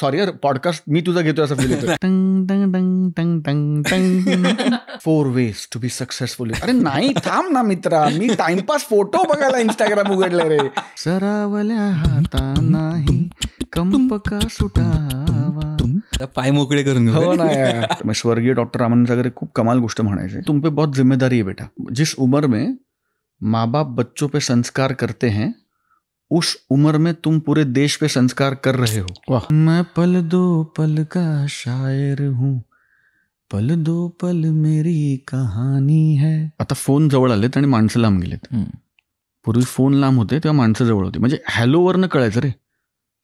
Sorry podcast मी तुझा घेतोय असं फील येतोय. टंग टंग टंग टंग टंग टंग 4 ways to be successful. अरे नाही थांब ना मित्रा, मी टाइमपास फोटो बघायला इंस्टाग्राम उघडलंय रे. सरावल्या हातानाही कंप का सुटावा, पाय मोकळे करून घेऊ. हो ना. स्वर्गीय डॉक्टर रामानंद सागर खूप कमाल गोष्ट म्हणायचे, तुम पे बहुत जिम्मेदारी है बेटा. जिस उम्र में माँ बाप बच्चों पे संस्कार करते हैं उस उम्र में तुम पूरे देश पे संस्कार कर रहे हो. मैं पल दो पल का शायर हूँ, पल दो पल मेरी कहानी है. आता फोन जवळ आलेत आणि माणसं लांब गेलेत. पूर्वी फोन लांब होते तेव्हा माणसं जवळ होती. म्हणजे हॅलोवरनं कळायचं रे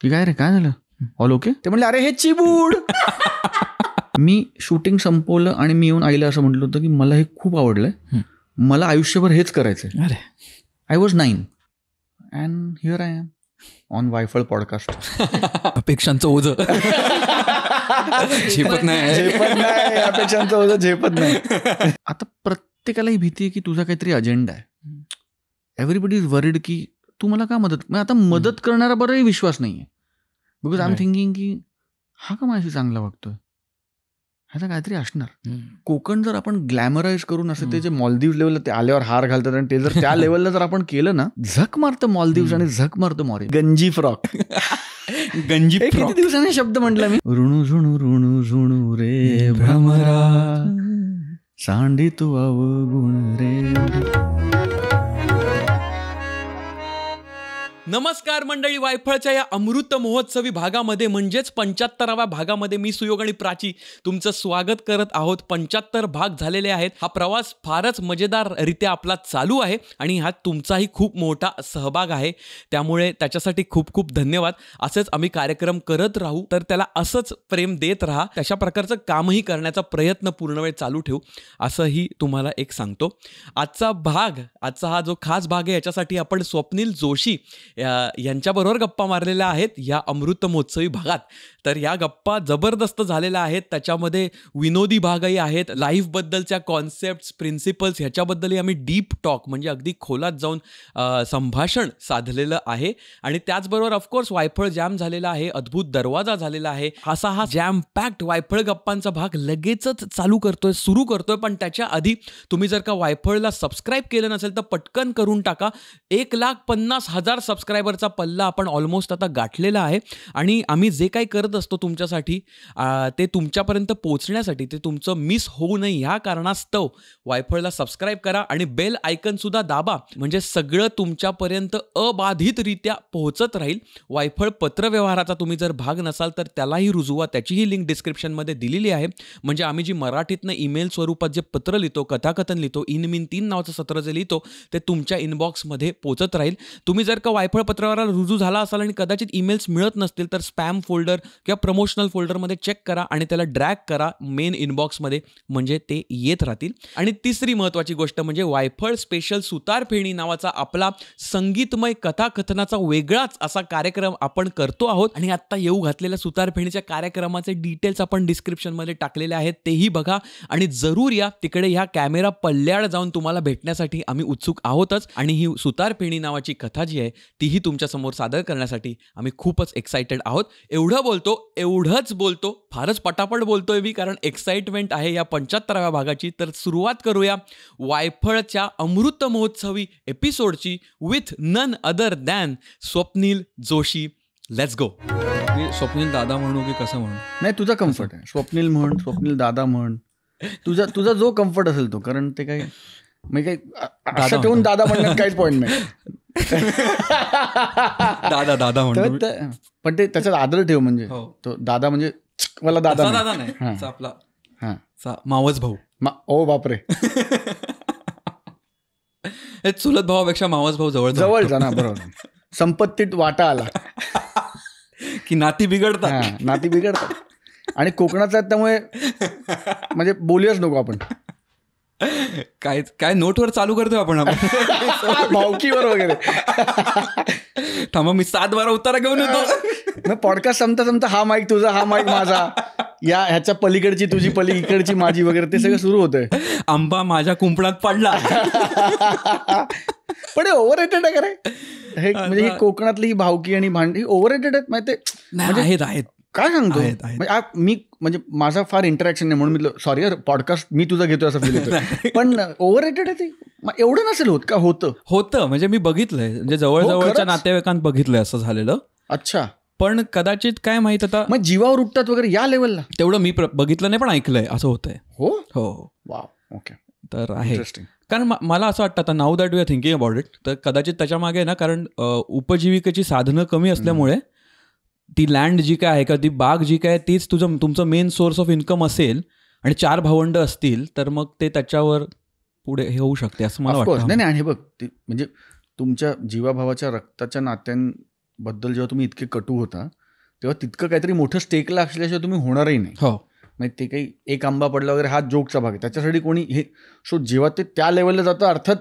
की काय रे काय झालं, ऑल ओके. ते म्हणले अरे हे चिबूड. मी शूटिंग संपवलं आणि मी येऊन आईला असं म्हटलं होतं की मला हे खूप आवडलंय, मला आयुष्यभर हेच करायचंय. अरे I was 9 and here I am on Waayfal podcast. अपेक्षांचं ओझं झेपत नाही, अपेक्षांचं ओझं झेपत नाही. आता प्रत्येकालाही भीती आहे की तुझा काहीतरी अजेंडा आहे. एव्हरीबडी इज वरीड की तू मला का मदत, आता मदत करणारा बराही विश्वास नाहीये. बिकॉज आय एम थिंकिंग की हा का माझ्याशी चांगला वागतोय, ह्याचा काहीतरी असणार. कोकण जर आपण ग्लॅमराईज करून असं ते जे मॉलदीव्स लेवलला ते आल्यावर हार घालतात आणि ते जर त्या लेवलला जर आपण केलं ना, झक मारतं मॉलदीव्स आणि झक मारतं मॉरी. गंजी फ्रॉक. गंजी फ्रॉक किती दिवसांनी शब्द म्हटला मी. ऋणू झुणू रे भ्रमरा, सांडी तू अवगुण रे. नमस्कार मंडळी, वायफळच्या या अमृत महोत्सवी भागामध्ये म्हणजेच 75व्या भागामध्ये मी सुयोग आणि प्राची तुमचं स्वागत करत आहोत. 75 भाग झालेले आहेत. हा प्रवास फारच मजेदाररित्या आपला चालू आहे आणि ह्यात तुमचाही खूप मोठा सहभाग आहे. त्यामुळे त्याच्यासाठी खूप खूप धन्यवाद. असंच आम्ही कार्यक्रम करत राहू, तर त्याला असंच प्रेम देत राहा. तशा प्रकारचं कामही करण्याचा प्रयत्न पूर्ण वेळ चालू ठेवू असंही तुम्हाला एक सांगतो. आजचा हा जो खास भाग आहे याच्यासाठी आपण स्वप्नील जोशी यांच्याबरोबर गप्पा मारलेल्या आहेत या अमृत महोत्सवी भागात. तर या गप्पा जबरदस्त झालेल्या आहेत. त्याच्यामध्ये विनोदी भागही आहेत, लाईफबद्दलच्या कॉन्सेप्ट्स, प्रिन्सिपल्स ह्याच्याबद्दलही आम्ही डीप टॉक म्हणजे अगदी खोलात जाऊन संभाषण साधलेलं आहे. आणि त्याचबरोबर ऑफकोर्स वायफळ जॅम झालेला आहे, अद्भुत दरवाजा झालेला आहे. असा हा जॅम पॅक्ड वायफळ गप्पांचा भाग लगेचच सुरू करतोय. पण त्याच्या आधी तुम्ही जर का वायफळला सबस्क्राईब केलं नसेल तर पटकन करून टाका. 1,50,000 सबस्क्रायबरचा पल्ला आपण ऑलमोस्ट आता गाठलेला आहे. आणि आम्ही जे काही करत असतो तुमच्यासाठी ते तुमच्यापर्यंत पोहोचण्यासाठी, ते तुमचं मिस होऊ नये ह्या कारणास्तव वायफळला सबस्क्राईब करा आणि बेल आयकन सुद्धा दाबा, म्हणजे सगळं तुमच्यापर्यंत अबाधितरित्या पोहोचत राहील. वायफळ पत्रव्यवहाराचा तुम्ही जर भाग नसाल तर त्यालाही रुजवा, त्याचीही लिंक डिस्क्रिप्शनमध्ये दिलेली आहे. म्हणजे आम्ही जी मराठीतनं ईमेल स्वरूपात जे पत्र लिहितो, कथाकथन लिहितो, इन 3 नावाचं सत्र जे लिहितो ते तुमच्या इनबॉक्समध्ये पोहोचत राहील. तुम्ही जर का वायफळ पत्रव्यवहाराला रुजू झाला असाल आणि कदाचित ईमेल्स मिळत नसतील तर स्पॅम फोल्डर किंवा प्रमोशनल फोल्डरमध्ये चेक करा आणि त्याला ड्रॅग करा मेन इनबॉक्समध्ये, म्हणजे ते येत राहतील. आणि तिसरी महत्त्वाची गोष्ट म्हणजे वायफळ स्पेशल सुतारफेणी नावाचा आपला संगीतमय कथाकथनाचा वेगळाच असा कार्यक्रम आपण करतो आहोत. आणि आत्ता येऊ घातलेल्या सुतारफेणीच्या कार्यक्रमाचे डिटेल्स आपण डिस्क्रिप्शनमध्ये टाकलेले आहेत, तेही बघा. आणि जरूर या तिकडे, ह्या कॅमेरा पल्ल्याड जाऊन तुम्हाला भेटण्यासाठी आम्ही उत्सुक आहोतच. आणि ही सुतारफेणी नावाची कथा जी आहे तीही तुमच्यासमोर सादर करण्यासाठी आम्ही खूपच एक्सायटेड आहोत. एवढंच बोलतो, फारच पटापट बोलतोय मी, कारण एक्साइटमेंट आहे या 75व्या भागाची. तर सुरुवात करूया वायफळच्या अमृत महोत्सवी एपिसोडची with none other than Swapnil Joshi. Let's go. Swapnil दादा म्हणू की कसं म्हणू? नाही, तुझा कम्फर्ट आहे. स्वप्नील म्हण, स्वप्नील दादा म्हण, तुझा जो कम्फर्ट असेल तो. कारण ते काही म्हणजे काही असं ठेवून दादा म्हणण्यात काहीच पॉईंट नाही. दादा म्हणतो, पण ते त्याच्यात आदर ठेव. म्हणजे तो दादा म्हणजे मला दादा नाही, आपला मावस भाऊ. ओ बापरे. चुलत भावापेक्षा मावस भाऊ जवळचा ना. बरोबर. संपत्तीत वाटा आला की नाती बिघडतात. आणि कोकणाचा त्यामुळे म्हणजे बोलूयाच नको आपण. काय नोटवर चालू करतोय आपण भावकीवर वगैरे. थांबा, मी 7-12 उत्तरा घेऊन येतो. पॉडकास्ट संपता हा माईक तुझा, हा माईक माझा, ह्याच्या पलीकडची तुझी, इकडची माझी वगैरे, ते सगळं सुरू होतंय. आंबा माझ्या कुंपणात पडला. पण हे ओव्हर रेटेड आहे का रे? म्हणजे ही कोकणातली ही भावकी आणि भांडी ओव्हर रेटेड आहेत माहिती? आहेत. काय सांगतो आहेत. मी म्हणजे माझा फार इंटरॅक्शन नाही म्हणून मी सॉरी पॉडकास्ट मी तुझा घेतोय असं फील होतं. पण ओव्हर रेटेड आहे ते, एवढं नसेल होत का? होतं म्हणजे मी बघितलंय, म्हणजे जवळच्या नातेवाईकांत बघितलंय असं झालेलं. अच्छा. पण कदाचित काय माहित आता, मग जीवावर उठतात वगैरे या लेवलला? तेवढं मी बघितलं नाही, पण ऐकलंय असं होतंय. हो हो. वाव. ओके. तर आहे. कारण मला असं वाटतं आता now that we are thinking about it, तर कदाचित त्याच्या मागे ना, कारण उपजीविकेची साधनं कमी असल्यामुळे ती लँड जी काय आहे किंवा ती बाग जी काय तीच तुमचं मेन सोर्स ऑफ इन्कम असेल आणि 4 भावंड असतील तर मग ते त्याच्यावर पुढे हे होऊ शकते असं मला वाटतं. नाही आणि बघ म्हणजे तुमच्या जीवाभावाच्या रक्ताच्या नात्यांबद्दल जेव्हा तुम्ही इतके कटू होता तेव्हा तितकं काहीतरी मोठं स्टेकला असल्याशिवाय तुम्ही होणारही नाही. हो. म्हणजे ते काही एक आंबा पडला वगैरे हा जोकचा भाग आहे, त्याच्यासाठी कोणी हे सो जेव्हा ते त्या लेवलला जातं अर्थात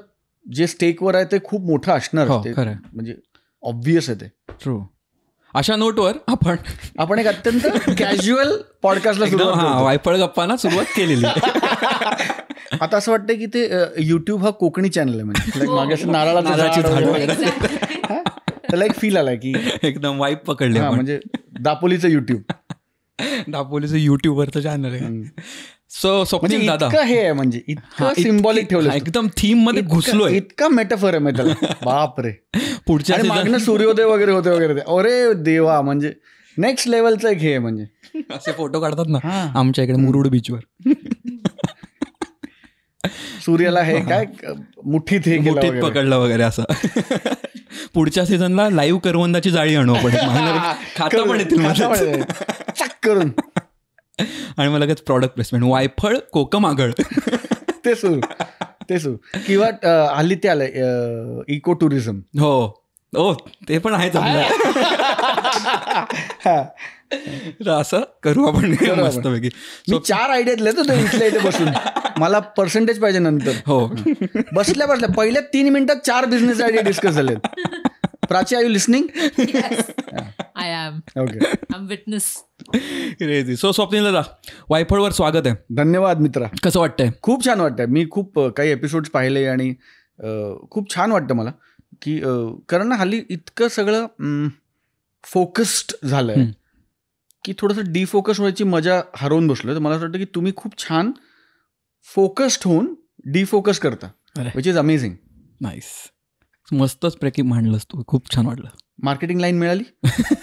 जे स्टेकवर आहे ते खूप मोठं असणार. म्हणजे ऑब्व्हियस आहे ते. ट्रू. अशा नोटवर आपण एक अत्यंत कॅज्युअल पॉडकास्टला वायफळ गप्पांना सुरुवात केलेली. आता असं वाटतं की ते युट्यूब हा कोकणी चॅनल आहे, म्हणजे मागे असं नारळाची झाड त्याला एक फील आलाय की एकदम वाईप पकडले. म्हणजे दापोलीचं युट्यूब, दापोलीचं युट्यूबवरचं चॅनल आहे. सो स्वप्नील दादा हे आहे म्हणजे इतकं सिम्बॉलिक ठेवलं, एकदम थीम मध्ये घुसलोय, इतका मेटाफर आहे त्याला. बाप रे. पुढच्या मागणं सूर्योदय वगैरे होते वगैरे, अरे देवा, म्हणजे नेक्स्ट लेवलचं एक हे म्हणजे असे फोटो काढतात ना आमच्या इकडे मुरुड बीचवर, सूर्याला हे काय मुठीत पकडलं वगैरे असं. पुढच्या सीझनला लाईव्ह करवंदाची जाळी आणू आपण, खाता पण येतील करून, आणि मग लगेच प्रॉडक्ट प्लेसमेंट वायफळ कोकम आगळ ते सुरू किंवा हल्ली ते आलंय इको टुरिझम. हो ते पण आहे असं करू आपण मस्तपैकी. मी 4 आयडिया दिले तर इथल्या इथे बसून, मला पर्सेंटेज पाहिजे नंतर. हो. बसल्या पहिल्या 3 मिनिटात 4 बिझनेस आयडिया डिस्कस झाले. Prachi, are you listening? I am. Okay. I'm witness. Crazy. So Swapnil दादा, वायफळवर स्वागत आहे. धन्यवाद मित्रा. कसं वाटतंय? खूप छान वाटतंय. मी खूप काही एपिसोड्स पाहिले आणि खूप छान वाटतं मला की कारण ना हल्ली इतकं सगळं फोकस्ड झालंय की थोडंसं डिफोकस व्हायची मजा हरवून बसलोय. तर मला असं वाटतं की तुम्ही खूप छान फोकस्ड होऊन डिफोकस करता, विच इज अमेझिंग. नाईस. मस्तच पैकी मांडलंस तू, खूप छान वाटलं. मार्केटिंग लाईन मिळाली.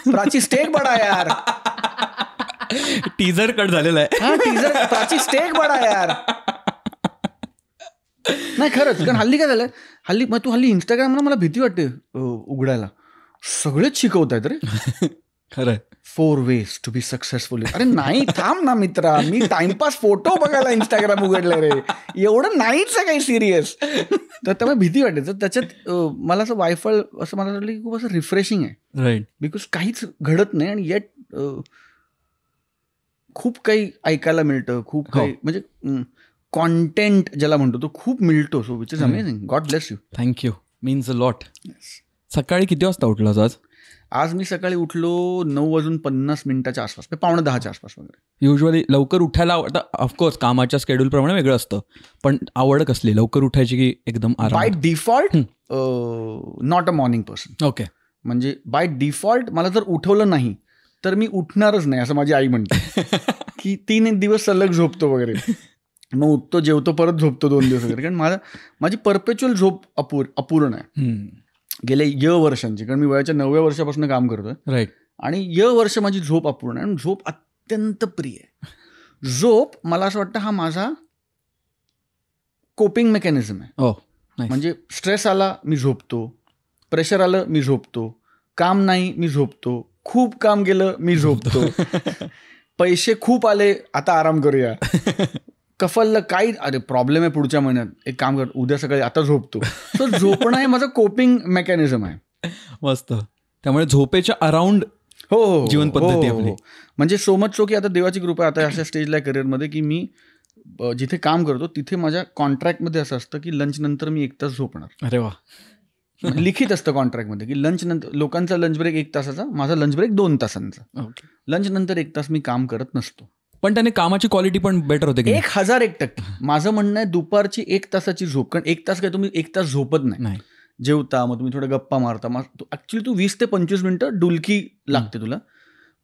प्राची स्टेक बडा यार. टीजर कट झालेला आहे. टीजर प्राची स्टेक बडा यार. नाही खरंच, कारण हल्ली काय झालंय, हल्ली इंस्टाग्रामला मला भीती वाटते उघडायला. सगळेच शिकवत आहेत रे. खरं. 4 ways to be successful. अरे नाही, थांब ना मित्रा, मी टाइमपास फोटो बघायला इंस्टाग्राम उघडलं रे, एवढं नाहीच आहे काही सिरियस. तर त्यामुळे भीती वाटते. तर त्याच्यात मला असं वायफळ असं मला वाटलं की खूप असं रिफ्रेशिंग आहे. राईट. बिकॉज काहीच घडत नाही आणि येट खूप काही ऐकायला मिळतं, खूप काही म्हणजे कॉन्टेंट ज्याला म्हणतो तो खूप मिळतो. So which is amazing. God bless you. Thank you. Means a lot. सकाळी किती वाजता उठलास आज? आज मी सकाळी उठलो 9:50 आसपास, 9:45 आसपास वगैरे. युजली लवकर उठायला आवडतं. ऑफकोर्स कामाच्या स्केड्यूलप्रमाणे वेगळं असतं, पण आवड कसली लवकर उठायची की एकदम आराम? By default not a morning person. Okay. म्हणजे बाय डिफॉल्ट मला जर उठवलं नाही तर मी उठणारच नाही असं माझी आई म्हणते. की 3 दिवस सलग झोपतो वगैरे, मग उठतो, जेवतो, परत झोपतो 2 दिवस वगैरे. कारण माझी परपेच्युअल झोप अपूर्ण आहे गेल्या वर्षांची. कारण मी वयाच्या 9व्या वर्षापासून काम करतोय. राईट. आणि वर्ष माझी झोप अपूर्ण आहे आणि झोप अत्यंत प्रिय आहे. झोप मला असं वाटतं हा माझा कोपिंग मेकॅनिझम आहे. म्हणजे स्ट्रेस आला मी झोपतो, प्रेशर आलं मी झोपतो, काम नाही मी झोपतो, खूप काम केलं मी झोपतो, पैसे खूप आले आता आराम करूया, कफललं काही अरे प्रॉब्लेम आहे पुढच्या महिन्यात, एक काम कर उद्या सकाळी आता झोपतो. सो झोपणं हे माझं कोपिंग मेकॅनिझम आहे. मस्त. त्यामुळे झोपेच्या अराउंड हो जीवन पद्धती आपली. म्हणजे सो मच सो की आता देवाची कृपा आता अशा स्टेजला आहे करिअरमध्ये की मी जिथे काम करतो तिथे माझ्या कॉन्ट्रॅक्टमध्ये असं असतं की लंच नंतर मी 1 तास झोपणार. अरे वा. लिखित असतं कॉन्ट्रॅक्टमध्ये की लंच नंतर, लोकांचा लंच ब्रेक 1 तासाचा, माझा लंच ब्रेक 2 तासांचा. लंच नंतर 1 तास मी काम करत नसतो. पण त्याने कामाची क्वालिटी पण बेटर होते. 1001%. माझं म्हणणं आहे दुपारची 1 तासाची झोप, कारण 1 तास काय तुम्ही 1 तास झोपत नाही, जेवता, मग तुम्ही थोडं गप्पा मारता, मग ऍक्च्युली तू 20 ते 25 मिनिटं डुलकी लागते तुला.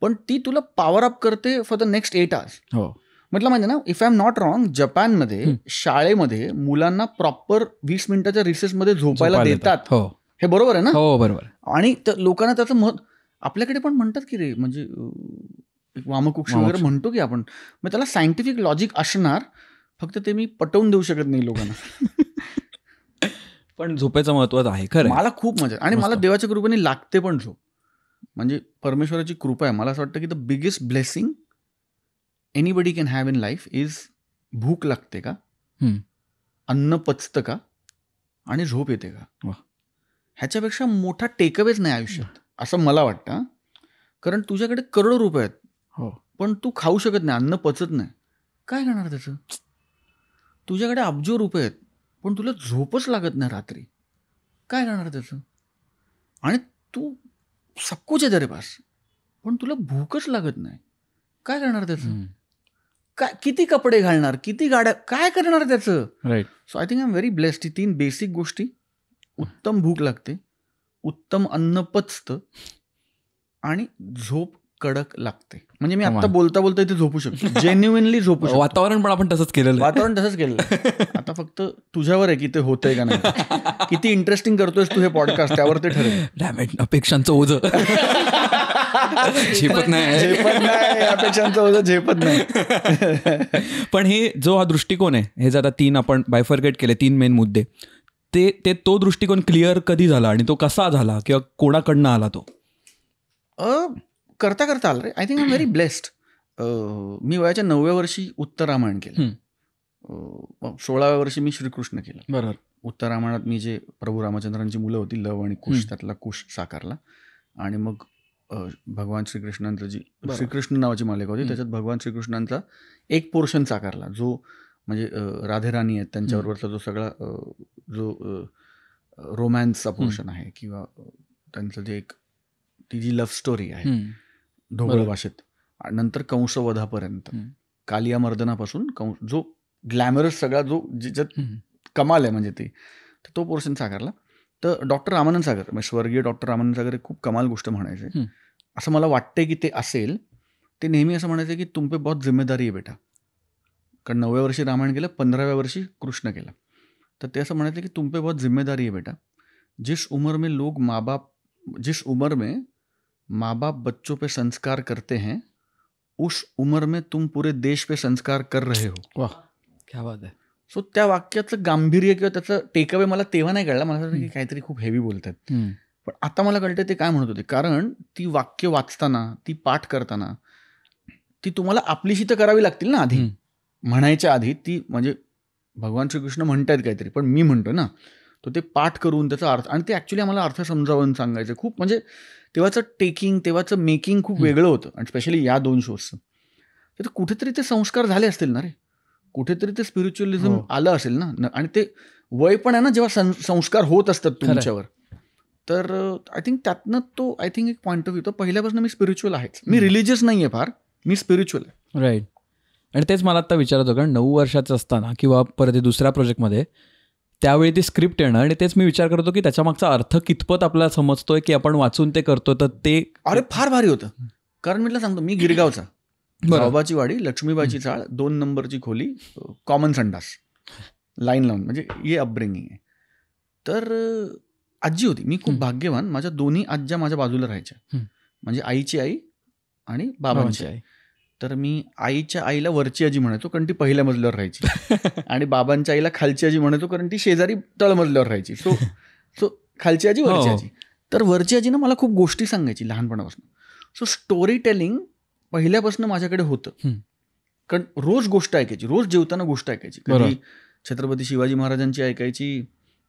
पण ती तुला पॉवर अप करते फॉर द नेक्स्ट 8 hours. हो म्हटलं म्हणजे ना, if I am not wrong, जपानमध्ये शाळेमध्ये मुलांना प्रॉपर 20 मिनिटाच्या रिसेसमध्ये झोपायला देतात. हो हे बरोबर आहे ना? हो बरोबर. आणि लोकांना त्याचं आपल्याकडे पण म्हणतात की रे, म्हणजे वामकुक्षी वगैरे म्हणतो की आपण, मग त्याला सायंटिफिक लॉजिक असणार, फक्त ते मी पटवून देऊ शकत नाही लोकांना. पण झोपेचं महत्व आहे खरं. मला खूप मजा आणि मला देवाच्या कृपेने लागते पण झोप. म्हणजे परमेश्वराची कृपा आहे. मला असं वाटतं की the biggest blessing anybody can have in life is भूक लागते का, अन्न पचतं का आणि झोप येते का. ह्याच्यापेक्षा मोठा टेकअवेच नाही आयुष्यात असं मला वाटतं. कारण तुझ्याकडे करोडो रुपये आहेत, पण तू खाऊ शकत नाही, अन्न पचत नाही, काय करणार त्याचं. तुझ्याकडे अब्जो रुपये आहेत, पण तुला झोपच लागत नाही रात्री, काय करणार त्याचं. आणि तू सब कुछ आहे तेरे पास, पण तुला भूकच लागत नाही, काय करणार त्याचं. काय किती कपडे घालणार, किती गाड्या, काय करणार त्याचं. Right. So I think I am very blessed. ही 3 बेसिक गोष्टी, उत्तम भूक लागते, उत्तम अन्न पचतं आणि झोप कडक लागते. म्हणजे मी आता बोलता बोलता इथे झोपू शकतो, जेन्युइनली झोपू शकतो. वातावरण पण आपण तसंच केलेलं, वातावरण तसंच केलेलं. आता फक्त तुझ्यावर आहे की ते होतंय का नाही, किती इंटरेस्टिंग करतोयस तू हे पॉडकास्ट, त्यावर ते ठरेल. अपेक्षांचं ओझं झेपत नाही, अपेक्षांचं ओझं झेपत नाही. पण हे जो हा दृष्टिकोन आहे, हे जर 3 आपण बायफर्केट केले, 3 मेन मुद्दे, ते तो दृष्टिकोन क्लिअर कधी झाला आणि तो कसा झाला किंवा कोणाकडनं आला तो. करता करता आलं रे. I think I am very blessed. मी वयाच्या 9व्या वर्षी उत्तर रामायण केलं, 16व्या वर्षी मी श्रीकृष्ण केलं. बरोबर. उत्तर रामायणात मी जे प्रभू रामचंद्रांची मुलं होती, लव आणि कुश, त्यातला कुश साकारला. आणि मग भगवान श्रीकृष्णांचं जी श्रीकृष्ण नावाची मालिका होती, त्याच्यात भगवान श्रीकृष्णांचा एक पोर्शन साकारला, जो म्हणजे राधे राणी आहेत त्यांच्याबरोबरचा जो सगळा जो रोमॅन्सचा पोर्शन आहे, किंवा त्यांचं जे एक ती जी लव्ह स्टोरी आहे ढोबळ भाषेत, नंतर कंसवधापर्यंत, कालिया मर्दनापासून जो ग्लॅमरस सगळा जो ज्याच्यात कमाल आहे म्हणजे तो पोर्शन साकारला. तर डॉक्टर रामानंद सागर, म्हणजे स्वर्गीय डॉक्टर रामानंद सागर हे खूप कमाल गोष्ट म्हणायचे. असं मला वाटतंय की ते असेल. ते नेहमी असं म्हणायचे की तुम पे बहुत जिम्मेदारी आहे बेटा. कारण 9व्या वर्षी रामायण केलं, 15व्या वर्षी कृष्ण केलं. तर ते असं म्हणायचे की तुम पे बहुत जिम्मेदारी है बेटा. जिस उम्र में माँ बाप बच्चों पे संस्कार करते हैं, उस उम्र में तुम पूरे देश पे संस्कार कर रहे हो. वाह, क्या बात आहे. सो त्या वाक्याचं गांभीर्य किंवा त्याचं टेकअवे मला तेव्हा नाही कळलं. मला वाटतं की काहीतरी खूप हेवी बोलतात, पण आता मला कळतं ते काय म्हणत होते. कारण ती वाक्य वाचताना, ती पाठ करताना, ती तुम्हाला आपलीशी तर करावी लागतील ना आधी, म्हणायच्या आधी. ती म्हणजे भगवान श्रीकृष्ण म्हणतायत काहीतरी, पण मी म्हणतो ना, तो ते पाठ करून त्याचा अर्थ, आणि ते ॲक्च्युली आम्हाला अर्थ समजावून सांगायचं. खूप म्हणजे तेव्हाचं टेकिंग, तेव्हाचं मेकिंग खूप वेगळं होतं. आणि स्पेशली या 2 शोजचं तर कुठेतरी ते संस्कार झाले असतील ना रे, कुठेतरी ते स्पिरिच्युअलिझम आलं असेल ना. आणि ते वय पण आहे ना जेव्हा संस्कार होत असतात तुमच्यावर. तर आय थिंक त्यातनं तो एक पॉईंट ऑफ व्ह्यू, तो पहिल्यापासून मी स्पिरिच्युअल आहेच. मी रिलिजियस नाही आहे फार, मी स्पिरिच्युअल आहे. राईट. आणि तेच मला आता विचारत होतं, कारण 9 वर्षाचं असताना किंवा परत दुसऱ्या प्रोजेक्टमध्ये त्यावेळी ती स्क्रिप्ट येणं, आणि तेच मी विचार करतो की त्याच्या मागचा अर्थ कितपत आपल्याला समजतोय की आपण वाचून ते करतो. तर ते अरे फार भारी होतं. कारण म्हटलं सांगतो, मी गिरगावचा, बाबाची वाडी, लक्ष्मीबाईची चाळ, 2 नंबरची खोली, कॉमन संडास, लाईन लावून, म्हणजे हे अपब्रिंगिंग आहे. तर आजी होती. मी खूप भाग्यवान, माझ्या दोन्ही आज्या माझ्या बाजूला राहायच्या. म्हणजे आईची आई आणि बाबांची आई. तर मी आईच्या आईला वरची आजी म्हणायचो, कारण ती पहिल्या मजल्यावर राहायची, आणि बाबांच्या आईला खालची आजी म्हणायचो, कारण ती शेजारी तळमजल्यावर राहायची. सो खालची आजी, वरची आजी. तर वरची आजीनं मला खूप गोष्टी सांगायची लहानपणापासून. सो स्टोरी टेलिंग पहिल्यापासून माझ्याकडे होतं. कारण रोज गोष्ट ऐकायची, रोज जेवताना गोष्ट ऐकायची. कधी छत्रपती शिवाजी महाराजांची ऐकायची,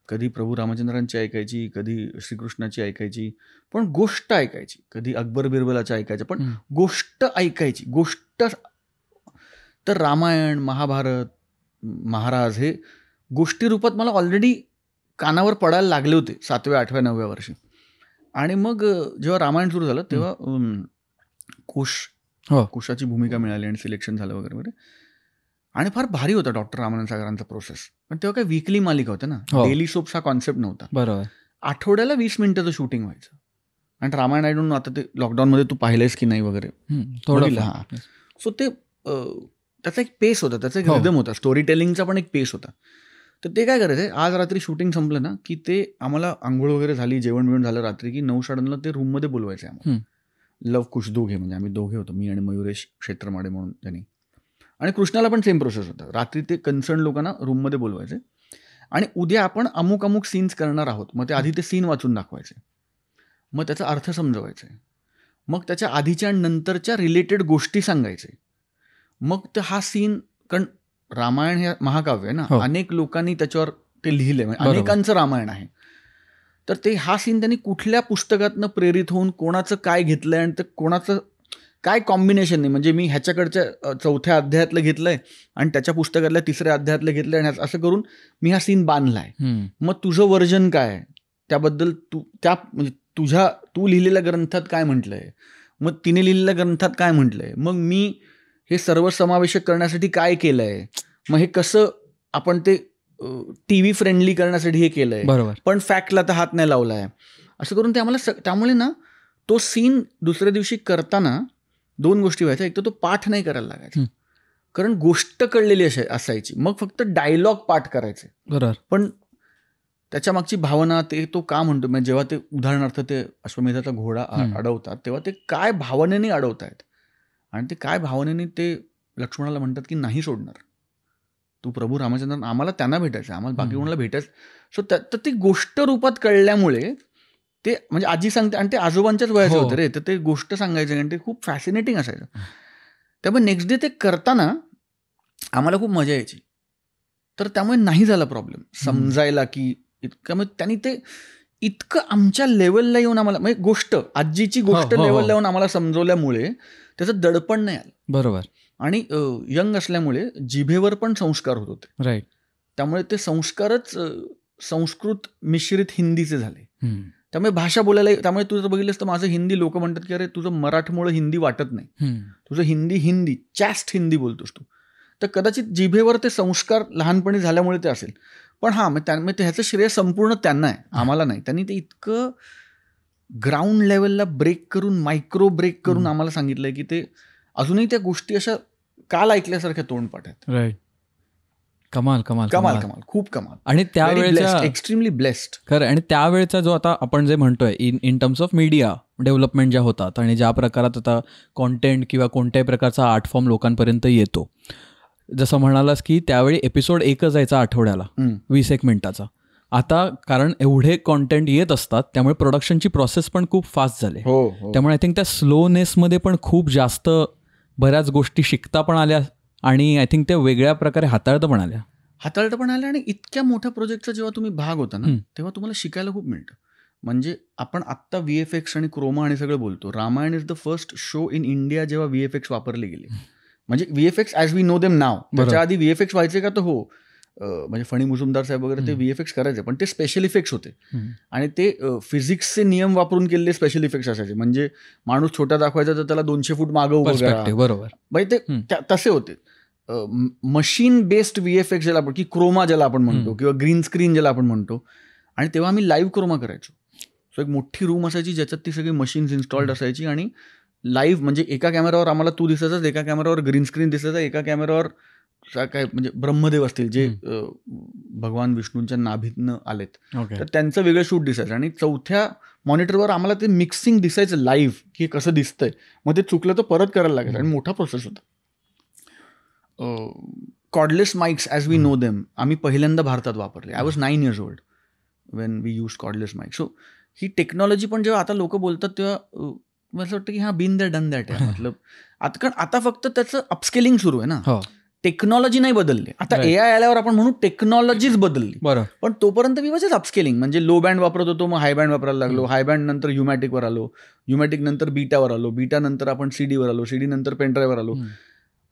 कधी प्रभू रामचंद्रांची ऐकायची, कधी श्रीकृष्णाची ऐकायची, पण गोष्ट ऐकायची. कधी अकबर बिरबलाची ऐकायची, पण गोष्ट ऐकायची. गोष्ट तर रामायण, महाभारत, महाराज हे गोष्टी रूपात मला ऑलरेडी कानावर पडायला लागले होते 7व्या, 8व्या, 9व्या वर्षी. आणि मग जेव्हा रामायण सुरू झालं तेव्हा कुशाची भूमिका मिळाली आणि सिलेक्शन झालं वगैरे वगैरे. आणि फार भारी होता डॉक्टर रामानंद सागरांचा प्रोसेस. पण तेव्हा काय वीकली मालिका होत्या ना, डेली सोप्स हा कॉन्सेप्ट नव्हता. बरोबर. आठवड्याला 20 मिनिटाचं शूटिंग व्हायचं. आणि रामायण आय डोंट नो आता ते लॉकडाऊनमध्ये तू पाहिलंयस की नाही वगैरे थोडं. हां. सो ते त्याचा एक पेस होता, त्याचा एक रिदम होता, स्टोरी टेलिंगचा पण एक पेस होता. तर ते काय करायचं, आज रात्री शूटिंग संपलं ना की ते आम्हाला आंघोळ वगैरे झाली, जेवण बिवण झालं रात्री की 9:30ला ते रूममध्ये बोलवायचे आम्हाला. लव कुश दोघे, म्हणजे आम्ही दोघे होतो, मी आणि मयुरेश क्षेत्रमाडे म्हणून त्यांनी. आणि कृष्णाला पण सेम प्रोसेस होता. रात्री ते कन्सर्न लोकांना रूममध्ये बोलवायचे आणि उद्या आपण अमुक अमुक सीन्स करणार आहोत. मग ते आधी ते सीन वाचून दाखवायचे, मग त्याचा अर्थ समजवायचे, मग त्याच्या आधीच्या आणि नंतरच्या रिलेटेड गोष्टी सांगायचे. मग तर हा सीन, कारण रामायण हे महाकाव्य आहे ना, अनेक लोकांनी त्याच्यावर ते लिहिले, म्हणजे अनेकांचं रामायण आहे. तर ते हा सीन त्यांनी कुठल्या पुस्तकातनं प्रेरित होऊन कोणाचं काय घेतलंय आणि ते कोणाचं काय कॉम्बिनेशन नाही, म्हणजे मी ह्याच्याकडच्या 4थ्या अध्यायातलं घेतलंय आणि त्याच्या पुस्तकातल्या 3ऱ्या अध्यायातलं घेतलंय आणि असं करून मी हा सीन बांधलाय. मग तुझं वर्जन काय आहे त्याबद्दल, म्हणजे तू लिहिलेल्या ग्रंथात काय म्हटलंय, मग तिने लिहिलेल्या ग्रंथात काय म्हटलंय, मग मी हे सर्वसमावेशक करण्यासाठी काय केलंय, मग हे कसं आपण ते TV फ्रेंडली करण्यासाठी हे केलंय, बरोबर, पण फॅक्टला तर हात नाही लावलाय, असं करून ते आम्हाला. त्यामुळे ना तो सीन दुसऱ्या दिवशी करताना 2 गोष्टी व्हायच्या. एक तर तो पाठ नाही करायला लागायचा, कारण गोष्ट कळलेली असायची, मग फक्त डायलॉग पाठ करायचे. बरोबर, पण त्याच्या मागची भावना, ते तो का म्हणतो, म्हणजे जेव्हा ते उदाहरणार्थ ते अश्वमेधाचा घोडा अडवतात तेव्हा ते काय भावनेने अडवतायत आणि ते काय भावनेने ते लक्ष्मणाला म्हणतात की नाही सोडणार तू प्रभू रामचंद्र, आम्हाला त्यांना भेटायचं, आम्हाला बाकी कोणाला भेटायचं. सो तर ती गोष्ट रूपात कळल्यामुळे ते, म्हणजे आजी सांगते आणि ते आजोबांच्याच वयाचे होते रे, तर ते गोष्ट सांगायचे आणि ते खूप फॅसिनेटिंग असायचं. त्यामुळे नेक्स्ट डे ते करताना आम्हाला खूप मजा यायची. तर त्यामुळे नाही झाला प्रॉब्लेम समजायला की इतकं, त्यांनी ते इतकं आमच्या लेवलला येऊन आम्हाला, म्हणजे गोष्ट आजीची गोष्ट लेवलला येऊन आम्हाला समजवल्यामुळे त्याचं दडपण नाही आलं. बरोबर. आणि यंग असल्यामुळे जिभेवर पण संस्कार होत होते. राईट. त्यामुळे ते संस्कारच संस्कृत मिश्रित हिंदीचे झाले. त्यामुळे भाषा बोलायला, त्यामुळे तुझं बघितलंस तर माझं हिंदी, लोक म्हणतात की अरे तुझं मराठमोळं हिंदी वाटत नाही, तुझं हिंदी चॅस्ट हिंदी बोलतोस तू. तर कदाचित जिभेवर ते संस्कार लहानपणी झाल्यामुळे ते असेल. पण हां, मग त्यामुळे ह्याचं श्रेय संपूर्ण त्यांना आहे, आम्हाला नाही. त्यांनी ते इतकं ग्राउंड लेवलला ब्रेक करून, मायक्रो ब्रेक करून आम्हाला सांगितलंय की ते अजूनही त्या गोष्टी अशा काल ऐकल्यासारख्या तोंडपाठ आहेत. राईट. कमाल कमाल कमाल कमाल, खूप कमाल. आणि त्यावेळेचा एक्स्ट्रीमली ब्लेस्ड. खरं. आणि त्यावेळेचा जो आता आपण जे म्हणतोय in terms of media development ज्या होतात आणि ज्या प्रकारात आता कॉन्टेंट किंवा कोणत्याही प्रकारचा आर्ट फॉर्म लोकांपर्यंत येतो, जसं म्हणालास की त्यावेळी एपिसोड 1 जायचा आठवड्याला 20 मिनिटाचा. आता कारण एवढे कॉन्टेंट येत असतात त्यामुळे प्रोडक्शनची प्रोसेस पण खूप फास्ट झाली. त्यामुळे आय थिंक त्या स्लोनेसमध्ये पण खूप जास्त बऱ्याच गोष्टी शिकता पण आल्या आणि आय थिंक त्या वेगळ्या प्रकारे हाताळता पण आल्या. आणि इतक्या मोठ्या प्रोजेक्टचा जेव्हा तुम्ही भाग होता ना तेव्हा तुम्हाला शिकायला खूप मिळतं. म्हणजे आपण आत्ता VFX आणि क्रोमा आणि सगळं बोलतो, Ramayan is the first show in India जेव्हा VFX वापरले गेले. म्हणजे VFX as we know them नाव. त्याच्या आधी VFX व्हायचे का तर म्हणजे फणी मुजुमदार साहेब वगैरे ते VFX करायचे, पण ते स्पेशल इफेक्ट्स होते आणि ते फिजिक्सचे नियम वापरून केलेले स्पेशल इफेक्ट्स असायचे. म्हणजे माणूस छोटा दाखवायचा तर त्याला 200 फूट मागं उभं करा. बरोबर. म्हणजे ते तसे होते. मशीन बेस्ड VFX ज्याला आपण, की क्रोमा ज्याला आपण म्हणतो, किंवा ग्रीन स्क्रीन ज्याला आपण म्हणतो. आणि तेव्हा आम्ही लाईव्ह क्रोमा करायचो. सो एक मोठी रूम असायची ज्याच्यात ती सगळी मशीन्स इन्स्टॉल्ड असायची आणि लाईव्ह, म्हणजे एका कॅमेरावर आम्हाला तू दिसायचाच, एका कॅमेरावर ग्रीन स्क्रीन दिसायचा, एका कॅमेरावर काय म्हणजे ब्रह्मदेव असतील जे भगवान विष्णूंच्या नाभीतनं आलेत, तर त्यांचं वेगळं शूट दिसायचं. आणि 4थ्या मॉनिटरवर आम्हाला ते मिक्सिंग दिसायचं लाईव्ह, की कसं दिसतंय. मग ते चुकलं तर परत करायला लागायचं आणि मोठा प्रोसेस होता. Cordless mics as we know them आम्ही पहिल्यांदा भारतात वापरले. I was 9 years old when we use cordless mic. So ही टेक्नॉलॉजी पण जेव्हा आता लोक बोलतात तेव्हा मला असं वाटतं की हा बीन दॅट डन दॅट आहे. मतलब आता फक्त त्याचं अपस्केलिंग सुरू आहे ना, टेक्नॉलॉजी नाही बदलली. आता AI आल्यावर आपण म्हणू टेक्नॉलॉजीच बदलली, पण तोपर्यंत मी म्हणजे अपस्केलिंग, म्हणजे लो बँड वापरत होतो, मग हाय बँड वापरायला लागलो, हाय बँड नंतर ह्युमॅटिकवर आलो, ह्युमॅटिक नंतर बीटावर आलो, बीटा नंतर आपण CD वर आलो, CD नंतर पेनड्राईव्हवर आलो.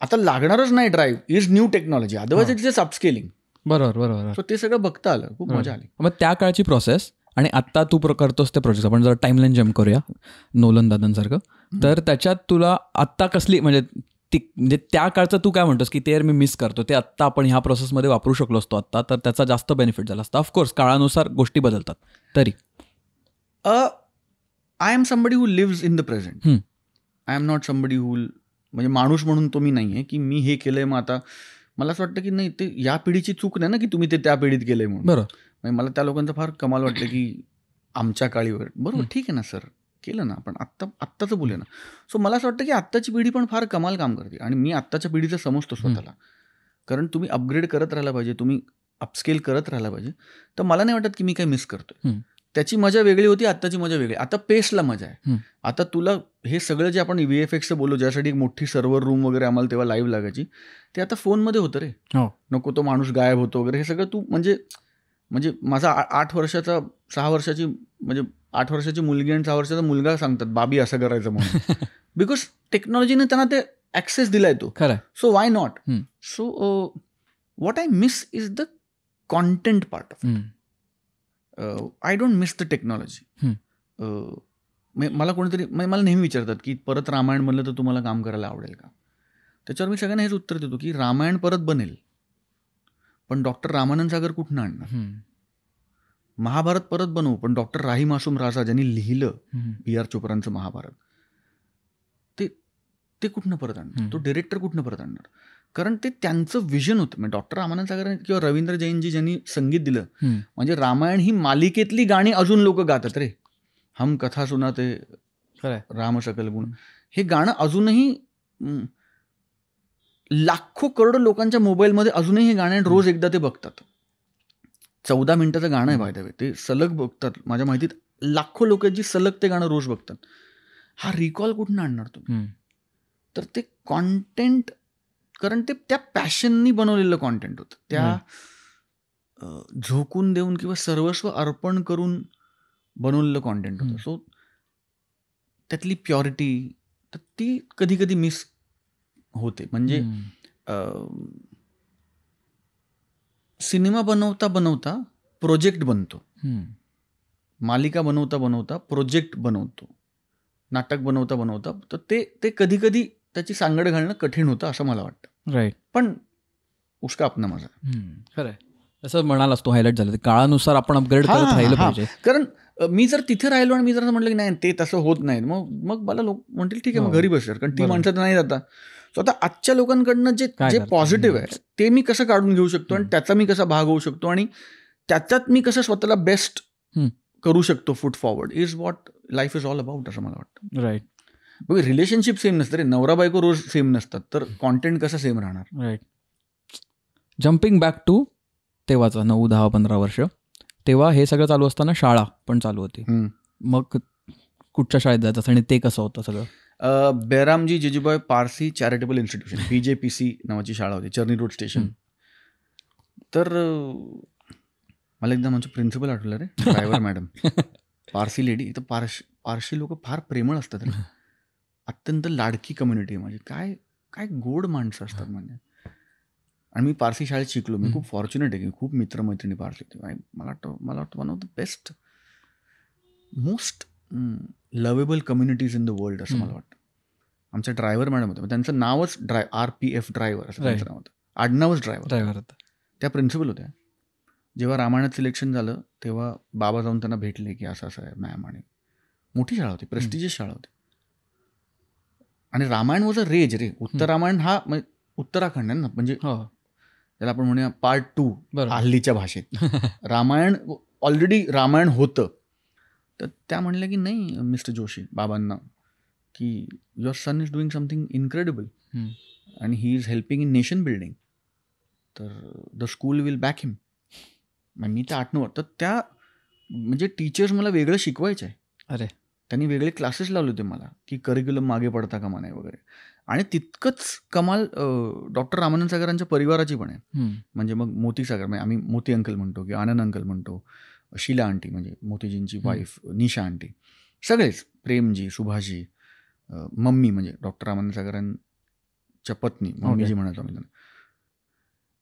आता लागणारच नाही drive, is new technology, otherwise it is upscaling. बरोबर. सो ते सगळं बघता आलं, खूप मजा आली. मग त्या काळची प्रोसेस आणि आत्ता तू करतोस ते प्रोजेक्ट, आपण जर टाइमलाईन जम्प करूया नोलन दादांसारखं, तर त्याच्यात तुला आत्ता कसली म्हणजे त्या काळचं तू काय म्हणतोस की ते मी मिस करतो, ते आत्ता आपण ह्या प्रोसेसमध्ये वापरू शकलो असतो आत्ता, तर त्याचा जास्त बेनिफिट झाला असता. ऑफकोर्स काळानुसार गोष्टी बदलतात. तरी I am somebody who lives in the present. Hmm. I am not somebody who, म्हणजे माणूस म्हणून तो मी नाही आहे की मी हे केलंय मग आता मला असं वाटतं की नाही, ते या पिढीची चूक नाही ना की तुम्ही ते त्या पिढीत केलंय म्हणून. बरोबर. म्हणजे मला त्या लोकांचं फार कमाल वाटलं की आमच्या काळी वगैरे. बरोबर, ठीक आहे ना सर, केलं ना आपण, आत्ताचं बोलूया ना. सो मला असं वाटतं की आत्ताची पिढी पण फार कमाल काम करते आणि मी आत्ताच्या पिढीचं समजतो स्वतःला. कारण तुम्ही अपग्रेड करत राहायला पाहिजे, तुम्ही अपस्केल करत राहायला पाहिजे. तर मला नाही वाटत की मी काही मिस करतोय. त्याची मजा वेगळी होती, आत्ताची मजा वेगळी. आता पेसला मजा आहे. आता तुला हे सगळं जे आपण VFXचं बोललो, ज्यासाठी एक मोठी सर्व्हर रूम वगैरे आम्हाला तेव्हा लाईव्ह लागायची, ते आता फोनमध्ये होतं रे. नको तो माणूस गायब होतो वगैरे, हे सगळं तू म्हणजे माझा 8 वर्षाचा 6 वर्षाची म्हणजे 8 वर्षाची मुलगी आणि 6 वर्षाचा मुलगा सांगतात बाबी असं करायचं म्हणून. बिकॉज टेक्नॉलॉजीने त्यांना ते ॲक्सेस दिलाय तो. So why not. So what I miss is the content part of it. I don't miss the technology. मला कोणीतरी मला नेहमी विचारतात की परत रामायण बनलं तर तुम्हाला काम करायला आवडेल का. त्याच्यावर मी सगळ्यांना हेच उत्तर देतो की रामायण परत बनेल, पण डॉक्टर रामानंद सागर कुठनं आणणार. महाभारत परत बनवू, पण डॉक्टर राही मासूम राजा ज्यांनी लिहिलं B.R. चोप्रांचं महाभारत, ते कुठनं परत आणणार. तो डिरेक्टर कुठनं परत आणणार. कारण ते त्यांचं विजन होतं. म्हणजे डॉक्टर रामानंद सागर किंवा रवींद्र जैनजी ज्यांनी संगीत दिलं, म्हणजे रामायण ही मालिकेतली गाणी अजून लोक गातात रे. हम कथा सुना ते राम सकल गुण, हे गाणं अजूनही लाखो करोडो लोकांच्या मोबाईलमध्ये अजूनही हे गाणं रोज एकदा ते बघतात. 14 मिनिटाचं गाणं आहे बाय द वे, ते सलग बघतात. माझ्या माहितीत लाखो लोक जी सलग ते गाणं रोज बघतात. हा रिकॉल कुठून आणणार तुम्ही. तर ते कॉन्टेंट, कारण ते त्या पॅशननी बनवलेलं कॉन्टेंट होतं, त्या झोकून देऊन किंवा सर्वस्व अर्पण करून बनवलेलं कॉन्टेंट होतं. सो त्यातली प्युरिटी तर ती कधी कधी मिस होते. म्हणजे सिनेमा बनवता बनवता प्रोजेक्ट बनतो, मालिका बनवता बनवता प्रोजेक्ट बनवतो, नाटक बनवता बनवता, तर ते कधी कधी त्याची सांगड घालणं कठीण होतं असं मला वाटतं. राईट. पण उसका अपना माझा. खरं आहे. असं म्हणालास तो, हायलाईट झालं, काळानुसार आपण अपग्रेड करत राहिलं पाहिजे. कारण मी जर तिथे राहिलो आणि मी जर म्हटलं की नाही ते तसं होत नाही, मग मला लोक म्हणतील ठीक आहे मग घरी बसणार, कारण ती माणसं तर नाही जाता. सो आता आजच्या लोकांकडनं जे पॉझिटिव्ह आहे ते मी कसं काढून घेऊ शकतो आणि त्याचा मी कसा भाग होऊ शकतो आणि त्याच्यात मी कसं स्वतःला बेस्ट करू शकतो, foot forward is what life is all about असं मला वाटतं. राईट. बघ, रिलेशनशिप सेम नसतं रे, नवरा बायको रोज सेम नसतात, तर कॉन्टेंट कसं सेम राहणार. राईट. जम्पिंग बॅक टू तेव्हाचा 9, 10, 15 वर्ष, तेव्हा हे सगळं चालू असताना शाळा पण चालू होती. मग कुठच्या शाळेत जायचं आणि ते कसं होतं सगळं. बेरामजी जिजुभाई पारसी चॅरिटेबल इन्स्टिट्यूशन, BJPC नावाची शाळा होती, चर्नी रोड स्टेशन. तर मला एकदम आमचं प्रिन्सिपल आठवलं रे, ड्रायव्हर मॅडम, पारसी लेडी. तर पारशी लोक फार प्रेमळ असतात रे, अत्यंत लाडकी कम्युनिटी आहे माझी. काय काय गोड माणसं असतात म्हणजे. आणि मी पारसी शाळेत शिकलो, मी खूप फॉर्च्युनेट आहे की खूप मित्रमैत्रिणी पारसी होती. मला वाटतं one of the best most lovable communities in the world असं मला वाटतं. आमचे ड्रायव्हर मॅडम होते, त्यांचं नावच RPF ड्रायव्हर असं त्यांचं नाव होतं, आडनावच ड्रायव्हर होतं. त्या प्रिन्सिपल होत्या. जेव्हा रामायणात सिलेक्शन झालं तेव्हा बाबा जाऊन त्यांना भेटले की असं असं आहे मॅम, आणि मोठी शाळा होती, प्रेस्टिजियस शाळा होती. आणि रामायण वॉज अ रेज रे. उत्तर रामायण हा उत्तराखंड आहे ना, म्हणजे त्याला आपण म्हणूया पार्ट 2 हल्लीच्या भाषेत. रामायण ऑलरेडी रामायण होतं. तर त्या म्हणल्या की नाही मिस्टर जोशी बाबांना, की your son is doing something incredible आणि he is helping in nation building, तर the school will back him. मी त्या 8-9 तर त्या म्हणजे टीचर्स मला वेगळं शिकवायचे आहे. अरे, त्यांनी वेगळे क्लासेस लावले होते मला की करिक्युलम मागे पडता कामा नये वगैरे. आणि तितकंच कमाल डॉक्टर रामानंद सागरांच्या परिवाराची पण आहे. म्हणजे मग मोती सागर, म्हणजे आम्ही मोती अंकल म्हणतो किंवा आनंद अंकल म्हणतो, शीला आंटी म्हणजे मोतीजींची वाईफ, निशा आंटी, सगळेच, प्रेमजी, सुभाषजी, मम्मी म्हणजे डॉक्टर रामानंद सागरांच्या पत्नी मम्मीजी म्हणतो आम्ही त्यांना.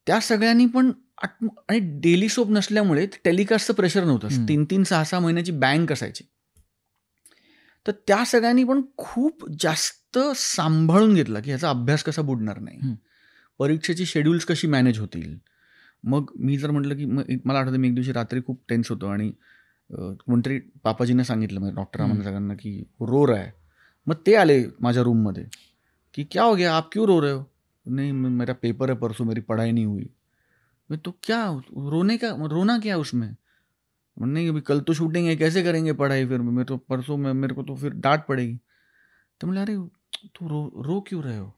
त्या सगळ्यांनी पण, आणि डेली सोप नसल्यामुळे टेलिकास्टचं प्रेशर नव्हतं, 3-3, 6-6 महिन्याची बँक असायची. तर त्या सगळ्यांनी पण खूप जास्त सांभाळून घेतला की ह्याचा अभ्यास कसा बुडणार नाही, परीक्षेची शेड्यूल्स कशी मॅनेज होतील. मग मी जर म्हटलं की मला आठवतं मी एक दिवशी रात्री खूप टेन्स होतो आणि कोणतरी पापाजीने सांगितलं म्हणजे डॉक्टर रामानंद सागरांना की रो रहा है. मग ते आले माझ्या रूममध्ये की क्या हो गया आप क्यों रो रहे हो. नहीं मेरा पेपर है परसों मेरी पढ़ाई नहीं हुई. मैं तो क्या रोना क्या उसमें. नहीं अभी कल तो शूटिंग है कैसे करेंगे पढ़ाई फिर मैं तो परसों में मेरे को तो फिर डांट पड़ेगी. तो बोले अरे तू रो क्यों रहे हो.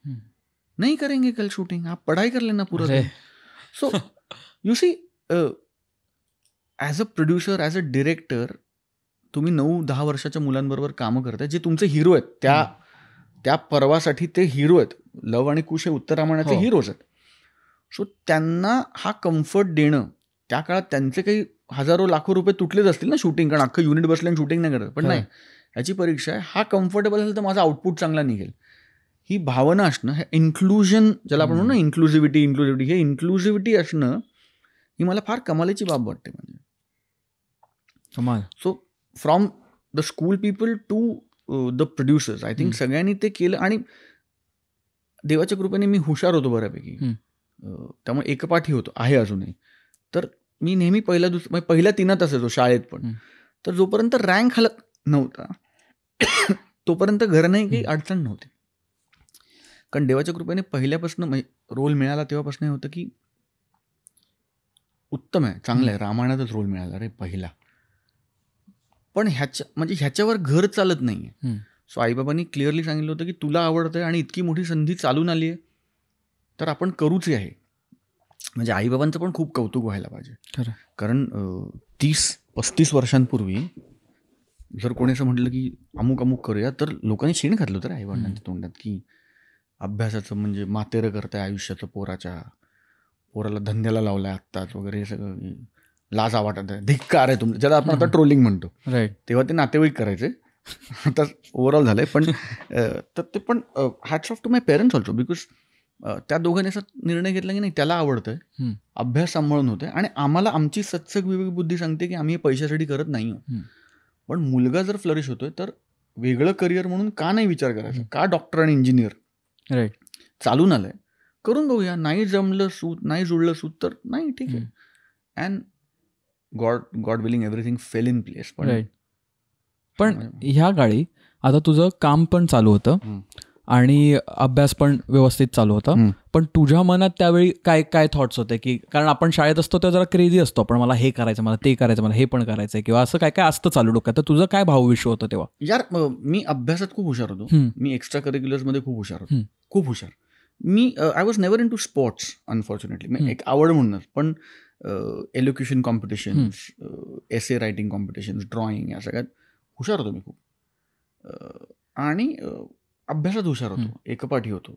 नहीं करेंगे कल शूटिंग आप पढ़ाई कर लेना पूरा दिन. So you see as a producer as a director तुम्ही 9-10 वर्षाच्या मुलांबरोबर कामं करताय जे तुमचे हिरो आहेत. त्या पर्वासाठी ते हिरो आहेत. लव आणि कुश हे उत्तर रामायणाचे हिरोज आहेत. सो त्यांना हा कम्फर्ट देणं त्या काळात त्यांचे काही हजारो लाखो रुपये तुटलेच असतील ना शूटिंग कारण अख्खं युनिट बसलं आणि शूटिंग नाही करत. पण नाही याची परीक्षा आहे हा कम्फर्टेबल असेल तर माझा आउटपुट चांगला निघेल. ही भावना असणं हे इन्क्लुजन ज्याला आपण म्हणू ना इन्क्लुझिव्हिटी हे इन्क्लुझिव्हिटी असणं ही मला फार कमालीची बाब वाटते. म्हणजे कमाल. So from the school people to the producers I think सगळ्यांनी ते केलं. आणि देवाच्या कृपेने मी हुशार होतो बऱ्यापैकी त्यामुळे एकपाठी होतो आहे अजूनही. तर मी नेहमी पहिल्या 3 असायचो शाळेत पण. तर जोपर्यंत रँक हलत नव्हता तोपर्यंत घराने काही अडचण नव्हती. कारण देवाच्या कृपेने पहिल्यापासून रोल मिळाला तेव्हापासून हे होतं की उत्तम आहे चांगलं आहे रामायणातच रोल मिळाला रे पहिला. पण ह्याच्यावर घर चालत नाही आहे. सो आईबाबांनी क्लिअरली सांगितलं होतं की तुला आवडतंय आणि इतकी मोठी संधी चालून आली आहे तर आपण करूच आहे. म्हणजे आईबाबांचं पण खूप कौतुक व्हायला पाहिजे. कारण 30-35 वर्षांपूर्वी जर कोणी असं म्हटलं की अमुक अमुक करूया तर लोकांनी शेण घातलं होतं आईवडिलांच्या तोंडात की अभ्यासाचं म्हणजे मातेरं करताय आयुष्याचं पोराला धंद्याला लावलाय आत्ताच वगैरे हे सगळं लाजा वाटत आहे धिक्कार आहे तुमचं ज्याला आपण आता ट्रोलिंग म्हणतो. राईट. तेव्हा ते नातेवाईक करायचे आता ओव्हरऑल झालंय. पण तर ते पण hats off to my parents also because त्या दोघांनी असा निर्णय घेतला की नाही त्याला आवडतंय अभ्यास सांभाळून होतोय आणि आम्हाला आमची सत्सक विवेक बुद्धी सांगते की आम्ही हे पैशासाठी करत नाही आहोत. पण मुलगा जर फ्लरिश होतोय तर वेगळं करिअर म्हणून का नाही विचार करायचा. का डॉक्टर आणि इंजिनियर राईट चालून आलंय करून बघूया. नाही जमलं सूत नाही जुळलं सूत तर नाही ठीक आहे. And God willing everything fail in place. पण ह्या काळी आता तुझं काम पण चालू होतं आणि अभ्यास पण व्यवस्थित चालू होता. पण तुझ्या मनात त्यावेळी काय काय थॉट्स होते की कारण आपण शाळेत असतो तेव्हा जरा क्रेझी असतो पण मला हे करायचं मला ते करायचं मला हे पण करायचंय किंवा असं काय काय असतं चालू डोक्यात. तर तुझं काय भावविश्व होतं तेव्हा. यार मी अभ्यासात खूप हुशार होतो. मी एक्स्ट्रा करिक्युलर्समध्ये खूप हुशार होतो. खूप हुशार. मी I was never into sports unfortunately. एक आवड म्हणूनच. पण elocution competitions essay writing competitions drawing या सगळ्यात हुशार होतो मी खूप. आणि अभ्यासात हुशार होतो एकपाठी होतो.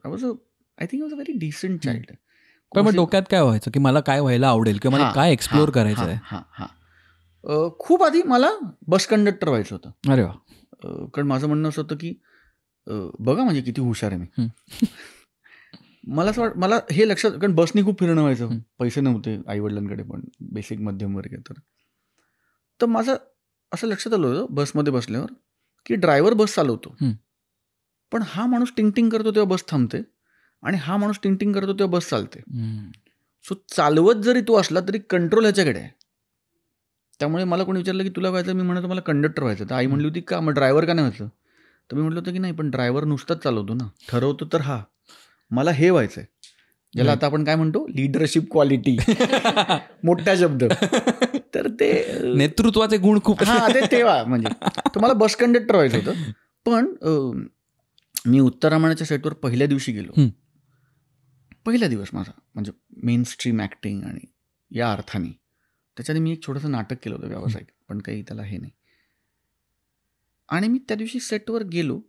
I think was a very decent child. पण मग डोक्यात काय व्हायचं की मला काय व्हायला आवडेल किंवा मला काय एक्सप्लोर करायचं आहे. खूप आधी मला बस कंडक्टर व्हायचं होतं. अरे वा. कारण माझं म्हणणं असं होतं की बघा म्हणजे किती हुशार आहे मी. मला असं मला हे लक्षात कारण बसनी खूप फिरणं व्हायचं. पैसे नव्हते आईवडिलांकडे पण बेसिक मध्यमवर्गीय. तर माझं असं लक्षात आलं होतं बसमध्ये बसल्यावर की ड्रायव्हर बस चालवतो पण हा माणूस टिंग करतो तेव्हा बस थांबते आणि हा माणूस टिंग करतो तेव्हा बस चालते. सो चालवत जरी तो असला तरी कंट्रोल ह्याच्याकडे आहे. त्यामुळे मला कोणी विचारलं की तुला व्हायचं मी म्हणतो मला कंडक्टर व्हायचं. तर आई म्हणली होती का मग ड्रायव्हर का नाही व्हायचं. तर मी म्हटलं होतं की नाही पण ड्रायव्हर नुसताच चालवतो ना ठरवतो तर हा मला हे व्हायचंय ज्याला आता आपण काय म्हणतो लिडरशिप क्वालिटी मोठा शब्द. तर ते नेतृत्वाचे गुण खूप ते तेव्हा म्हणजे तुम्हाला बस कंडक्टर व्हायचं होतं. पण मी उत्तर रामायणाच्या सेटवर पहिल्या दिवशी गेलो. पहिला दिवस माझा म्हणजे मेन स्ट्रीम ॲक्टिंग आणि या अर्थाने त्याच्याने मी एक छोटंसं नाटक केलं होतं व्यावसायिक पण काही त्याला हे नाही. आणि मी त्या दिवशी सेटवर गेलो.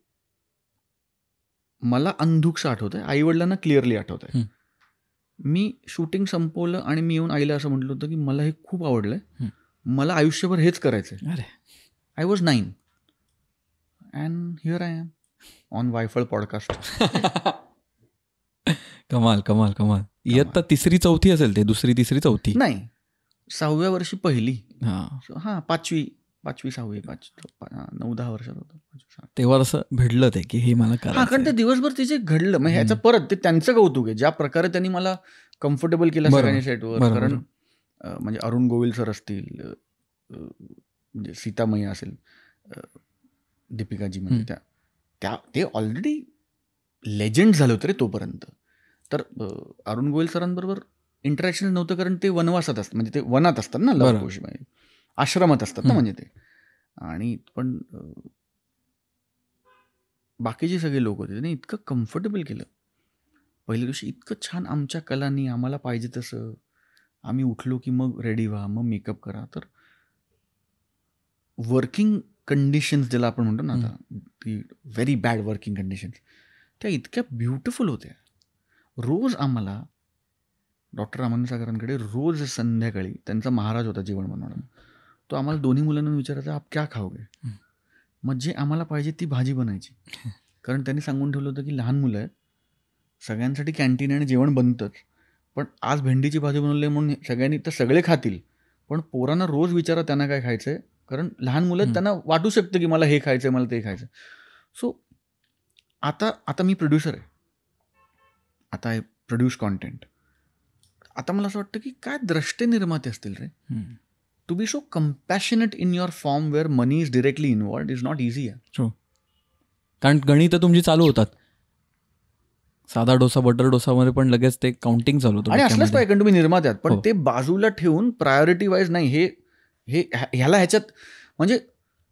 मला अंधुकसं आठवत आहे आईवडिलांना क्लिअरली आठवत आहे. मी शूटिंग संपवलं आणि मी येऊन आईला असं म्हटलं होतं की मला हे खूप आवडलंय मला आयुष्यभर हेच करायचंय. अरे I was 9 and here I am on Waayfal podcast. कमाल कमाल कमाल. इयत्ता 3री 4थी असेल ते 2री 3री 4थी नाही 6व्या वर्षी पहिली. हां 5वी 6वी 9-10 वर्षात होतं. तेव्हा असं घडलं ते की हे मला कारण ते दिवसभर तिचे घडलं. मग ह्याचं परत ते त्यांचं कौतुक आहे ज्या प्रकारे त्यांनी मला कम्फर्टेबल केलं सगळ्यांनी सेटवर. कारण म्हणजे अरुण गोविल सर असतील म्हणजे सीतामय्या असेल, दीपिकाजी, म्हणजे त्या ते ऑलरेडी लेजंड झाले होते रे तोपर्यंत. तर अरुण गोयल सरांबरोबर इंटरॅक्शन नव्हतं, कारण ते वनवासात असतात, म्हणजे ते वनात असतात ना, लवकुश आश्रमात असतात ना, म्हणजे ते. आणि पण बाकीचे सगळे लोक होते, त्यांनी इतकं कम्फर्टेबल केलं पहिल्या दिवशी, इतकं छान आमच्या कलांनी आम्हाला पाहिजे तसं. आम्ही उठलो की मग रेडी व्हा, मग मेकअप करा. तर वर्किंग कंडिशन्स ज्याला आपण म्हणतो ना आता, ती व्हेरी बॅड वर्किंग कंडिशन्स, त्या इतक्या ब्युटिफुल होत्या. रोज आम्हाला डॉक्टर रामानंदसागरांकडे रोज संध्याकाळी, त्यांचा महाराज होता जेवण बनवणं, तो आम्हाला दोन्ही मुलांना विचारायचा, आप क्या खाओगे? मग जे आम्हाला पाहिजे ती भाजी बनायची, कारण त्यांनी सांगून ठेवलं होतं की लहान मुलं आहेत, सगळ्यांसाठी कॅन्टीन आणि जेवण बनतंच, पण आज भेंडीची भाजी बनवली म्हणून सगळ्यांनी, तर सगळे खातील, पण पोरांना रोज विचारा त्यांना काय खायचं आहे, कारण लहान मुलं त्यांना वाटू शकतं की मला हे खायचं आहे, मला ते खायचं. सो आता मी प्रोड्युसर आहे, आता आय प्रोड्यूस कॉन्टेंट. आता मला असं वाटतं की काय द्रष्टे निर्माते असतील रे, to be so compassionate in your form where money is directly involved is not easy आहे. कारण गणित तुमची चालू होतात, साधा डोसा बटर डोसामध्ये पण लगेच ते काउंटिंग चालू होतं आणि असलंच पाहिजे, कारण तुम्ही निर्माते आहात, पण ते बाजूला ठेवून प्रायोरिटी वाईज नाही, हे ह्याला ह्याच्यात, म्हणजे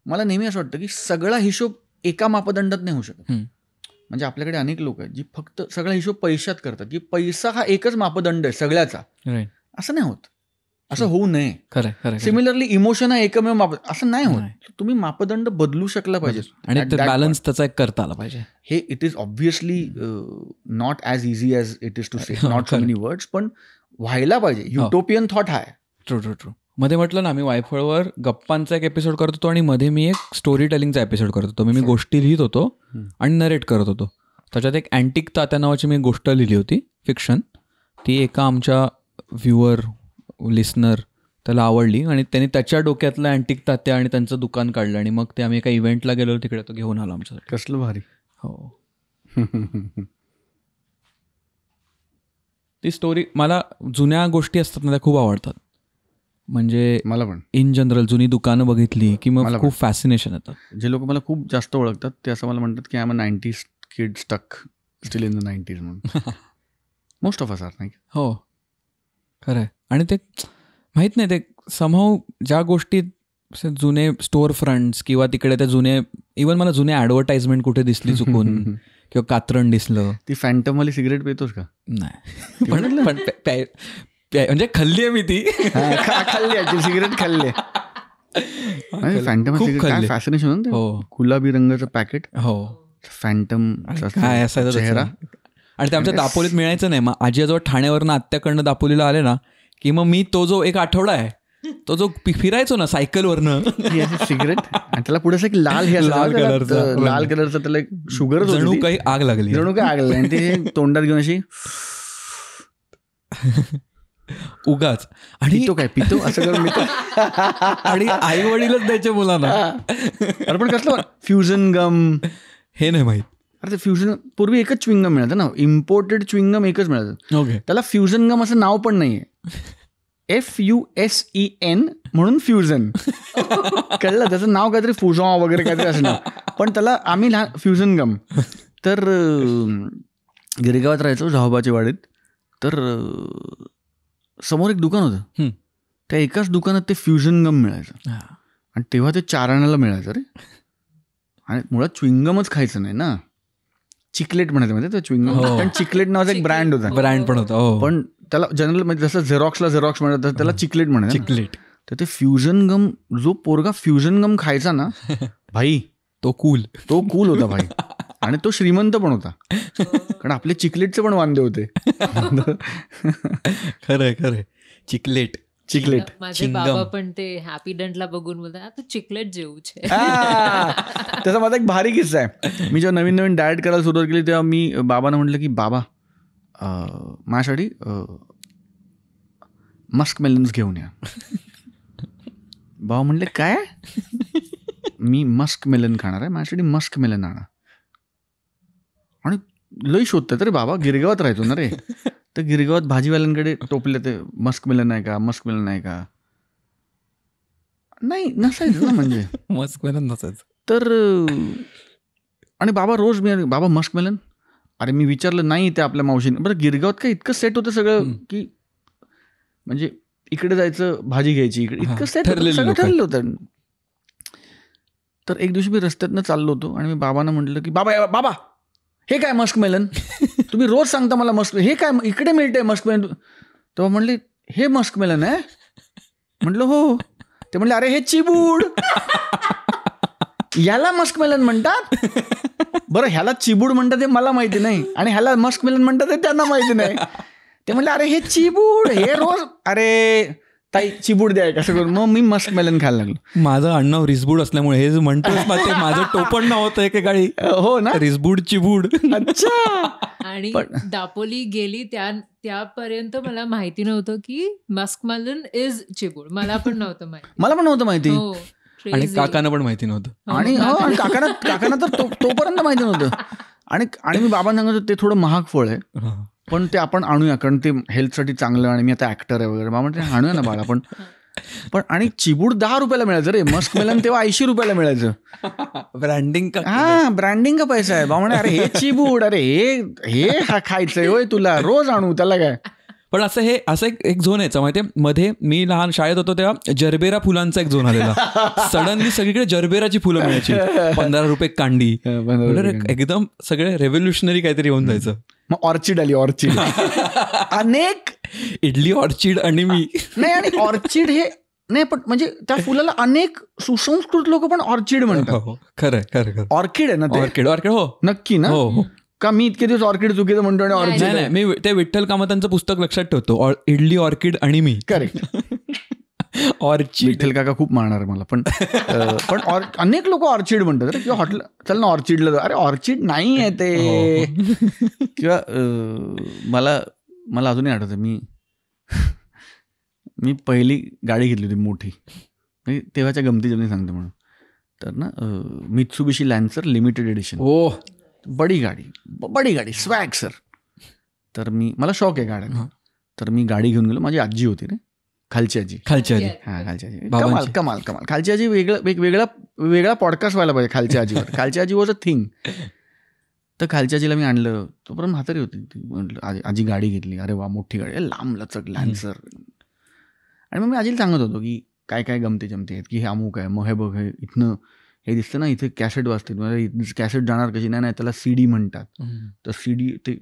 मला नेहमी असं वाटतं की सगळा हिशोब एका मापदंडात नाही होऊ शकत. म्हणजे आपल्याकडे अनेक लोक आहेत जी फक्त सगळा हिशोब पैशात करतात, की पैसा हा एकच मापदंड आहे सगळ्याचा. असं नाही होत, असं होऊ नये. खरं. सिमिलरली इमोशन हा एकमेव मापदंड, असं नाही होत. तुम्ही मापदंड बदलू शकला पाहिजे, आणि बॅलन्स त्याचा एक करता आला पाहिजे. हे it is obviously not as easy as it is to say, not so many words, पण व्हायला पाहिजे. युटोपियन थॉट हा आहे. ट्रू. मध्ये म्हटलं ना, मी वायफळवर गप्पांचा एक एपिसोड करत होतो आणि मध्ये मी एक स्टोरी टेलिंगचा एपिसोड करत होतो. मी गोष्टी लिहित होतो आणि नरेट करत होतो. त्याच्यात एक अँटिक तात्या नावाची मी गोष्ट लिहिली होती, फिक्शन. ती एका आमच्या व्ह्युअर, लिस्नर त्याला आवडली आणि त्यांनी त्याच्या डोक्यातलं अँटिक तात्या आणि त्यांचं दुकान काढलं, आणि मग ते आम्ही एका इव्हेंटला गेलो, तिकडे तो घेऊन आला आमच्यासाठी. कसलं भारी. हो. ती स्टोरी, मला जुन्या गोष्टी असतात ना त्या खूप आवडतात. म्हणजे मला पण इन जनरल जुनी दुकानं बघितली की मग खूप फॅसिनेशन येतं. जे लोक मला खूप जास्त ओळखतात ते असं मला म्हणतात की I am a 90s kid stuck still in the 90s म्हणून. मोस्ट ऑफ अस आर, नाही? हो, खरं आहे. आणि ते माहीत नाही, ते समहाऊ ज्या गोष्टी जुने स्टोअर फ्रंट्स किंवा तिकडे ते जुने, इवन मला जुने ॲडव्हर्टाइजमेंट कुठे दिसली चुकून किंवा कात्रण दिसलं. ती फॅन्टमवाली सिगरेट पितोस का? नाही, पण म्हणजे खाल्ली आहे मी ती. खाल्ली सिगरेट खाल्ली. फॅन्टम सिगरेट फॅसिनेशन होतं. हो, गुलाबी रंगाचं पॅकेट. हो, फॅन्टम काय असायचं चेहरा. आणि ते आमच्या दापोलीत मिळायचं नाही. मग आजी आजोबा ठाण्यावरनं आत्याकडनं दापोलीला आले ना की मग मी तो जो एक आठवडा आहे तो जो फिरायचो ना सायकलवरनं सिगरेट, आणि त्याला पुढे एक लाल कलरचा त्याला एक शुगर, जणू काही आग लागली, आणि ते तोंडात घेऊन अशी उगाच. आणि तो काय पितो असं करून आणि आई वडीलच द्यायचे मुलांना. अरे पण कसलं फ्युजन गम हे नाही माहित. अरे ते फ्युजन, पूर्वी एकच च्युइंगम मिळालं ना, इम्पोर्टेड च्युइंगम एकच मिळालं. ओके, त्याला फ्युजन गम असं नाव पण नाहीये. FUSEN म्हणून फ्युजन. कळलं, त्याचं नाव काहीतरी फुजॉ वगैरे काहीतरी असं नाव, पण त्याला आम्ही लहान फ्युजन गम. तर गिरगावात राहायचो जहाबाच्या वाडीत. तर समोर एक दुकान होतं, त्या एकाच दुकानात ते फ्युजन गम मिळायचं. आणि तेव्हा ते 4 आण्याला मिळायचं रे. आणि मुळात च्युइंगमच खायचं नाही ना, चिकलेट म्हणायचं म्हणजे ते च्युइंगम. पण चिकलेट नावाचा एक ब्रँड पण होता. पण त्याला जनरल म्हणजे जसं झेरॉक्सला झेरॉक्स म्हणतात त्याला चिकलेट म्हणायचं. चिकलेट. तर ते फ्युजन गम, जो पोरगा फ्युजन गम खायचा ना भाई, तो कूल होता भाई. आणि तो श्रीमंत पण होता, कारण आपले चिकलेटचे पण वांदे होते. खरंय. चिकलेट. माझे बाबा पण ते हॅपी डंटला बघून बोलतात तू चिकलेट जेवू छे. त्याचा माझा एक भारी किस्सा आहे. मी जेव्हा नवीन डाएट करायला सुरुवात केली तेव्हा मी बाबांना म्हटलं की बाबा माझ्यासाठी मस्क मेलन्स घेऊन या. बाबा म्हणले काय? मी मस्क मेलन खाणार आहे, माझ्यासाठी मस्क मेलन आणा. आणि लई शोधतात रे बाबा, गिरगावात राहायचो ना रे. तर गिरगावात भाजीवाल्यांकडे टोपले ते मस्क मेलन आहे का. नाही नसायचं ना म्हणजे. मस्कमेलन नसायचं. तर आणि बाबा रोज बाबा मस्कमेलन, अरे मी विचारलं नाही ते आपल्या मावशीने, बरं गिरगावात काय इतकं सेट होतं सगळं की म्हणजे इकडे जायचं भाजी घ्यायची, इकडे इतकं सेट सगळं ठरलेलं होतं. तर एक दिवशी मी रस्त्यातनं चाललो होतो आणि मी बाबांना म्हटलं की बाबा हे काय मस्कमेलन, तुम्ही रोज सांगता मला हे काय इकडे मिळतंय मस्कमेलन. तेव्हा म्हणले हे मस्कमेलन आहे. म्हटलं हो. ते म्हणले अरे हे चिबूड, ह्याला मस्कमेलन म्हणतात. बरं ह्याला चिबूड म्हणतात हे मला माहिती नाही आणि ह्याला मस्कमेलन म्हणतात हे त्यांना माहिती नाही. ते म्हणले अरे हे चिबूड, हे रोज, अरे ताई चिबूड द्या कसं करून. मग मी मस्कमेलन खायला लागलो. माझं आडनाव रिसबूड असल्यामुळे हे म्हणतोस ते माझं टोपण नाव होतं एकेकाळी. हो ना, रिसबूड चिबूड. अच्छा. आणि दापोली गेली त्यापर्यंत मला माहिती नव्हतं की मस्कमेलन इज चिबूड. मला पण नव्हतं माहिती. आणि काकांना पण माहिती नव्हतं. आणि काकांना तर तोपर्यंत माहिती नव्हतं. आणि मी बाबांना सांगतो ते थोडं महाग फळ आहे पण ते आपण आणूया कारण ते हेल्थसाठी चांगलं आणि मी आता ऍक्टर आहे वगैरे. बाबा ते आणूया ना बाळा. पण आणि चिबूड 10 रुपयाला मिळायचं रे, मस्कमेलन तेव्हा 80 रुपयाला मिळायचं. ब्रँडिंग ब्रँडिंग का पैसा आहे. बाबा म्हणे अरे हे चिबूड, अरे हे खायचंय होय तुला, रोज आणू त्याला काय. पण असं एक झोन यायचा माहितीये. मध्ये मी लहान शाळेत होतो तेव्हा जरबेरा फुलांचा एक झोन आलेला. सडनली सगळीकडे जरबेराची फुलं मिळायची. 15 रुपये कांडी. एकदम सगळे रेव्होल्युशनरी काहीतरी होऊन जायचं. मग ऑर्चिड आली. ऑर्चिड अनेक इडली ऑर्चिड आणि मी नाही. आणि ऑर्चिड हे नाही पण म्हणजे त्या फुलाला अनेक सुसंस्कृत लोक पण ऑर्चिड म्हणतात. खरं ऑर्किड आहे ना ते. ऑर्किड हो नक्की ना. हो का मी इतके दिवस ऑर्किड चुकीचं म्हणतो आणि ऑर्चिड नाही. मी ते विठ्ठल कामतांचं पुस्तक लक्षात ठेवतो. इडली ऑर्किड आणि मी. करेक्ट. ऑर्चिड. विठ्ठल काका खूप मारणार मला. पण अनेक लोक ऑर्चिड म्हणतात रे. किंवा हॉटेल चल ना ऑर्चिडला जा. अरे ऑर्चिड नाही आहे ते. किंवा मला अजूनही आठवतं मी पहिली गाडी घेतली होती मोठी. तेव्हाच्या गमती जमती सांगतो म्हणून. तर ना मित्सुबिशी लॅन्सर लिमिटेड एडिशन. बडी गाडी स्वॅग सर. तर मला शौक आहे गाड्या. तर मी गाडी घेऊन गेलो. माझी आजी होती रे, खालची आजी. हा खालची आजी. कमाल. खालची आजी वेगळा पॉडकास्ट व्हायला पाहिजे खालच्या आजीवर. खालची आजी वॉज अ थिंग. तर खालच्या आजीला मी आणलं. तोपर्यंत म्हातारी होती. म्हटलं आजी गाडी घेतली. अरे वा मोठी गाडी, लांब लचक लॅन्सर. आणि मग मी आजीला सांगत होतो की काय काय गमती जमती आहेत की हे अमुक आहे, मग हे बघ हे इथनं हे दिसतं ना, इथे कॅसेट वाजते. कॅसेट जाणार कशी, नाही त्याला CD म्हणतात. तर CD ते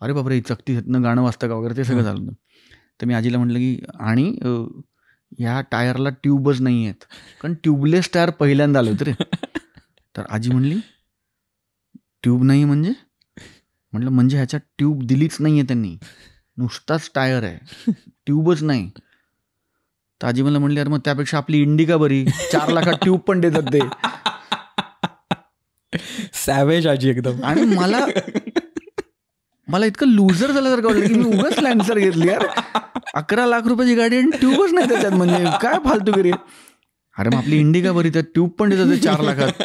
अरे बापरे चकती इथनं गाणं वाजतं का वगैरे ते सगळं झालं. तर मी आजीला म्हटलं की आणि ह्या टायरला ट्यूबच नाही आहेत कारण ट्यूबलेस टायर पहिल्यांदा आलं होतं रे. तर आजी म्हणली ट्यूब नाही म्हटलं म्हणजे ह्याच्यात ट्यूब दिलीच नाही आहे त्यांनी, नुसताच टायर आहे, ट्यूबच नाही. तर आजी मला म्हणली अरे मग त्यापेक्षा आपली इंडिका बरी, 4 लाखात ट्यूब पण देतात ते. सॅवेज आजी एकदम. आणि मला इतकं लुझर झाल्यासारखं वाटलं की मी उगाच लॅन्सर घेतली यार. 11 लाख रुपयाची गाडी आणि ट्यूबच नाही त्याच्यात, म्हणजे काय फालतूगिरी. अरे मग आपली इंडिका बरी, त्यात ट्यूब पण देतात 4 लाखात.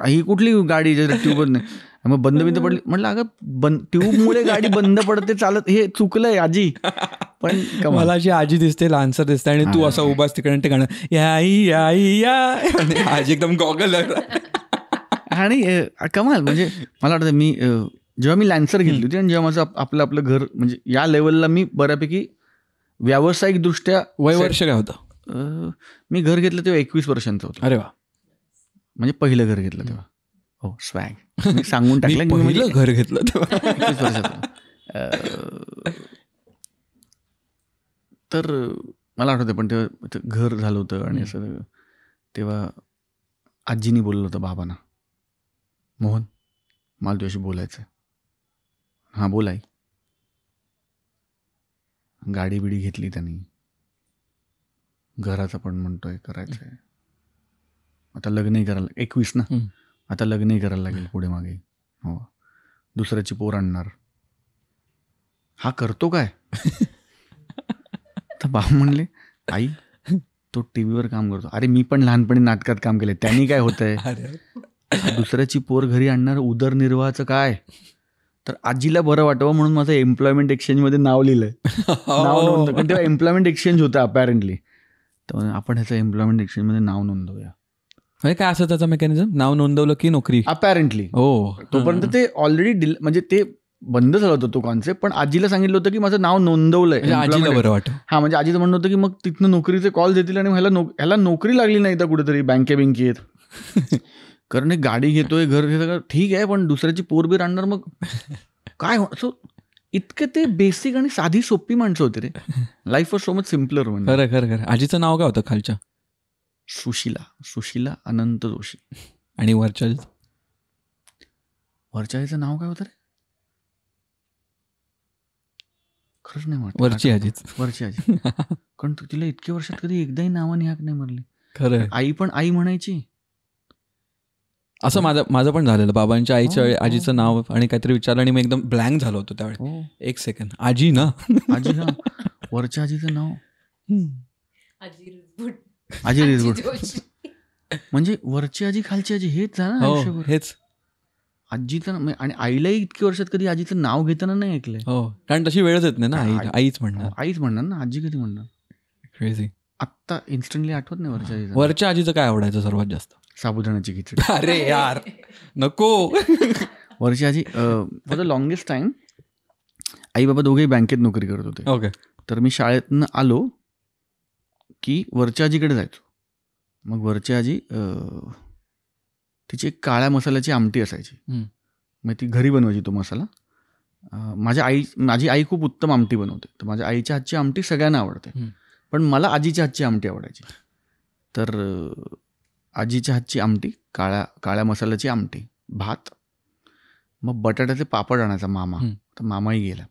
ही कुठली गाडी ज्याच्यात ट्यूबच नाही. मग बंद पडली. म्हटलं अगं ट्यूबमुळे गाडी बंद पडते चालत, हे चुकलंय आजी. पण मला अशी आजी दिसते, लहानसर दिसते आणि तू असा उभाच तिकडे ते गाणं या आजी एकदम गॉगल. आणि कमाल. म्हणजे मला वाटतं मी जेव्हा मी लॅन्सर घेतली होती आणि जेव्हा माझं आपलं घर म्हणजे या लेवलला मी बऱ्यापैकी व्यावसायिक दृष्ट्या. वय वर्ष काय होतं? मी घर घेतलं तेव्हा 21 वर्षांचं होतं. अरे वा. म्हणजे पहिलं घर घेतलं तेव्हा. हो स्वॅग सांगून टाकलं. पहिलं घर घेतलं तेव्हा 21 वर्षाचं. तर मला आठवतं पण तेव्हा घर झालं होतं आणि असं. तेव्हा आजीनी बोललं होतं बाबांना, मोहन मला तुझ्याशी बोलायचं आहे. हां बोलाय. गाडी बिडी घेतली त्यांनी, घराचं पण म्हणतोय करायचं आहे. आता लग्नही करायला 21 ना, आता लग्नही करायला लागेल पुढे मागे. हो दुसऱ्याची पोर आणणार. हा करतो काय? तर बाबा म्हणले आई तो टीव्हीवर काम करतो. अरे मी पण लहानपणी नाटकात काम केलंय, त्यांनी काय होतंय. दुसऱ्याची पोर घरी आणणार, उदरनिर्वाहाचं काय. तर आजीला बरं वाटावं म्हणून माझं एम्प्लॉयमेंट एक्सचेंजमध्ये नाव लिहिलंय. नाव नोंद, कारण तेव्हा एम्प्लॉयमेंट एक्सचेंज होतं अपॅरेंटली. तर आपण ह्याचं एम्प्लॉयमेंट एक्सचेंजमध्ये नाव नोंदवूया. काय असं त्याचं मेकॅनिझम? नाव नोंदवलं की नोकरी? अपॅरेंटली. तोपर्यंत ते ऑलरेडी म्हणजे ते बंद झालं होतं तो कॉन्सेप्ट. पण आजीला सांगितलं होतं की माझं नाव नोंदवलंय. आजीला बरं वाटतं. हा, म्हणजे आजीचं म्हणणं होतं की मग तिथनं नोकरीचे कॉल देतील आणि ह्याला नोकरी लागली नाही तर कुठेतरी बँकेत. कारण एक गाडी घेतोय, घर घेतोय, ठीक आहे, पण दुसऱ्याची पोरबीर आणणार मग काय? इतके ते बेसिक आणि साधी सोपी माणसं होती रे. Life was so much simpler. म्हणजे खरं. आजीचं नाव काय होतं खालच्या? सुशीला अनंत जोशी. आणि वरच्या आईचं नाव काय होतं रे? खरंच नाही म्हणत. वरची आजी. कारण तिला इतक्या वर्षात कधी एकदाही नावाने हाक नाही मारली. खरं. आई पण आई म्हणायची. असं माझं पण झालेलं. बाबांच्या आजीचं नाव आणि काहीतरी विचारलं आणि मी एकदम ब्लँक झालो होतो त्यावेळी. एक सेकंड, आजी ना? आजी ना. वरच्या आजीचं नाव आजी रिजबूट. म्हणजे वरची आजी खालची आजी हेच ना हेच. आजीचं आणि आईलाही इतक्या वर्षात कधी आजीचं नाव घेताना नाही ऐकलंय. कारण तशी वेळच येत नाही ना. आईच म्हणणार ना. आजी कधी म्हणणार? क्रेझी. आत्ता इन्स्टंटली आठवत नाही वरच्या आजीचं काय आवडायचं सर्वात जास्त? साबुदाण्याची खिचडी. अरे यार नको. वरची आजी for the longest time I बाबा दोघेही बँकेत नोकरी करत होते. ओके. तर मी शाळेतनं आलो की वरच्या आजीकडे जायचो. मग वरची आजी तिची एक काळ्या मसाल्याची आमटी असायची. मग ती घरी बनवायची तो मसाला. माझी आई खूप उत्तम आमटी बनवते. तर माझ्या आईच्या हातची आमटी सगळ्यांना आवडते. पण मला आजीच्या हातची आमटी आवडायची. तर आजीच्या हातची आमटी, काळ्या मसाल्याची आमटी, भात, मग बटाट्याचे पापड आणायचा मामा. तर मामाही गेला.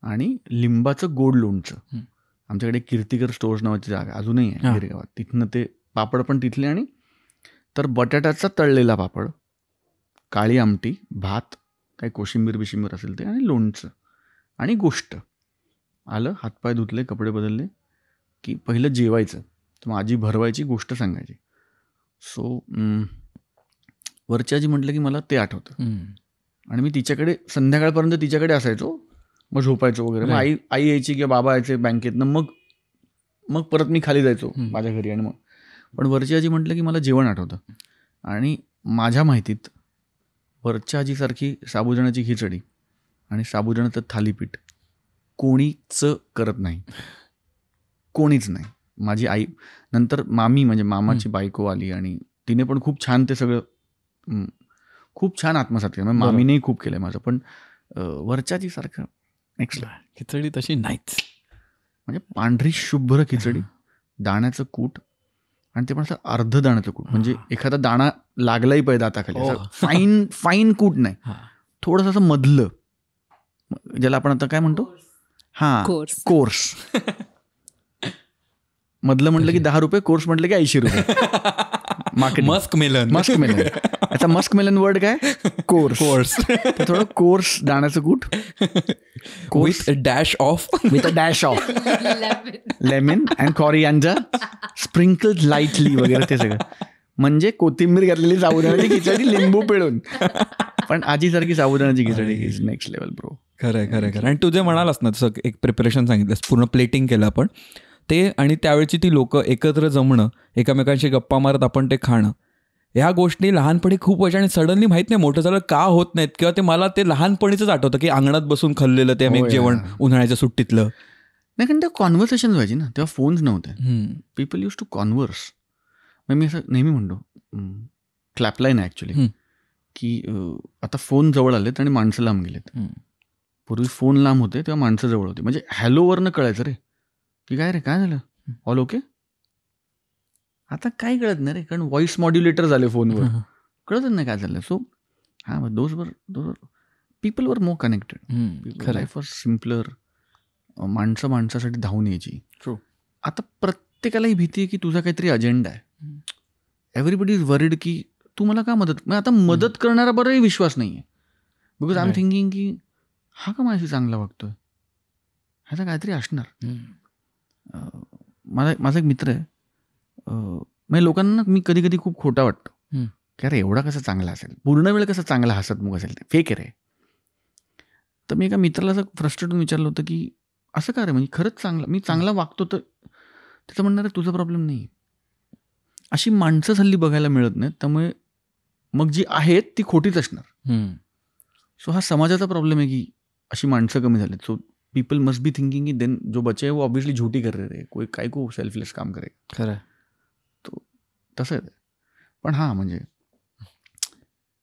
आणि लिंबाचं गोड लोणचं. आमच्याकडे कीर्तिकर स्टोअर्स नावाची जागा अजूनही आहे गिरगावात. तिथनं ते पापड पण तिथले. आणि तर बटाट्याचा तळलेला पापड, काळी आमटी, भात, काही कोशिंबीर बिशिंबीर असेल ते, आणि लोणचं आणि गोष्ट. आलं, हातपाय धुतले, कपडे बदलले की पहिलं जेवायचं. तर मग आजी भरवायची, गोष्ट सांगायची. सो वरची आजी म्हटलं की मला ते आठवतं. आणि मी तिच्याकडे संध्याकाळपर्यंत तिच्याकडे असायचो. मग झोपायचो वगैरे. मग आई यायची किंवा बाबा यायचे बँकेतनं. मग परत मी खाली जायचो माझ्या घरी. आणि मग पण वरची आजी म्हटलं की मला जेवण आठवतं. आणि माझ्या माहितीत वरच्या आजीसारखी साबुदाण्याची खिचडी आणि साबुदाण्याचं थालीपीठ कोणीच करत नाही. कोणीच नाही. माझी आई, नंतर मामी म्हणजे मामाची बायको आली आणि तिने पण खूप छान ते सगळं खूप छान आत्मसात केलं. म्हणजे मामीनेही खूप केलं माझं. पण वरच्या आजीसारखं नेक्स्ट खिचडी तशी नाहीच. म्हणजे पांढरी शुभ्र खिचडी, दाण्याचं कूट, आणि ते पण असं अर्ध दाण्याचं कूट. म्हणजे एखादा दाणा लागलाही पाहिजे दाताखाली. फाईन कूट नाही, थोडंसं असं मधलं, ज्याला आपण आता काय म्हणतो, कोर्स. मधलं म्हटलं की 10 रुपये, कोर्स म्हटलं की 80 रुपये. Musk melon. आता मस्क मेलन वर्ड काय? कोर्स. थोडं कोर्स दाण्याचं कूट with dash of lemon and coriander sprinkled lightly वगैरे ते सगळं. म्हणजे कोथिंबीर घातलेली साबुदाण्याची खिचडी लिंबू पिळून. पण आजीसारखी साबुदाण्याची खिचडी इज नेक्स्ट लेवल ब्रो. खरं. आणि तू जे म्हणालास ना तसं एक प्रिपरेशन सांगितलंस, पूर्ण प्लेटिंग केलं आपण ते, आणि त्यावेळची ती लोक एकत्र जमणं, एकमेकांशी गप्पा मारत आपण ते खाणं, ह्या गोष्टी लहानपणी खूप व्हायच्या. आणि सडनली माहीत नाही मोठं झालं का होत नाहीत, किंवा ते मला ते लहानपणीच आठवतं की अंगणात बसून खाल्लेलं ते आम्ही जेवण उन्हाळ्याच्या सुट्टीतलं. नाही, कारण तेव्हा कॉन्व्हर्सेशन व्हायची ना, तेव्हा फोन्स नव्हते. People use to converse. मग मी असं नेहमी म्हणतो, क्लॅपलाईन आहे ॲक्च्युली, की आता फोन जवळ आलेत आणि माणसं लांब गेलेत. पूर्वी फोन लांब होते तेव्हा माणसं जवळ होते. म्हणजे हॅलोवरनं कळायचं रे की काय रे, काय झालं, ऑल ओके. आता काही कळत नाही रे, कारण व्हॉइस मॉड्युलेटर झाले फोनवर, कळतच नाही काय झालं. So those were people were more connected. Life was simpler. माणसं माणसासाठी धावून यायची. आता प्रत्येकाला ही भीती आहे की तुझा काहीतरी अजेंडा आहे. एव्हरीबडी इज वरीड की तू मला का मदत, आता मदत करणारा बराही विश्वास नाही आहे. बिकॉज आय एम थिंकिंग की हा का माझ्याशी चांगला वागतोय, ह्याचा काहीतरी असणार. माझा एक मित्र आहे, म्हणजे लोकांना मी कधी कधी खूप खोटा वाटतो की अरे एवढा कसा चांगला असेल, पूर्ण वेळ कसा चांगला हसतमुख असेल, ते फेक आहे रे. तर मी एका मित्राला असं फ्रस्ट्रेट होऊन विचारलं होतं की असं का रे, म्हणजे खरंच मी चांगला वागतो तर त्याचं म्हणणार आहे तुझा प्रॉब्लेम नाही. अशी माणसं हल्ली बघायला मिळत नाहीत, त्यामुळे मग जी आहेत ती खोटीच असणार. सो हा समाजाचा प्रॉब्लेम आहे की अशी माणसं कमी झालीत. So people must be thinking की देन जो बचे है वो ऑब्वियसली झूठी कर रहे थे, कोई काय को सेल्फलेस काम करे. खरं तो तसं आहे. पण हां म्हणजे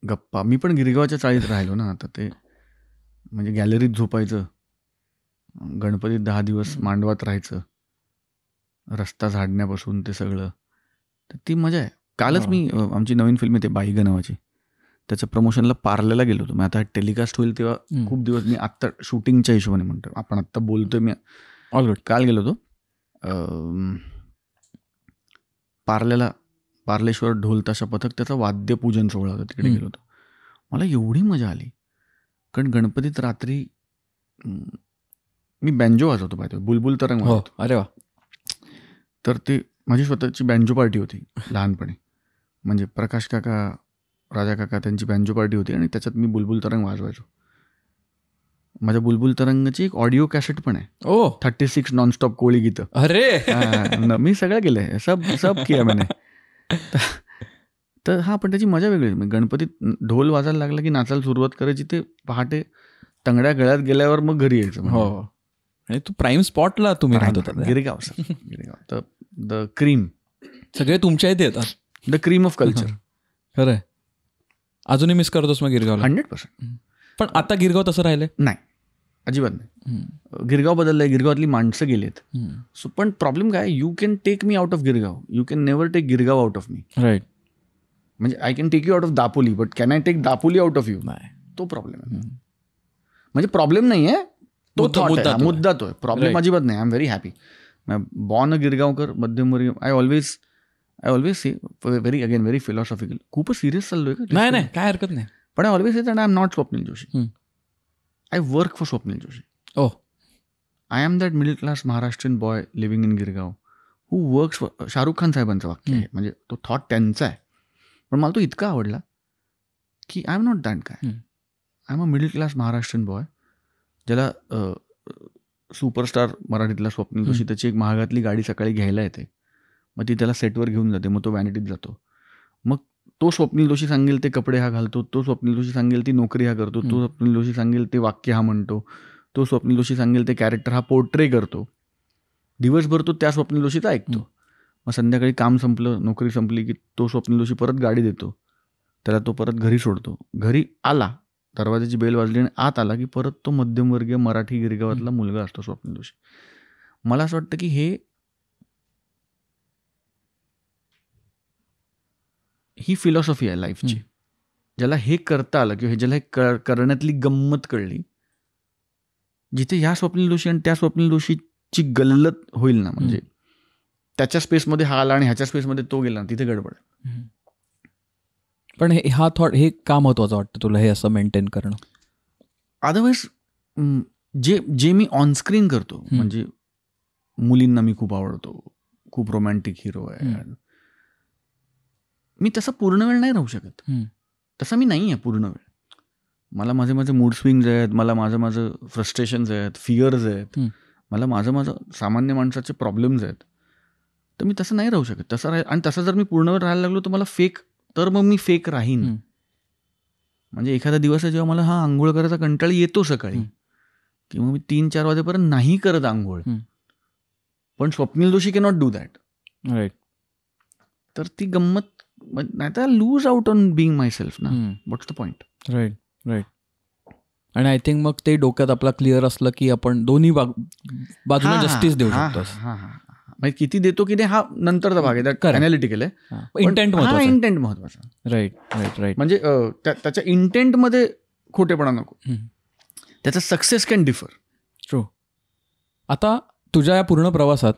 गप्पा, मी पण गिरगावच्या चाळीत राहिलो ना. आता ते म्हणजे गॅलरीत झोपायचं, गणपतीत 10 दिवस मांडवात राहायचं, रस्ता झाडण्यापासून ते सगळं, तर ती मजा आहे. कालच मी आमची नवीन फिल्म येते बाईग नावाची, त्याच्या प्रमोशनला पार्ल्याला गेलो होतो. मग आता टेलिकास्ट होईल तेव्हा खूप दिवस, मी आत्ता शूटिंगच्या हिशोबाने म्हणतो, आपण आत्ता बोलतोय, मी ऑलरेडी काल गेलो होतो पार्ल्याला. पार्लेश्वर ढोल ताशा पथक, त्याचा वाद्यपूजन सोहळा होता, तिकडे गेलो होतो. मला एवढी मजा आली, कारण गणपतीत रात्री मी बँजो वाजवतो पाहिजे, बुलबुल तरंग वाजवतो. अरे वा. तर ते माझी स्वतःची बँजो पार्टी होती लहानपणी. म्हणजे प्रकाश काका, राजा काका त्यांची बँजो पार्टी होती आणि त्याच्यात मी बुलबुल तरंग वाजवायचो. माझ्या बुलबुल तरंगची एक ऑडिओ कॅसेट पण आहे. 36 नॉनस्टॉप कोळी गीतं. अरे मी सगळं केलंय, सब किया मैंने. तर हा, पण त्याची मजा वेगळी. गणपतीत ढोल वाजायला लागला की नाचायला सुरुवात करायची, ते पहाटे तंगड्या गळ्यात गेल्यावर मग घरी यायचं. हो, आणि तू प्राईम स्पॉटला तुम्ही राहत होता. गिरगाव सर, गिरगाव. तर द क्रीम, सगळे तुमच्या इथे येतात. The cream of culture. खरंय. अजूनही मिस करतोस मग गिरगावला? 100%. पण आता गिरगाव तसं राहिलंय? नाही, अजिबात नाही. गिरगाव बदललंय, गिरगावातली माणसं गेलेत. सो पण प्रॉब्लेम काय, you can take me out of Girgaon, you can never take Girgaon out of me. Right. म्हणजे I can take you out of Dapoli, but can I take Dapoli out of you? नाही, तो प्रॉब्लेम आहे. म्हणजे प्रॉब्लेम नाही आहे, तो मुद्दा तो आहे. प्रॉब्लेम अजिबात नाही. I am very happy. Born a गिरगावकर, मध्यमवर्गीय. I always say, very philosophical, खूपच सिरियस चाललोय का? नाही, काय हरकत नाही. पण I always say that I am not Swapnil Joshi. I work for Swapnil Joshi. I am that middle class Maharashtrian boy living in Girgaon who works for. Shahrukh Khan साहेबांचं वाक्य आहे, म्हणजे तो थॉट त्यांचा आहे, पण मला तो इतका आवडला की I am not that guy. I am a middle class Maharashtrian boy, ज्याला सुपरस्टार मराठीतला स्वप्नील जोशी त्याची एक महागातली गाडी सकाळी घ्यायला येते, मग ती त्याला सेटवर घेऊन जाते, मग तो व्हॅनिटीत जातो. मग तो स्वप्नील जोशी सांगेल ते कपडे हा घालतो, तो स्वप्नील जोशी सांगेल ती नोकरी हा करतो, तो स्वप्नील जोशी सांगेल ते वाक्य हा म्हणतो, तो स्वप्नील जोशी सांगेल ते कॅरेक्टर हा पोर्ट्रे करतो. दिवसभर तो त्या स्वप्नील जोशीचा ऐकतो. मग संध्याकाळी काम संपलं, नोकरी संपली की तो स्वप्नील जोशी परत गाडी देतो, त्याला तो परत घरी सोडतो. घरी आला, दरवाजाची बेल वाजली आणि आत आला की परत तो मध्यमवर्गीय मराठी गिरगावातला मुलगा असतो स्वप्नील जोशी. मला असं वाटतं की ही फिलॉसॉफी आहे लाईफची. ज्याला हे करता आलं किंवा ज्याला हे करण्यातली गंमत कळली, जिथे ह्या स्वप्नील जोशी आणि त्या स्वप्नील जोशीची गल्लत होईल ना, म्हणजे त्याच्या स्पेसमध्ये हा आला आणि ह्याच्या स्पेसमध्ये तो गेला, तिथे गडबड. पण हा थॉट हे का महत्वाचं वाटतं तुला, हे असं मेंटेन करणं? अदरवाईज जे मी ऑनस्क्रीन करतो, म्हणजे मुलींना मी खूप आवडतो, खूप रोमॅन्टिक हिरो आहे, मी तसा पूर्ण वेळ नाही राहू शकत. तसा मी नाही आहे पूर्ण वेळ. मला माझे मूड स्विंग्स आहेत, मला माझं फ्रस्ट्रेशन्स आहेत, फिअर्स आहेत, मला माझं सामान्य माणसाचे प्रॉब्लेम्स आहेत. तर मी तसं नाही राहू शकत. आणि तसं जर मी पूर्ण वेळ राहायला लागलो तर मला तर मग मी फेक राहीन. म्हणजे एखादा दिवस आहे जेव्हा मला आंघोळ करायचा कंटाळा येतो सकाळी, किंवा मी 3-4 वाजेपर्यंत नाही करत आंघोळ, पण Swapnil Joshi cannot do that. Right. तर ती गंमत नाही तर lose out on being myself ना. What's the point? राईट. आणि आय थिंक मग ते डोक्यात आपला क्लिअर असलं की आपण दोन्ही बाजूला जस्टिस देऊ शकतो. किती देतो की नाही हा नंतरचा भाग आहे, त्यात अनालिटिकल आहे. इंटेंट महत्वाचा. राईट. म्हणजे त्याच्या इंटेंटमध्ये खोटेपणा नको. त्याचा सक्सेस कॅन डिफर. ट्रू. आता तुझ्या या पूर्ण प्रवासात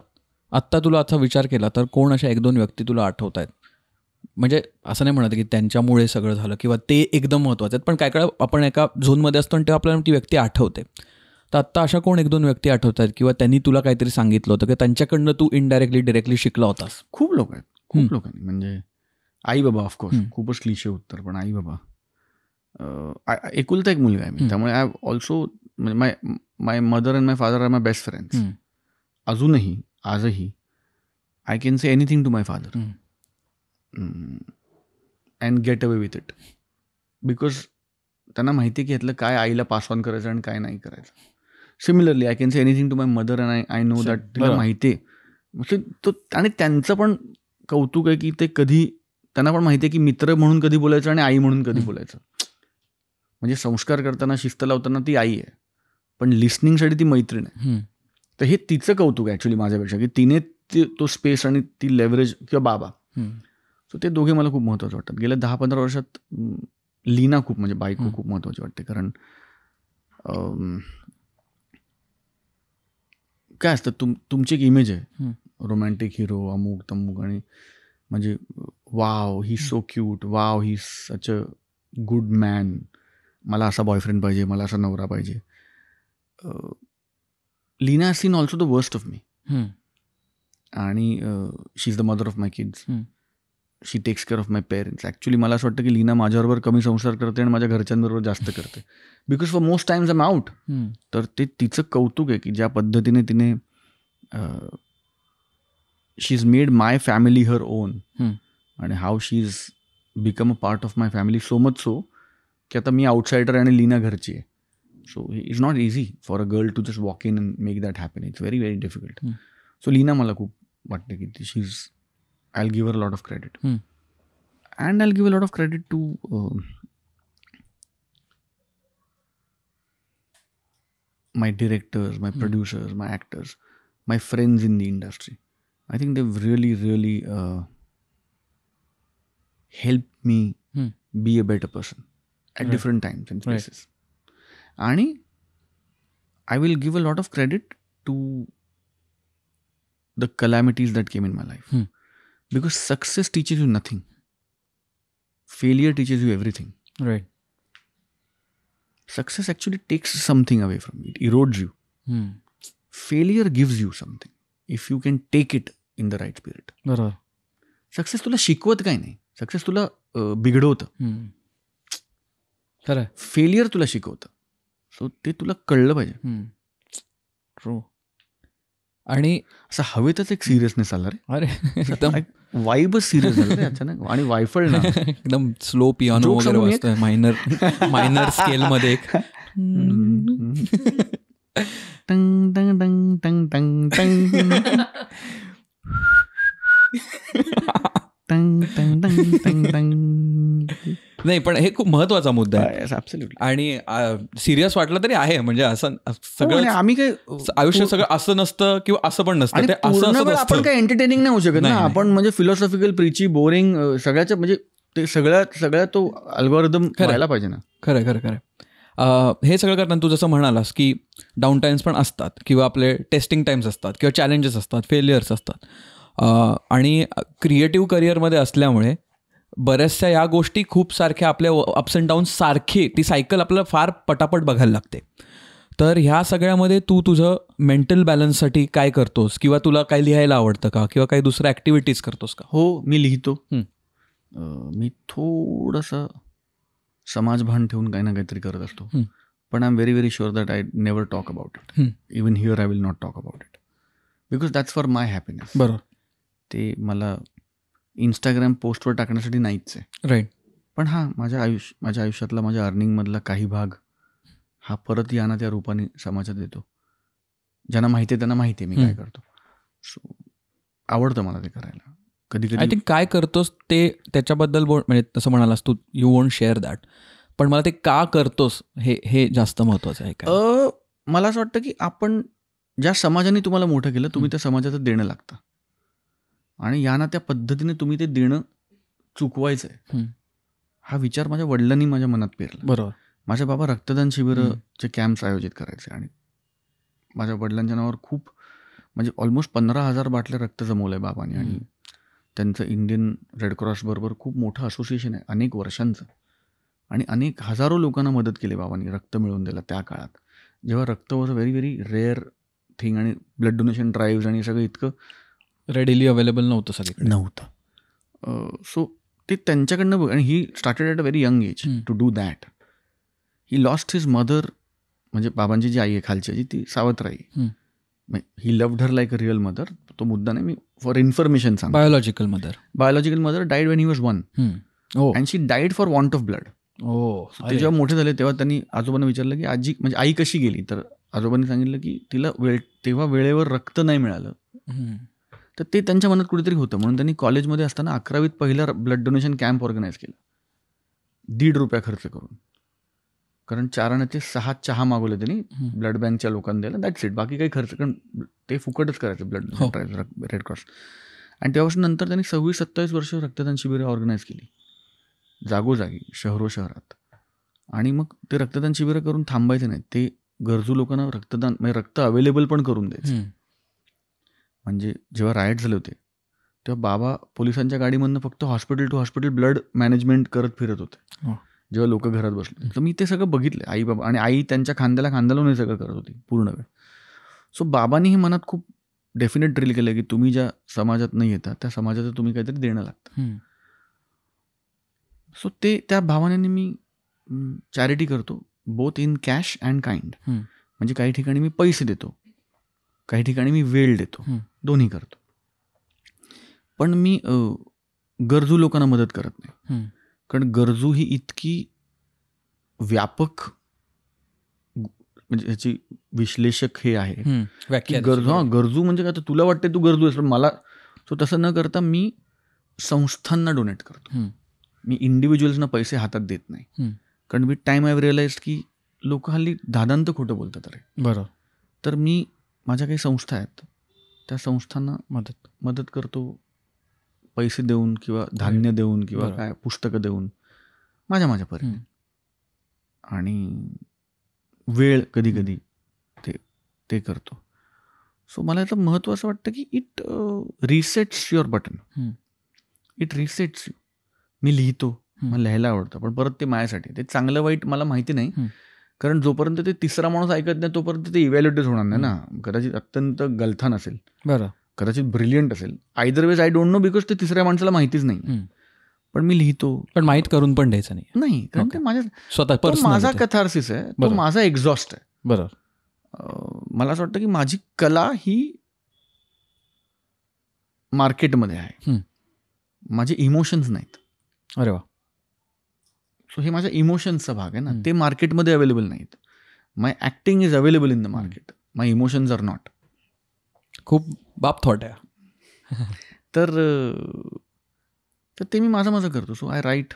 आत्ता तुला असा विचार केला तर कोण अशा 1-2 व्यक्ती तुला आठवत आहेत? म्हणजे असं नाही म्हणत की त्यांच्यामुळे सगळं झालं किंवा ते एकदम महत्त्वाचं आहेत, पण काय काय आपण एका झोनमध्ये असतो आणि तेव्हा आपल्याला ती व्यक्ती आठवते. तर आत्ता अशा कोण 1-2 व्यक्ती आठवत आहेत किंवा त्यांनी तुला काहीतरी सांगितलं होतं की त्यांच्याकडनं तू इनडायरेक्टली डिरेक्टली शिकला होतास? खूप लोक आहेत, खूप लोकांनी. म्हणजे आई बाबा, ऑफकोर्स खूपच क्लिशे उत्तर, पण आई बाबा. एकुलता एक मुलगा आहे मी, त्यामुळे I also, my mother and my father are my best friends. अजूनही, आजही. I can say anything to my father and get away with it, because त्यांना माहिती आहे की ह्यातलं काय आईला पास ऑन करायचं आणि काय नाही करायचं. Similarly I can say anything to my mother and I know that तिला माहिती आहे. तो आणि त्यांचं पण कौतुक आहे की ते कधी, त्यांना पण माहिती आहे की मित्र म्हणून कधी बोलायचं आणि आई म्हणून कधी बोलायचं. म्हणजे संस्कार करताना, शिस्त लावताना ती आई आहे, पण लिस्निंगसाठी ती मैत्रीण आहे. तर हे तिचं कौतुक आहे ॲक्च्युली माझ्यापेक्षा, की तिने तो स्पेस आणि ती लेव्हरेज, किंवा बाबा. सो ते दोघे मला खूप महत्त्वाचं वाटतात. गेल्या 10-15 वर्षात लीना खूप, म्हणजे बायको खूप महत्त्वाची वाटते. कारण काय असतं, तुमची एक इमेज आहे, रोमॅन्टिक हिरो, अमुक तमुक, आणि म्हणजे wow he so cute, wow he such a good man, मला असा बॉयफ्रेंड पाहिजे, मला असा नवरा पाहिजे. Leena has seen also the worst of me, आणि she is the mother of my kids. She takes care of my parents. Actually मला असं वाटतं की लीना माझ्याबरोबर कमी संसार करते आणि माझ्या घरच्यांबरोबर जास्त करते, because for most times I am out. तर ते तिचं कौतुक आहे की ज्या पद्धतीने तिने she is made my family her own, आणि how she is become a part of my family, so much so की आता मी आउटसायडर आणि लीना घरची आहे. So it's not easy for a girl to just walk in and make that happen. It's very very difficult. So Leena मला खूप वाटते की शी is, I'll give her a lot of credit. And I'll give a lot of credit to my directors, my producers, my actors, my friends in the industry. I think they've really, really helped me be a better person at different times and places. And I will give a lot of credit to the calamities that came in my life. Because success teaches you nothing. Failure teaches you everything. Right. Success actually takes something away from you. It erodes you. Failure gives you something. If you can take it in the right spirit. बरोबर. Success तुला शिकवत काय नाही. Success तुला बिघडवतं. खरं. Failure तुला शिकवतं. So ते तुला कळलं पाहिजे. ट्रू. आणि असं हवेतच एक सिरियसनेस आला रे. अरे एकदम वाईबच सिरियस झालं रे अचानक. आणि वायफळ ना एकदम स्लो पियानो वगैरे वाजतोय मायनर स्केल मध्ये एक टंग टंग टंग टंग टंग टंग टंग टंग टंग टंग टंग. नाही, पण हे खूप महत्वाचा मुद्दा आहे. ऍब्सोल्युटली. आणि सिरियस वाटलं तरी आहे, म्हणजे असं सगळं आम्ही काय आयुष्य सगळं असं नसतं किंवा असं पण नसतं. ते असं आपण काय एंटरटेनिंग नाही होऊ शकत ना. आपण म्हणजे फिलॉसॉफिकल, प्रीची, बोरिंग सगळ्याच्या, म्हणजे ते सगळ्या तो अल्गोरिदम करायला पाहिजे ना. खरं खरं खरं. हे सगळं करताना तू जसं म्हणालास की डाऊन टाइम्स पण असतात, किंवा आपले टेस्टिंग टाइम्स असतात, किंवा चॅलेंजेस असतात, फेलियर्स असतात. आणि क्रिएटिव्ह करिअरमध्ये असल्यामुळे बऱ्याचशा या गोष्टी खूप सारख्या आपल्या अप्स अँड डाऊन्स सारखी ती सायकल आपल्याला फार पटापट बघायला लागते. तर ह्या सगळ्यामध्ये तू तुझं मेंटल बॅलन्ससाठी काय करतोस, किंवा तुला काय लिहायला आवडतं का, किंवा काही दुसऱ्या ॲक्टिव्हिटीज करतोस का? हो, मी लिहितो. मी थोडंसं समाजभान ठेवून काही ना काहीतरी करत असतो. पण I am very very sure that I never talk about it. Even here I will not talk about it, because that's for my happiness. बरोबर. ते मला इंस्टाग्राम पोस्टवर टाकण्यासाठी नाहीच आहे. राईट. पण हां, माझ्या आयुष्यातला, माझ्या अर्निंगमधला काही भाग हा परत या ना त्या रूपाने समाजात येतो. ज्यांना माहिती आहे त्यांना माहिती आहे मी काय करतो. सो आवडतं मला ते करायला. कधी कधी आय थिंक काय करतोस ते त्याच्याबद्दल म्हणजे तसं म्हणालास तू, यू वोंट शेअर दॅट, पण मला ते का करतोस हे जास्त महत्वाचं आहे. काय मला असं वाटतं की आपण ज्या समाजाने तुम्हाला मोठं केलं, तुम्ही त्या समाजाचं देणं लागतं, आणि या ना त्या पद्धतीने तुम्ही ते देणं चुकवायचं आहे. हा विचार माझ्या वडिलांनी माझ्या मनात पेरला. बरोबर. माझे बाबा रक्तदान शिबिराचे कॅम्प्स आयोजित करायचे, आणि माझ्या वडिलांच्या नावावर खूप, म्हणजे ऑलमोस्ट 15,000 बाटल्या रक्त जमवलं आहे बाबांनी. आणि त्यांचं इंडियन रेडक्रॉसबरोबर खूप मोठं असोसिएशन आहे अनेक वर्षांचं, आणि अनेक हजारो लोकांना मदत केली बाबांनी, रक्त मिळवून दिलं त्या काळात, जेव्हा रक्त was a very very rare thing, आणि ब्लड डोनेशन ड्राईव्ह आणि सगळं इतकं रेडिली अवेलेबल नव्हतं, सगळीकडे नव्हतं. सो ते त्यांच्याकडनं बघ. आणि he started at a very young age to do that. He lost his mother, म्हणजे बाबांची जी आई आहे खालची, ती सावत्राई, he loved her like a real mother, तो मुद्दा नाही, मी फॉर इन्फॉर्मेशन सांग. Biological mother died when he was 1 and she died for want of blood. ते जेव्हा मोठे झाले तेव्हा त्यांनी आजोबांना विचारलं की आजी म्हणजे आई कशी गेली, तर आजोबांनी सांगितलं की तिला तेव्हा वेळेवर रक्त नाही मिळालं. तर ते त्यांच्या मनात कुठेतरी होतं, म्हणून त्यांनी कॉलेजमध्ये असताना 11वीत पहिला ब्लड डोनेशन कॅम्प ऑर्गनाईज केला ₹1.5 खर्च करून. कारण 4 आण्याचे 6 चहा मागवले त्यांनी ब्लड बँकच्या लोकांना द्यायला, दॅट्स इट. बाकी काही खर्च, कारण ते फुकटच करायचं ब्लड रेड क्रॉस. आणि तेव्हापासून नंतर त्यांनी 26-27 वर्ष रक्तदान शिबिरं ऑर्गनाईज केली जागोजागी शहरात. आणि मग ते रक्तदान शिबिरं करून थांबायचे नाही, ते गरजू लोकांना रक्तदान म्हणजे रक्त अवेलेबल पण करून द्यायचं. म्हणजे जेव्हा रायट झाले होते तेव्हा बाबा पोलिसांच्या गाडीमधनं फक्त hospital to hospital blood management करत फिरत होते जेव्हा लोक घरात बसले. तर मी ते सगळं बघितलं, आई बाबा आणि आई त्यांच्या खांद्याला खांदा लावून हे सगळं करत होती पूर्ण वेळ. सो बाबांनी हे मनात खूप डेफिनेट ड्रिल केलं की तुम्ही ज्या समाजात नाही येता त्या समाजाचं तुम्ही काहीतरी देणं लागतं. सो ते त्या भावनेने मी चॅरिटी करतो, both in cash and kind. म्हणजे काही ठिकाणी मी पैसे देतो, काही ठिकाणी मी वेळ देतो, दोन्ही करतो. पण मी गरजू लोकांना मदत करत नाही, कारण गरजू ही इतकी व्यापक म्हणजे ह्याची विश्लेषक हे आहे की गरजू म्हणजे काय, तुला वाटते तू गरजू आहेस पण मला. सो तसं न करता मी संस्थांना डोनेट करतो, मी इंडिव्हिज्युअल्सना पैसे हातात देत नाही. कारण with time I have realised की लोक हल्ली दादांत खोटं बोलतात. अरे बरोबर. तर मी माझ्या काही संस्था आहेत त्या संस्थांना मदत करतो, पैसे देऊन किंवा धान्य देऊन किंवा काय पुस्तकं देऊन माझ्या परीने, आणि वेळ कधी कधी ते करतो. सो मला याचं महत्त्व असं वाटतं की it resets your button, it resets you. मी लिहितो, मला लिहायला आवडतं, पण परत ते माझ्यासाठी. ते चांगलं वाईट मला माहिती नाही, कारण जोपर्यंत ते तिसरा माणूस ऐकत नाही तोपर्यंत ते इव्हॅल्युएटच होणार नाही ना. कदाचित अत्यंत गलथान असेल, बरं, कदाचित ब्रिलियंट असेल, either ways I don't know, because ते तिसऱ्या माणसाला माहितीच नाही. पण मी लिहितो, पण माहीत करून पण द्यायचं नाही, कारण ते माझ्या स्वतः माझा कथार्सिस आहे, तो माझा एक्झॉस्ट आहे. बरोबर. मला असं वाटतं की माझी कला ही मार्केटमध्ये आहे, माझे इमोशन्स नाहीत. अरे वा. सो हे माझ्या इमोशन्सचा भाग आहे ना, ते मार्केटमध्ये अवेलेबल नाहीत. My acting is available in the market, my emotions are not. खूप बाप थॉट आहे. तर ते मी माझं करतो. So I write,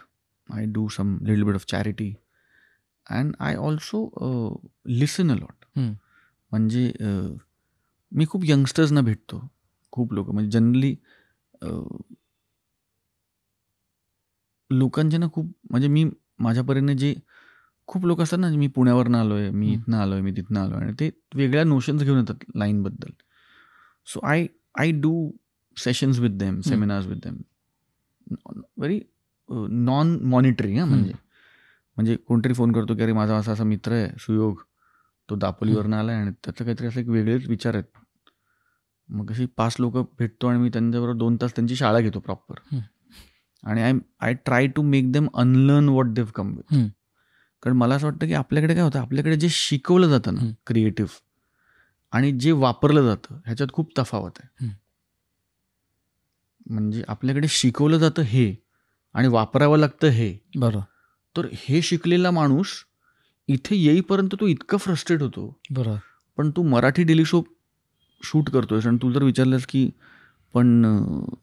I do some little bit of charity and I also listen a lot. म्हणजे मी खूप यंगस्टर्सना भेटतो, खूप लोक म्हणजे जनरली लोकांचे ना खूप, म्हणजे मी माझ्या परीने जे खूप लोक असतात ना, मी पुण्यावरनं आलो आहे, मी इथनं आलो आहे, मी तिथनं आलो आहे, आणि ते वेगळ्या नोशन्स घेऊन येतात लाईनबद्दल. So I do sessions with them, seminars with them, very non monitoring. म्हणजे कोणतरी फोन करतो की अरे माझा असा मित्र आहे सुयोग, तो दापोलीवरनं आला आहे आणि त्याचं काहीतरी असं एक वेगळेच विचार आहेत. मग अशी 5 लोक भेटतो आणि मी त्यांच्याबरोबर 2 तास त्यांची शाळा घेतो प्रॉपर, आणि I try to make them unlearn what they come with. कारण मला असं वाटतं की आपल्याकडे काय होतं, आपल्याकडे जे शिकवलं जातं ना क्रिएटिव्ह आणि जे वापरलं जातं ह्याच्यात खूप तफावत आहे. म्हणजे आपल्याकडे शिकवलं जातं हे आणि वापरावं लागतं हे. बरं. तर हे शिकलेला माणूस इथे येईपर्यंत तो इतका फ्रस्ट्रेट होतो. बरं. पण तू मराठी डेली शो शूट करतोयस आणि तू जर विचारलंस की पण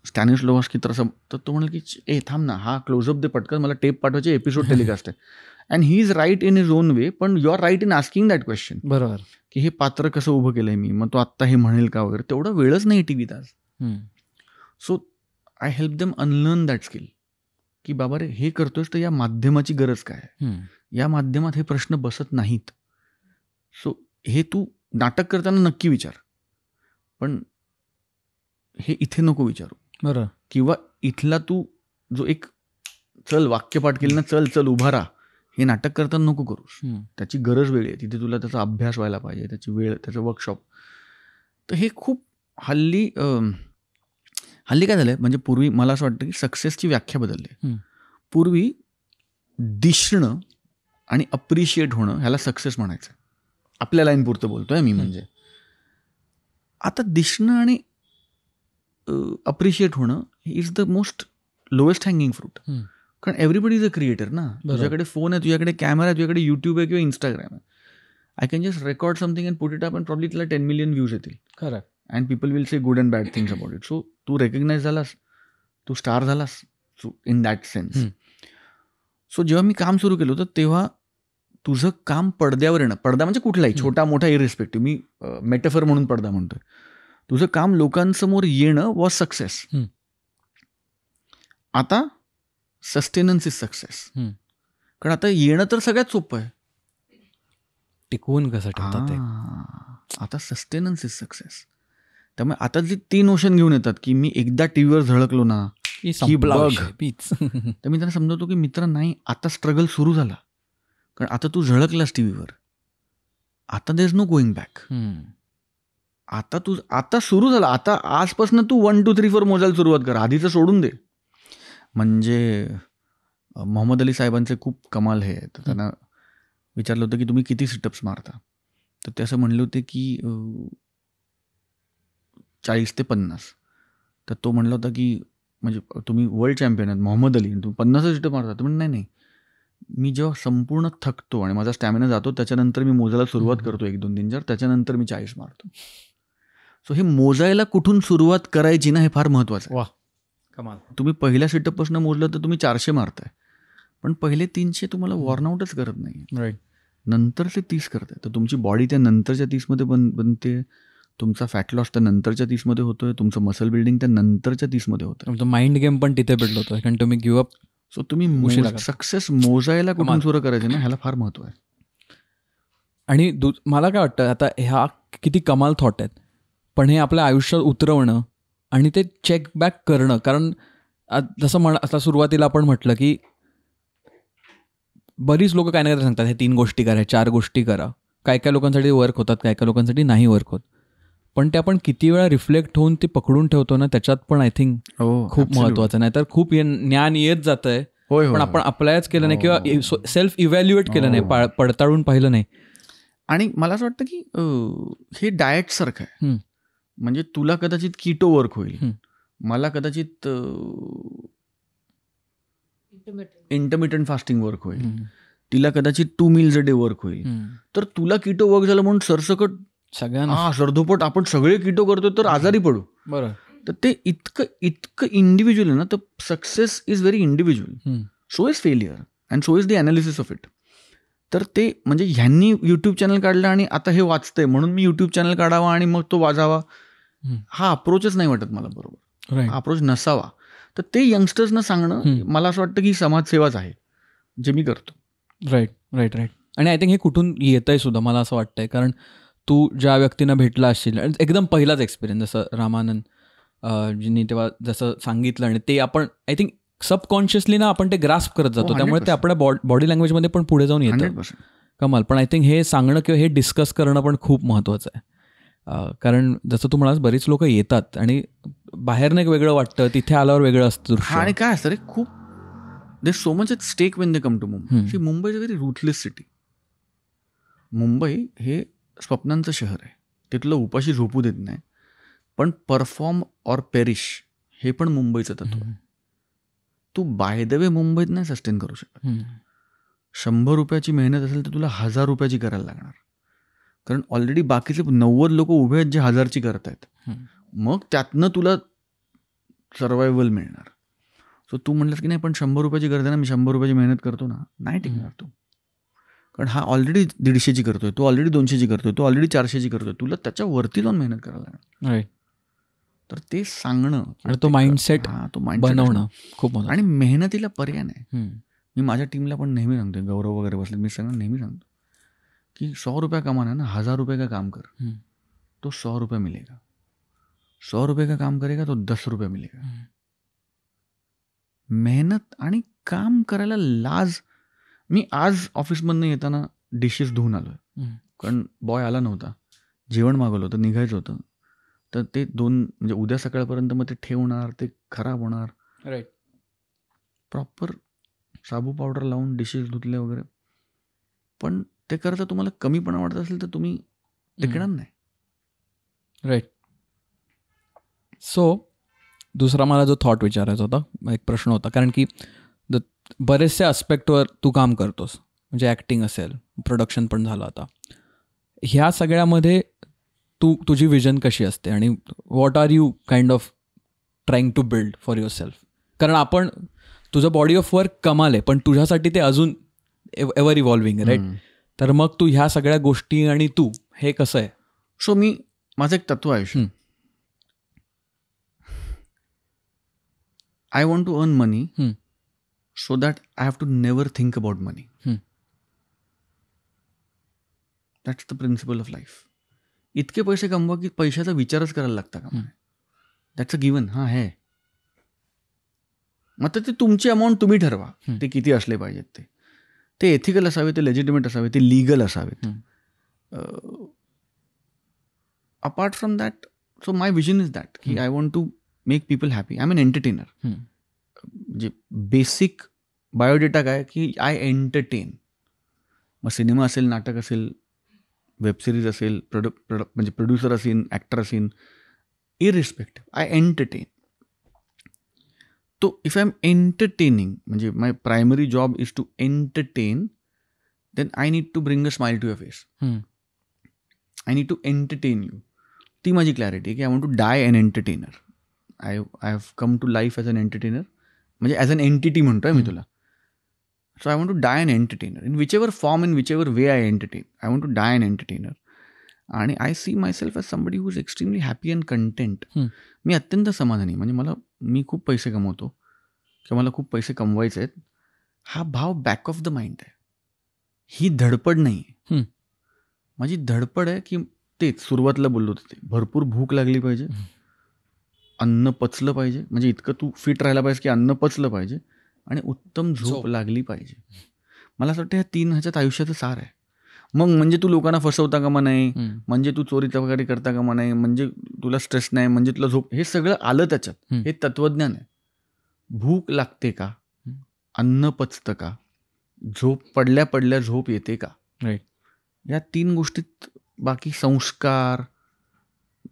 स्टॅनिस्लॉव्स्की तर असं, तर तो म्हणाल की थांब ना, हा क्लोजअप दे पटकन, मला टेप पाठवायचे, एपिसोड टेलिकास्ट आहे. And he is right in his own way, पण you are right in asking that question. बरोबर. की हे पात्र कसं उभं केलंय मी, मग तो आत्ता हे म्हणेल का वगैरे, तेवढा वेळच नाही टीव्हीत आज. So I help them unlearn that skill, की बाबा रे हे करतोयस तर या माध्यमाची गरज काय आहे, या माध्यमात हे प्रश्न बसत नाहीत. सो हे तू नाटक करताना नक्की विचार, पण हे इथे नको विचारू. बरं. किंवा इथला तू जो एक चल वाक्यपाठ केली ना, चल उभा राहा, हे नाटक करताना नको करूस. त्याची गरज वेगळी आहे, तिथे तुला त्याचा अभ्यास व्हायला पाहिजे, त्याची वेळ, त्याचं वर्कशॉप. तर हे खूप हल्ली काय झालं आहे, म्हणजे पूर्वी मला असं वाटतं की सक्सेसची व्याख्या बदलली आहे. पूर्वी दिसणं आणि अप्रिशिएट होणं ह्याला सक्सेस म्हणायचं. आपल्या लाईन पुरतं बोलतोय मी. म्हणजे आता दिसणं आणि अप्रिशिएट होणं is the most lowest hanging fruit. कारण एव्हरीबडी इज अ क्रिएटर ना. तुझ्याकडे फोन आहे, तुझ्याकडे कॅमेरा आहे, तुझ्याकडे युट्यूब आहे किंवा इंस्टाग्राम आहे. I can just record something and put it up and probably तिला 10 मिलियन व्ह्यूज येतील. खरं. And people will say good and bad things about it. So तू रेकग्नाइज झालास, तू स्टार झालास इन दॅट सेन्स. सो जेव्हा मी काम सुरू केलं होतं तेव्हा तुझं काम पडद्यावर येणं, पडदा म्हणजे कुठलाही छोटा मोठा इरिस्पेक्टिव्ह, मी मेटाफर म्हणून पडदा म्हणतोय, तुझं काम लोकांसमोर येणं वॉज सक्सेस. आता सस्टेनन्स इज सक्सेस. कारण आता येणं तर सगळ्यात सोपं आहे, टिकवून कसं ठेवतात ते. आता सस्टेनन्स इज सक्सेस. त्यामुळे आता जे 3 ओशन घेऊन येतात की मी एकदा टीव्हीवर झळकलो ना की बघ, तर मी त्यांना समजवतो की मित्र नाही, आता स्ट्रगल सुरू झाला. कारण आता तू झळकलास टीव्हीवर, आता there is no going back. आता सुरू झाला. आता आजपासून तू 1 2 3 4 मोजायला सुरुवात कर, आधीचं सोडून दे. म्हणजे मोहम्मद अली साहेबांचे खूप कमाल हे आहे. तर त्यांना विचारलं होतं की तुम्ही किती सिटअप्स मारता, तर ते असं म्हणले होते की 40 ते 50. तर तो म्हणला होता की म्हणजे तुम्ही वर्ल्ड चॅम्पियन आहेत मोहम्मद अली, तुम्ही 50 सिटअप मारता. तर म्हणजे नाही, मी जेव्हा संपूर्ण थकतो आणि माझा स्टॅमिना जातो त्याच्यानंतर मी मोजायला सुरुवात करतो 1 2 3 4, त्याच्यानंतर मी 40 मारतो. सो हे मोजायला कुठून सुरुवात करायची ना, हे फार महत्त्वाचं आहे. कमाल. तुम्ही पहिल्या सिटअपपासून मोजलं तर तुम्ही 400 मारताय, पण पहिले 300 तुम्हाला वॉर्नआउटच करत नाही. राईट. नंतरचे 30 करताय, तर तुमची बॉडी त्या नंतरच्या 30मध्ये बनते, तुमचा फॅट लॉस त्या नंतरच्या 30मध्ये होतोय, तुमचं मसल बिल्डिंग त्या नंतरच्या 30मध्ये होतं. तुमचं माइंड गेम पण तिथे भेटलो होतं, कारण तुम्ही गिव्हअप. सो तुम्ही सक्सेस मोजायला कुठून सुरू करायचं ना, ह्याला फार महत्व आहे. आणि मला काय वाटतं, आता ह्या किती कमाल थॉट आहेत, पण हे आपल्या आयुष्यात उतरवणं आणि ते चेक बॅक करणं. कारण जसं आता सुरुवातीला आपण म्हटलं की बरीच लोक काय नाही सांगतात, हे 3 गोष्टी करा, 4 गोष्टी करा. काय काय लोकांसाठी वर्क होतात, काय काय लोकांसाठी नाही वर्क होत. पण ते आपण किती वेळा रिफ्लेक्ट होऊन ते पकडून ठेवतो ना, त्याच्यात पण आय थिंक खूप महत्वाचं. नाही तर खूप ज्ञान येत जात आहे, पण आपण अप्लायच केलं नाही किंवा सेल्फ इव्हॅल्युएट केलं नाही, पडताळून पाहिलं नाही. आणि मला असं वाटतं की हे डाएट सारखं आहे. म्हणजे तुला कदाचित कीटो वर्क होईल, मला कदाचित इंटरमिटंट फास्टिंग वर्क होईल, तिला कदाचित 2 meals a day वर्क होईल. तर तुला कीटो वर्क झालं म्हणून सरसकट सगळ्यांना सरधोपट आपण सगळे कीटो करतो तर आजारी पडू. बरं. तर ते इतकं इंडिव्हिज्युअल आहे ना, तर success is very individual. So is failure and so is the analysis of it. तर ते म्हणजे ह्यांनी यूट्यूब चॅनल काढलं आणि आता हे वाचतंय म्हणून मी यूट्यूब चॅनल काढावा आणि मग तो वाजावा, हा अप्रोचच नाही वाटत मला बरोबर. हा अप्रोच नसावा. तर ते यंगस्टर्सना सांगणं मला असं वाटतं की समाजसेवाच आहे, जे मी करतो. राईट. आणि आय थिंक हे कुठून येतंय सुद्धा मला असं वाटतंय, कारण तू ज्या व्यक्तींना भेटला असशील, एकदम पहिलाच एक्सपिरियन्स, जसं रामानंद जिनी तेव्हा जसं सांगितलं, आणि ते आपण आय थिंक सबकॉन्शियसली ना आपण ते ग्रास्प करत जातो. त्यामुळे ते आपल्या बॉडी लँग्वेजमध्ये पण पुढे जाऊन येतं. कमाल. पण आय थिंक हे सांगणं किंवा हे डिस्कस करणं पण खूप महत्त्वाचं आहे. कारण जसं तू म्हणाल, बरीच लोक येतात आणि बाहेरनं एक वेगळं वाटतं, तिथे आल्यावर वेगळं असतं. आणि काय असतं रे, खूप there so much at stake when they come to Mumbai. Mumbai is a very ruthless city. Mumbai हे स्वप्नांचं शहर आहे, ते तुला उपाशी झोपू देत नाही, पण परफॉर्म ऑर पेरिश हे पण मुंबईचं तत्व आहे. तू बाय द वे मुंबईत नाही सस्टेन करू शकत. 100 रुपयाची मेहनत असेल तर तुला 1000 रुपयाची करायला लागणार, कारण ऑलरेडी बाकीचे 90 लोक उभे आहेत जे 1000ची करतायत. मग त्यातनं तुला सर्वायवल मिळणार. सो तू म्हणलास की नाही पण 100 रुपयाची गरज आहे ना, मी 100 रुपयाची मेहनत करतो ना, नाही टिकणार तू. कारण हा ऑलरेडी 150ची करतोय, तो ऑलरेडी 200ची करतोय, तो ऑलरेडी 400ची करतोय, तुला त्याच्यावरती जाऊन मेहनत करायला लागणार. तर ते सांगणं आणि तो माइंडसेट बनवणं खूप. आणि मेहनतीला पर्याय नाही. मी माझ्या टीमला पण नेहमी सांगतो, गौरव वगैरे बसले, मी सगळं नेहमी सांगतो की 100 रुपये कमाना ना, 1000 रुपये का काम कर, तो 100 रुपये मिलेगा. 100 रुपये का काम करेगा तो 10 रुपये मिलेगा. मेहनत आणि काम करायला लाज. मी आज ऑफिसमधनं येताना डिशेस धुवून आलोय, कारण बॉय आला नव्हता, जेवण मागवलं होतं, निघायचं होतं. तर ते 2 म्हणजे उद्या सकाळपर्यंत मग ते ठेवणार, ते खराब होणार. राईट. प्रॉपर साबू पावडर लावून डिशेस धुतले वगैरे. पण ते करता तुम्हाला कमीपणा वाटत असेल तर तुम्ही टिकणार नाही. राईट. सो दुसरा मला जो थॉट विचारायचा होता, एक प्रश्न होता, कारण की बरेचसे अस्पेक्टवर तू काम करतोस, म्हणजे ॲक्टिंग असेल, प्रोडक्शन पण झालं आता, ह्या सगळ्यामध्ये तुझी विजन कशी असते आणि what are you kind of trying to build for yourself? कारण तुझं बॉडी ऑफ वर्क कमाल आहे, पण तुझ्यासाठी ते अजून एव्हर इव्हॉल्विंग आहे, राईट? तर मग तू ह्या सगळ्या गोष्टी आणि तू हे कसं आहे? सो माझं एक तत्व आहे, I want to earn money so that I have to never think about money. That's the principle of life. इतके पैसे कमवा की पैशाचा विचारच करायला लागता का? That's a given. हा है. मग ते तुमची अमाऊंट तुम्ही ठरवा, ते किती असले पाहिजेत. ते एथिकल असावे, ते लेजिटिमेट असावे, ते लिगल असावेत. Apart from that, so my vision is that की I want to make people happy. I am an entertainer. म्हणजे बेसिक बायोडेटा काय की आय एंटरटेन. मग सिनेमा असेल, नाटक असेल, वेबसिरीज असेल, म्हणजे प्रोड्युसर असेल, ॲक्टर असेल, इरिस्पेक्टिव्ह आय एंटरटेन. तो इफ आय एम एंटरटेनिंग, म्हणजे my primary job is to entertain, then I need to bring a smile to your face. I need to entertain you. ती माझी clarity की I want to die an entertainer. I have come to life as an entertainer, म्हणजे as an entity म्हणतोय मी तुला. So I want to die an entertainer. In whichever form, in whichever way I entertain, I want to die an entertainer. आणि I see myself as somebody who is extremely happy and content. मी अत्यंत समाधानी. म्हणजे मी खूप पैसे कमवतो किंवा मला खूप पैसे कमवायचे आहेत, हा भाव बॅक ऑफ द माइंड आहे. ही धडपड नाही आहे. माझी धडपड आहे की तेच सुरुवातीला बोललो होते, ते भरपूर भूक लागली पाहिजे, अन्न पचलं पाहिजे, म्हणजे इतकं तू फिट राहायला पाहिजे की अन्न पचलं पाहिजे, आणि उत्तम झोप लागली पाहिजे. मला असं वाटतं ह्या 3 ह्याच्यात आयुष्याचं सार आहे. मग म्हणजे तू लोकांना फसवता कामा नाही, म्हणजे तू चोरीचा वगैरे करता कामा नाही, म्हणजे तुला स्ट्रेस नाही, म्हणजे तुला झोप, हे सगळं आलं त्याच्यात. हे तत्वज्ञान आहे. भूक लागते का? अन्न पचतं का? झोप पडल्या पडल्या झोप येते का? राईट. या 3 गोष्टीत बाकी संस्कार,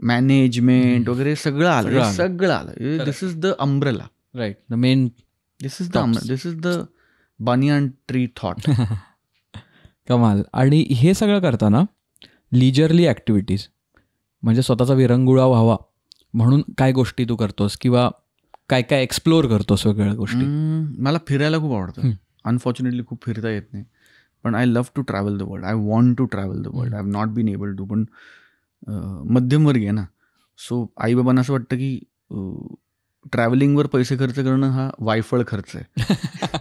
मॅनेजमेंट वगैरे सगळं आलं. This is the umbrella. Right. The main. This is the banyan tree thought. कमाल. आणि हे सगळं करताना लिजरली ॲक्टिव्हिटीज, म्हणजे स्वतःचा विरंगुळा व्हावा म्हणून काय गोष्टी तू करतोस किंवा काय काय एक्सप्लोअर करतोस वेगवेगळ्या गोष्टी? मला फिरायला खूप आवडतं. अनफॉर्च्युनेटली खूप फिरता येत नाही, पण I love to travel the world. I want to travel the world. I have not been able to. पण मध्यमवर्गीय आहे ना, सो आईबाबांना असं वाटतं की ट्रॅव्हलिंगवर पैसे खर्च करणं हा वायफळ खर्च आहे.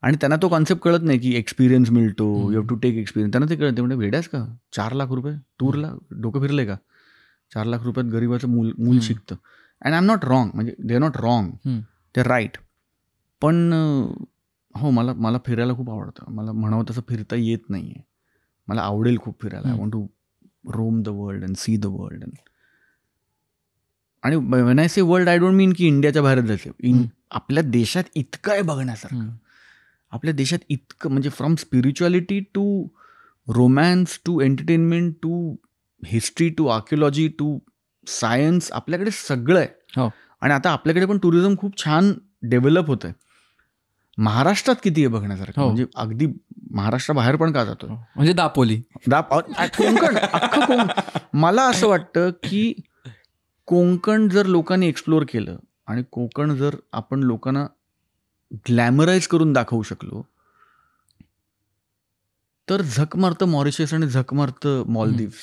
आणि त्यांना तो कॉन्सेप्ट कळत नाही की एक्सपिरियन्स मिळतो, you have to take experience. त्यांना ते कळतं. म्हणजे वेड्यास का 4 लाख रुपये टूरला? डोकं फिरले का? 4 लाख रुपयात गरीबाचं मूल शिकतं. And I am not wrong, म्हणजे they are not wrong, they are right. पण हो, मला फिरायला खूप आवडतं. मला म्हणावं तसं फिरता येत नाही आहे. मला आवडेल खूप फिरायला. I want to roam the world and see the world. आणि when I say world, I don't mean की इंडियाच्या बाहेर जायचं. आपल्या देशात इतकं आहे बघण्यासारखं. आपल्या देशात इतकं, म्हणजे from spirituality to romance to entertainment to history to archaeology to science, आपल्याकडे सगळं आहे. आणि आता आपल्याकडे पण टुरिझम खूप छान डेव्हलप होत आहे. महाराष्ट्रात किती आहे बघण्यासारखं, म्हणजे अगदी महाराष्ट्राबाहेर पण का जातो, म्हणजे दापोली, कोकण, अख्खं कोकण. मला असं वाटतं की कोकण जर लोकांनी एक्सप्लोअर केलं आणि कोकण जर आपण लोकांना ग्लॅमराईज करून दाखवू शकलो, तर झक मारतं मॉरिशस आणि झक मारतं मॉलदीव्स.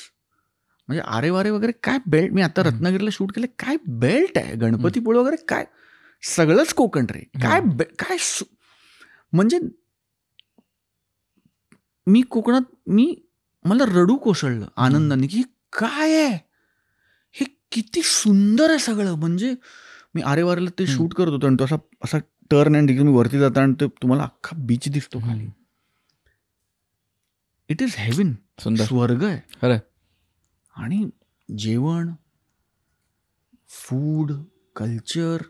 म्हणजे आरे वारे वगैरे काय बेल्ट. मी आता रत्नागिरीला शूट केलं, काय बेल्ट आहे. गणपतीपुळे वगैरे काय, सगळंच कोकण रे. काय म्हणजे मी कोकणात, मला रडू कोसळलं आनंदाने की काय आहे हे, किती सुंदर आहे सगळं. म्हणजे मी आरेवारेला ते शूट करत होतो आणि तो असा टर्न अँड मी वरती जाता आणि ते तुम्हाला अख्खा बीच दिसतो खाली. इट इज हेवन, स्वर्ग आहे खरं. आणि जेवण, फूड, कल्चर.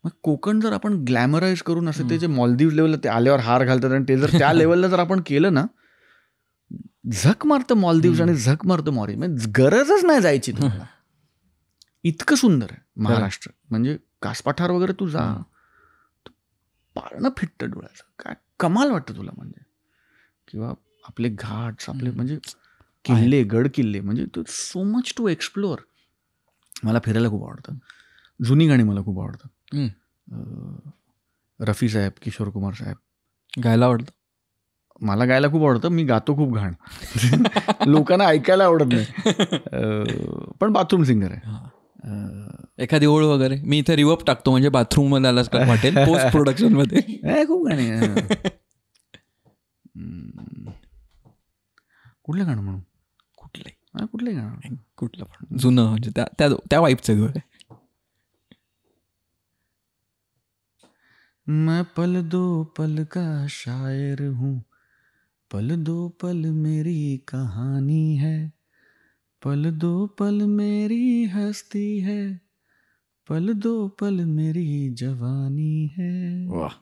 मग कोकण जर आपण ग्लॅमराईज करून असं ते जे मॉलदीव लेवलला ते आल्यावर हार घालतात आणि ते जर त्या लेवलला जर आपण केलं ना, झक मारतं मॉलदीव्स आणि झक मारतं मॉरिशस. म्हणजे गरजच नाही जायची तुम्हाला. इतकं सुंदर आहे महाराष्ट्र. म्हणजे कासपाठार वगैरे तू जा, पारणं फिटतं डोळ्याचं, काय कमाल वाटतं तुला. म्हणजे किंवा आपले घाट, आपले म्हणजे किल्ले, गड किल्ले, म्हणजे सो मच टू एक्सप्लोअर. मला फिरायला खूप आवडतं. जुनी गाणी मला खूप आवडतात. रफी साहेब, किशोर कुमार साहेब. गायला आवडतं? मला गायला खूप आवडतं. मी गातो खूप घाण. लोकांना ऐकायला आवडत नाही, पण बाथरूम सिंगर आहे. एखादी ओळ वगैरे मी इथे रिवर्ब टाकतो म्हणजे बाथरूम मध्ये वाटेल पोस्ट प्रोडक्शन मध्ये. खूप गाणी. कुठलं गाणं म्हणू? कुठलंही गाणं, कुठलं पण जुनं, म्हणजे त्या वाईबचं. मैं पल दो पल का शायर हूँ, पल दो पल मेरी कहानी है, पल दो पल मेरी हस्ती है, पल दो पल मेरी जवानी है. वाह.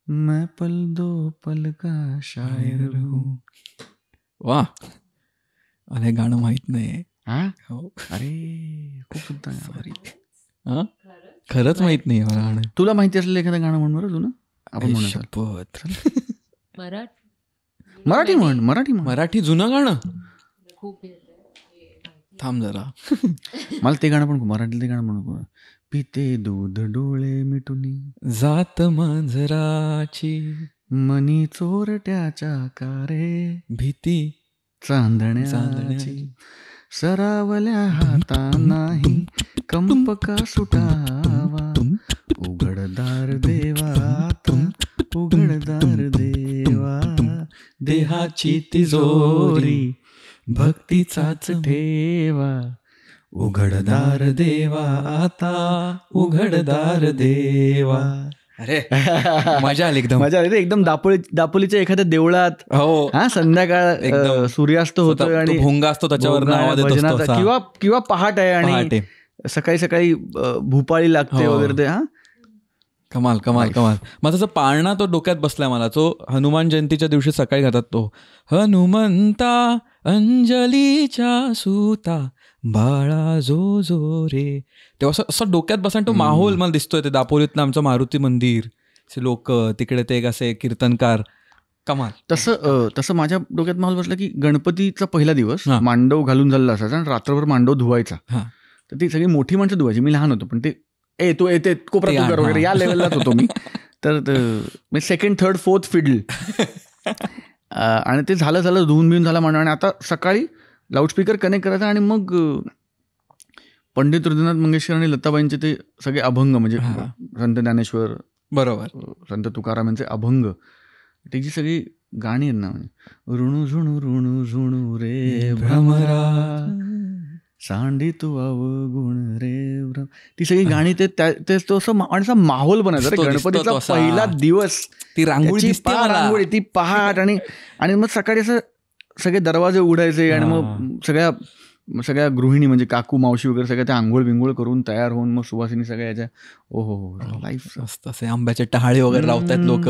मैं पल दो पल का शायर हूँ. वा. अरे गाणं माहित नाही. अरे खूप सुद्धा. सॉरी, खरंच माहित नाही मला गाणं. तुला माहिती असलेलं एखादं गाणं म्हण बरं जुनं. आपण शपथ. मराठी म्हण. मराठी जुनं गाणं थांब जरा. मला ते गाणं पण मराठीला ते गाणं म्हणू. पिते दूध डोळे मिटुनी, जात मांजराची मनी चोरट्याच्या कारे, भीती चांदण्याची सरावल्या हाता नाही, कंप का सुटावा, उघडदार देवा आता, उघडदार देवा, देहाची तिजोरी भक्तीचाच ठेवा, उघडदार देवा आता, उघडदार देवा. अरे मजा आली, एकदम मजा आली. एकदम दापोलीच्या एखाद्या देवळात संध्याकाळ सूर्यास्त होतोय आणि भोंगा असतो त्याच्यावर, किंवा पहाट आहे आणि सकाळी सकाळी भूपाळी लागते वगैरे. ते कमाल कमाल कमाल. माझा जो पाळणा तो डोक्यात बसलाय मला, तो हनुमान जयंतीच्या दिवशी सकाळी गातात तो, हनुमंता अंजलीच्या सूता बाळा जो जो रे. तेव्हा असं डोक्यात बसा तो माहोल मला दिसतोय. ते दापोलीतलं आमचं मारुती मंदिर, लोक तिकडे ते असे कीर्तनकार, कमाल. तसं माझ्या डोक्यात माहोल बसला की गणपतीचा पहिला दिवस मांडव घालून झालेला असायचा आणि रात्रभर मांडव धुवायचा. तर ती सगळी मोठी माणसं धुवायची. मी लहान होतो पण ते तू येते कोपरा वगैरे या लेवललाच होतो मी. तर सेकंड थर्ड फोर्थ फिडल आणि ते झालं धुवून बिवून झाला म्हणून. आणि आता सकाळी लाऊडस्पीकर कनेक्ट करायचा आणि मग पंडित हृदयनाथ मंगेशकर आणि लताबाईंचे ते सगळे अभंग, म्हणजे संत ज्ञानेश्वर, बरोबर, संत तुकाराम यांचे अभंग, त्याची सगळी गाणी आहेत ना, ऋणू झुणू ऋणू झुणू रे भ्रमरा, सांडी तू अवगुण रे भ्रम, ती सगळी गाणी. ते तो असं माहोल बनायचा गणपतीचा पहिला दिवस. ती रांगोळी, ती पहाट आणि मग सकाळी असं सगळे दरवाजे उघडायचे आणि मग सगळ्या गृहिणी म्हणजे काकू मावशी वगैरे सगळ्या त्या आंघोळ बिंघोळ करून तयार होऊन मग सुवासिनी सगळ्या याच्या. ओहो लाईफ असे आंब्याचे टहाळे वगैरे लावतात लोक.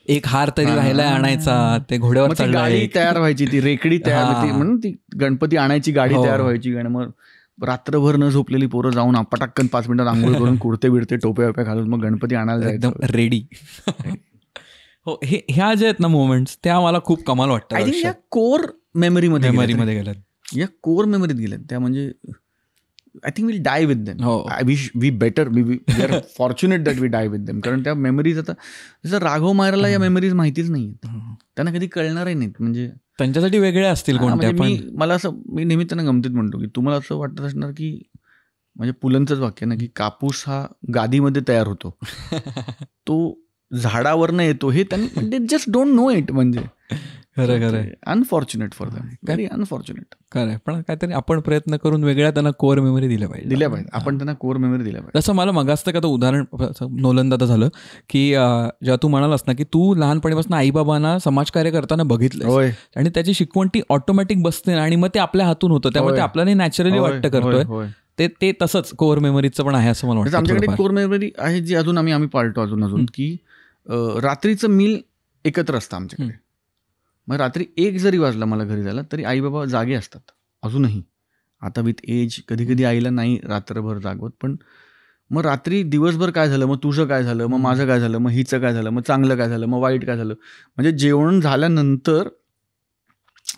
एक हार तरी राहिलाय आणायचा, ते घोड्यावर गाडी तयार व्हायची, ती रेकडी तयार म्हणून ती गणपती आणायची गाडी तयार व्हायची. आणि मग रात्रभर न झोपलेली पोरं जाऊन पटाक्कन 5 मिनिटात आंघोळ करून कुर्ते बिडते टोप्या वोप्या घालून मग गणपती आणायला एकदम रेडी. हो, ह्या जे आहेत ना मोमेंट्स, त्या मला खूप कमाल वाटतं. आय थिंक या कोर मेमरीमध्ये गेल्यात, या कोर मेमरीत गेल्यात त्या. म्हणजे I think will die with them. I wish we better, we are fortunate that we die with them. कारण त्या मेमरीज आता जसं राघव मायराला या मेमरीज माहितीच नाही, त्यांना कधी कळणारही नाहीत. म्हणजे त्यांच्यासाठी वेगळ्या असतील कोणत्या. मी नेहमी त्यांना गमतीत म्हणतो की तुम्हाला असं वाटत असणार की, म्हणजे पुलंचंच वाक्य ना, की कापूस हा गादीमध्ये तयार होतो, तो झाडावरनं येतो, हे त्यांनी they just don't know it. म्हणजे खरं unfortunate for them, very unfortunate. खरं, पण काहीतरी आपण प्रयत्न करून वेगळ्या त्यांना कोर मेमरी दिल्या पाहिजे. आपण त्यांना कोर मेमरी दिल्या पाहिजे. जसं मला मगाचं का उदाहरण नोलंदाचं झालं की जेव्हा तू म्हणालास ना की तू लहानपणीपासून आईबाबांना समाजकार्य करताना बघितलं आणि त्याची शिकवण ती ऑटोमॅटिक बसते आणि मग ते आपल्या हातून होतं, त्यामुळे ते आपल्याला नॅचरली वाटतं करतोय. ते तसंच कोर मेमरीचं पण आहे असं मला वाटतं. आमच्याकडे कोर मेमरी आहे जी अजून आम्ही पाळतो अजून की रात्रीचं मील एकत्र असतं आमच्याकडे. मग रात्री 1 जरी वाजला मला घरी जायला तरी आई बाबा जागे असतात अजूनही, आता विथ एज कधी कधी आईला नाही रात्रभर जागवत, पण मग रात्री दिवसभर काय झालं, मग तुझं काय झालं, मग माझं काय झालं, मग हिचं काय झालं, मग चांगलं काय झालं, मग वाईट काय झालं. म्हणजे जेवण झाल्यानंतर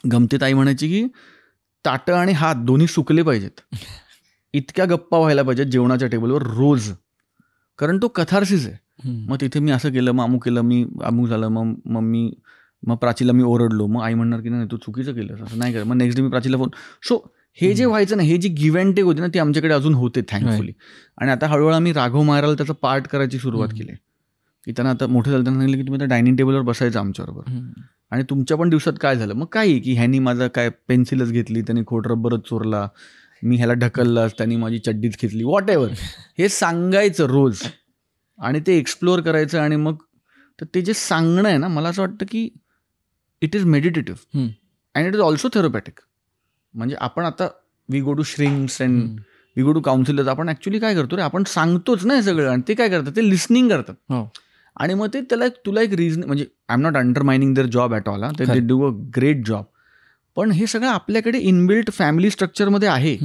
गमतीत आई म्हणायची की ताटं आणि हात दोन्ही सुकले पाहिजेत, इतक्या गप्पा व्हायला पाहिजेत जेवणाच्या टेबलवर रोज, कारण तो कथारसिस आहे. मग तिथे मी असं केलं, मग अमुक केलं, मी अमुक झालं, मग प्राचीला मी ओरडलो, मग आई म्हणणार की नाही तू चुकीचं केलं, असं नाही कर. मग नेक्स्ट डे मी प्राचीला फोन. सो हे जे व्हायचं ना, हे जी गिव्ह अँड टेक होती ना, ती आमच्याकडे अजून होते थँकफुली. आणि आता हळूहळू आम्ही राघव मायराला त्याचं पार्ट करायची सुरुवात केली की त्यांना आता मोठे झालं, त्यांना सांगितलं की तुम्ही आता डायनिंग टेबलवर बसायचं आमच्याबरोबर. आणि तुमच्या पण दिवसात काय झालं, मग काही की ह्यानी माझं काय पेन्सिलच घेतली, त्यांनी खोट रबरच चोरला, मी ह्याला ढकललाच, त्यांनी माझी चड्डीच खेचली, वॉट एव्हर, हे सांगायचं रोज आणि ते एक्सप्लोअर करायचं. आणि मग तर ते जे सांगणं आहे ना, मला असं वाटतं की it is meditative and it is also therapeutic. म्हणजे आपण आता we go to shrinks and we go to counsellors, आपण ॲक्च्युली काय करतो रे, आपण सांगतोच ना हे सगळं, आणि ते काय करतात, ते लिस्निंग करतात. आणि मग ते त्याला तुला एक रिझन, म्हणजे I am not undermining their job at all, ते they do a great job, पण हे सगळं आपल्याकडे इनबिल्ट फॅमिली स्ट्रक्चरमध्ये आहे,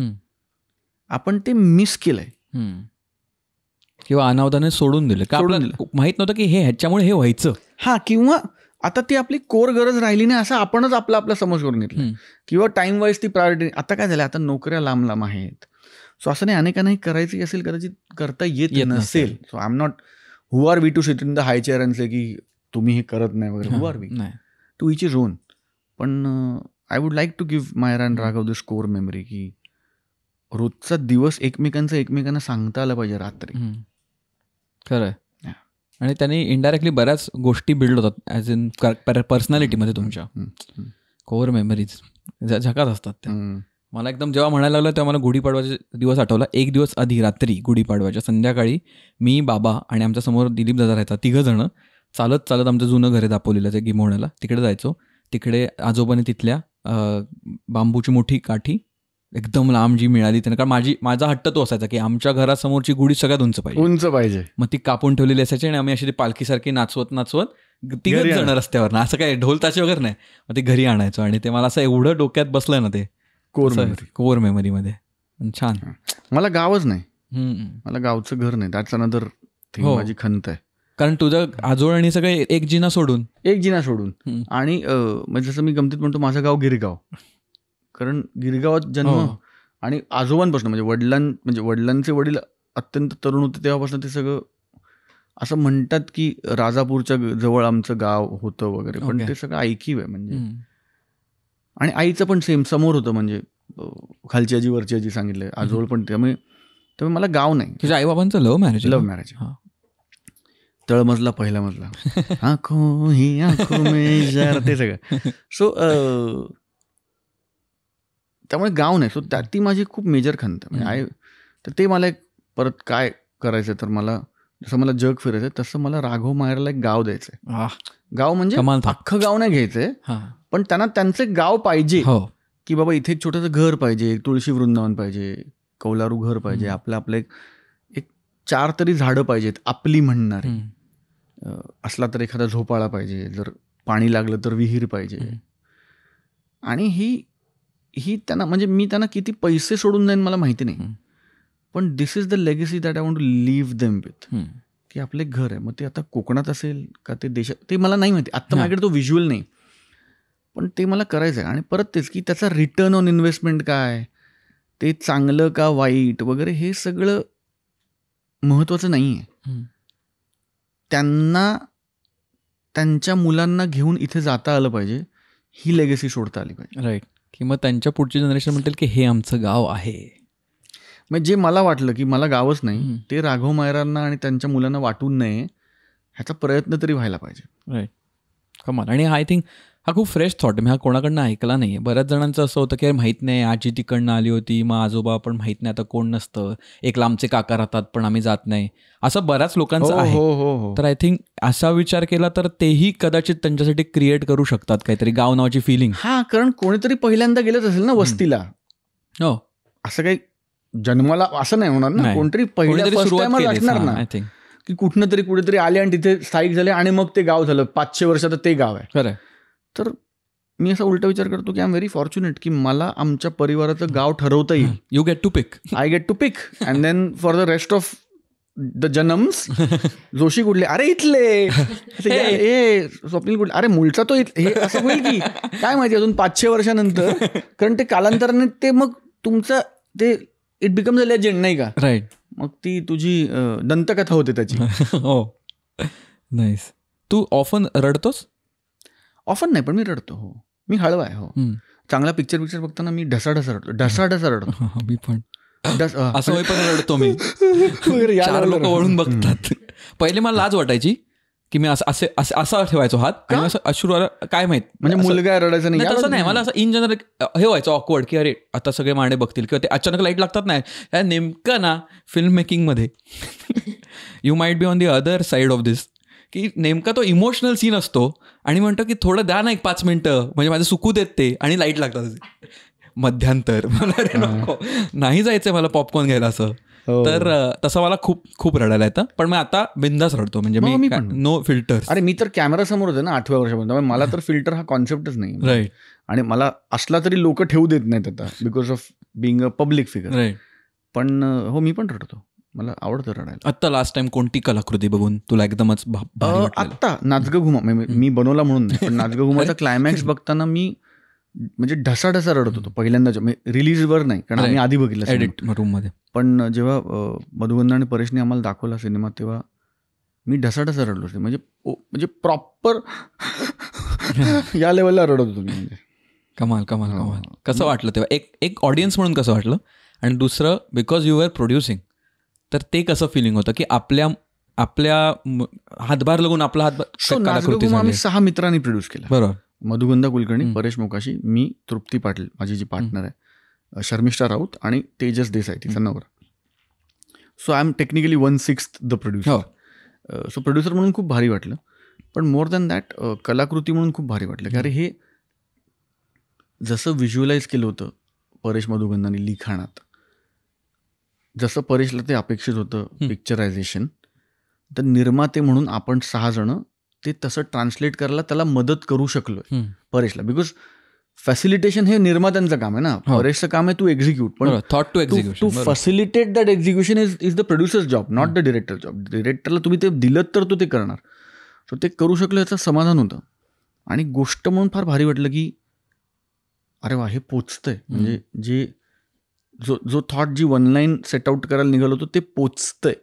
आपण ते मिस केलंय किंवा अनावधाने सोडून दिलं, माहित नव्हतं की हे ह्याच्यामुळे हे व्हायचं. हा, किंवा आता ती आपली कोर गरज राहिली नाही असं आपणच आपला समज करून घेतलं, किंवा टाइम वाईज ती प्रायोरिटी. आता काय झालं, आता नोकऱ्या लांब लांब आहेत, सो असं नाही अनेकांनाही करायची असेल, कदाचित करता येत नसेल. So I am not who are we to sit in the high chair and say की तुम्ही हे करत नाही वगैरे. Who are we to each his own. पण I would like to give Myra and Raghav this core memory की रोजचा दिवस एकमेकांना सांगता आलं पाहिजे रात्री. खरं आहे. आणि त्यांनी इनडायरेक्टली बऱ्याच गोष्टी बिल्ड होतात ॲज इन पर्सनॅलिटीमध्ये तुमच्या. कोर मेमरीज झकात असतात त्या. मला एकदम जेव्हा म्हणायला लागलं तेव्हा मला गुढीपाडवाचा दिवस आठवला. एक दिवस आधी रात्री गुढीपाडवाच्या संध्याकाळी मी, बाबा आणि आमच्या समोर दिलीप दादा राहायचा, 3 जण चालत आमचं जुनं घर आहे दापोलीला, ते गिमोण्याला, तिकडे जायचो. तिकडे आजोबाने तिथल्या बांबूची मोठी काठी एकदम लांब जी मिळाली त्यांना, कारण माझा हट्ट तो असायचा की आमच्या घरासमोरची गुढी सगळ्यात उंच पाहिजे. मग ती कापून ठेवलेली असायची आणि आम्ही अशी ती पालखीसारखी नाचवत 3 जण रस्त्यावर, असं काय ढोल ताशे वगैरे नाही, मग ते घरी आणायचो. आणि ते मला असं एवढं डोक्यात बसलंय ना, ते कोर मेमरीमध्ये. छान. मला गावच नाही, मला गावचं घर नाही, दॅट्स अनदर थिंग, माझी खंत आहे. कारण तुझं आजोळ आणि सगळे एक जिना सोडून. आणि म्हणजे जसं मी गमतीत म्हणतो, माझं गाव गिरगाव, कारण गिरगावात जन्म आणि आजोबांपासून, म्हणजे वडिलांचे वडील अत्यंत तरुण होते तेव्हापासून ते सगळं असं म्हणतात की राजापूरच्या जवळ आमचं गाव होतं वगैरे, पण ते सगळं ऐकीव आहे. म्हणजे आणि आईचं पण सेम समोर होतं, म्हणजे खालची आजी वरची आजी सांगितलं, आजोळ पण. त्यामुळे मला गाव नाही. तुझ्या आईबाबांचं लव्ह मॅरेज. तळमजला, पहिला मजला, आंखो ही आंखो में, ते सगळं. सो त्यामुळे गाव नाही. सो ती माझी खूप मेजर खंत. म्हणजे तर ते मला एक परत काय करायचं, तर मला जसं मला जग फिरायचं तसं मला राघव मायराला एक गाव द्यायचंय. गाव म्हणजे अख्खं गाव नाही घ्यायचंय, पण त्यांना त्यांचं एक गाव पाहिजे की बाबा इथे एक छोटंसं घर पाहिजे, तुळशी वृंदावन पाहिजे, कौलारू घर पाहिजे, आपलं एक 4 तरी झाडं पाहिजेत आपली म्हणणारी, असला तर एखादा झोपाळा पाहिजे, जर पाणी लागलं तर विहीर पाहिजे. आणि ही त्यांना, म्हणजे मी त्यांना किती पैसे सोडून जाईन मला माहिती नाही, पण this is the legacy that I want to leave them with, की आपले घर आहे. मग ते आता कोकणात असेल का ते देशात, ते मला नाही माहिती, आत्ता माझ्याकडे तो व्हिज्युअल नाही, पण ते मला करायचं आहे. आणि परत तेच की त्याचा रिटर्न ऑन इन्व्हेस्टमेंट काय, ते चांगलं का वाईट वगैरे, हे सगळं महत्त्वाचं नाही आहे. त्यांना त्यांच्या मुलांना घेऊन इथे जाता आलं पाहिजे, ही लेगसी सोडता आली पाहिजे. राईट. की मग त्यांच्या पुढची जनरेशन म्हणतील की हे आमचं गाव आहे. म्हणजे जे मला वाटलं की मला गावच नाही, ते राघव मायरांना आणि त्यांच्या मुलांना वाटून नये, ह्याचा प्रयत्न तरी व्हायला पाहिजे. राईट. कमाल. आणि आय थिंक हा खूप फ्रेश थॉट आहे. मी हा कोणाकडनं ऐकला नाही. बऱ्याच जणांचं असं होतं की माहीत नाही, आजी तिकडनं आली होती, मग आजोबा पण माहीत नाही, आता कोण नसतं, एक लांबचे काका राहतात पण आम्ही जात नाही, असं बऱ्याच लोकांचं आहे. तर आय थिंक असा विचार केला तर तेही कदाचित त्यांच्यासाठी क्रिएट करू शकतात काहीतरी गाव नावाची फिलिंग. कारण कोणीतरी पहिल्यांदा गेलंच असेल ना वस्तीला. हो, असं काही जन्माला असं नाही होणार ना, कोणतरी सुरुवात असणार ना, आय थिंक की कुठनं तरी कुठेतरी आले आणि तिथे स्थायिक झाले आणि मग ते गाव झालं. 500 वर्षात ते गाव आहे. खरं. तर मी असा उलटा विचार करतो की आय एम व्हेरी फॉर्च्युनेट की मला आमच्या परिवाराचं गाव ठरवता येईल. You get to pick. I get to pick and then for the rest of the जनम्स जोशी कुठले, अरे इथले, स्वप्नील कुठले, अरे मूळचा तो हे असं होईल की काय माहिती अजून 500 वर्षानंतर. कारण ते कालांतराने ते मग तुमचं ते इट बिकम्स अ लेजेंड, नाही का? राईट. मग ती तुझी दंतकथा होते त्याची. हो, नाईस. तू ऑफन रडतोस? ऑफन नाही, पण मी रडतो. हो, मी हळवा आहे. हो, चांगला पिक्चर बघताना मी ढसाढसा रडतो. मी पण असं होईपर्यंत रडतो मी. चार लोक वळून बघतात. पहिले मला लाज वाटायची की मी असा ठेवायचो हात आणि असं अश्रू काय माहित, म्हणजे मुलगा रडायचं नाही तसं नाही. मला असं इन जनरल हे व्हायचं ऑकवर्ड की अरे आता सगळे मांडे बघतील किंवा ते अचानक लाईट लागतात. नाही, नेमकं ना फिल्म मेकिंग मध्ये you might be on the other side of this, की नेमका तो इमोशनल सीन असतो आणि म्हणतो की थोडं द्या ना 1-5 मिनिटं म्हणजे माझं सुकू देत ते, आणि लाईट लागतात मध्यांतर. मला अरे नको, नाही जायचंय मला पॉपकॉर्न घ्यायला असं. तर तसं मला खूप खूप रडायला येतं. पण मी आता बिंदास रडतो, म्हणजे मी नो फिल्टर. अरे मी तर कॅमेरा समोर होते ना 8व्या वर्षापर्यंत, मला तर फिल्टर हा कॉन्सेप्टच नाही. राईट. आणि मला असला तरी लोक ठेवू देत नाहीत आता because of being a public figure. Right. पण हो, मी पण रडतो, मला आवडतं रडायला. आत्ता लास्ट टाइम कोणती कलाकृती बघून तुला एकदमच आत्ता नाचगं घुमा, मी बनवला म्हणून नाही, पण नाचगं घुमाचा क्लायमॅक्स बघताना मी म्हणजे ढसाढसा रडत होतो पहिल्यांदा. रिलीजवर नाही, कारण आम्ही आधी बघितलं एडिट रूम मध्ये. पण जेव्हा मधुगंधा आणि परेशने आम्हाला दाखवला सिनेमा तेव्हा मी ढसाढसा रडलो. म्हणजे प्रॉपर या लेवलला रडत होतो मी. म्हणजे कमाल कमाल कमाल. कसं वाटलं तेव्हा एक ऑडियन्स म्हणून कसं वाटलं, आणि दुसरं बिकॉज यू आर प्रोड्युसिंग, तर ते कसं फिलिंग होतं की आपल्या हातभार लागून आपला हातभार. आम्ही 6 मित्रांनी प्रोड्यूस केला. बरोबर. मधुगंधा कुलकर्णी, परेश मोकाशी, मी, तृप्ती पाटील माझी जी पार्टनर आहे, शर्मिष्ठा राऊत आणि तेजस देसाई तिचा नवरा. So I M technically 1/6 the producer. So producer म्हणून खूप भारी वाटलं. पण मोर दॅन दॅट कलाकृती म्हणून खूप भारी वाटलं की अरे हे जसं व्हिज्युअलाइज केलं होतं परेश मधुगंधानी लिखाणात, जसं परेशला ते अपेक्षित होतं पिक्चरायझेशन, तर निर्माते म्हणून आपण 6 जण ते तसं ट्रान्सलेट करायला त्याला मदत करू शकलोय परेशला. बिकॉज फॅसिलिटेशन हे निर्मात्यांचं काम आहे ना, परेशचं काम आहे तू एक्झिक्यूट, पण thought to execution, to facilitate that execution is the producer's job, not the director job. डिरेक्टरला तुम्ही ते दिलं तर तो ते करणार. सो ते करू शकलो याचं समाधान होतं. आणि गोष्ट म्हणून फार भारी वाटलं की अरे वा, हे पोचतंय. म्हणजे जे जो थॉट जी 1 लाईन सेट आउट करायला निघालो होतो ते पोचतंय.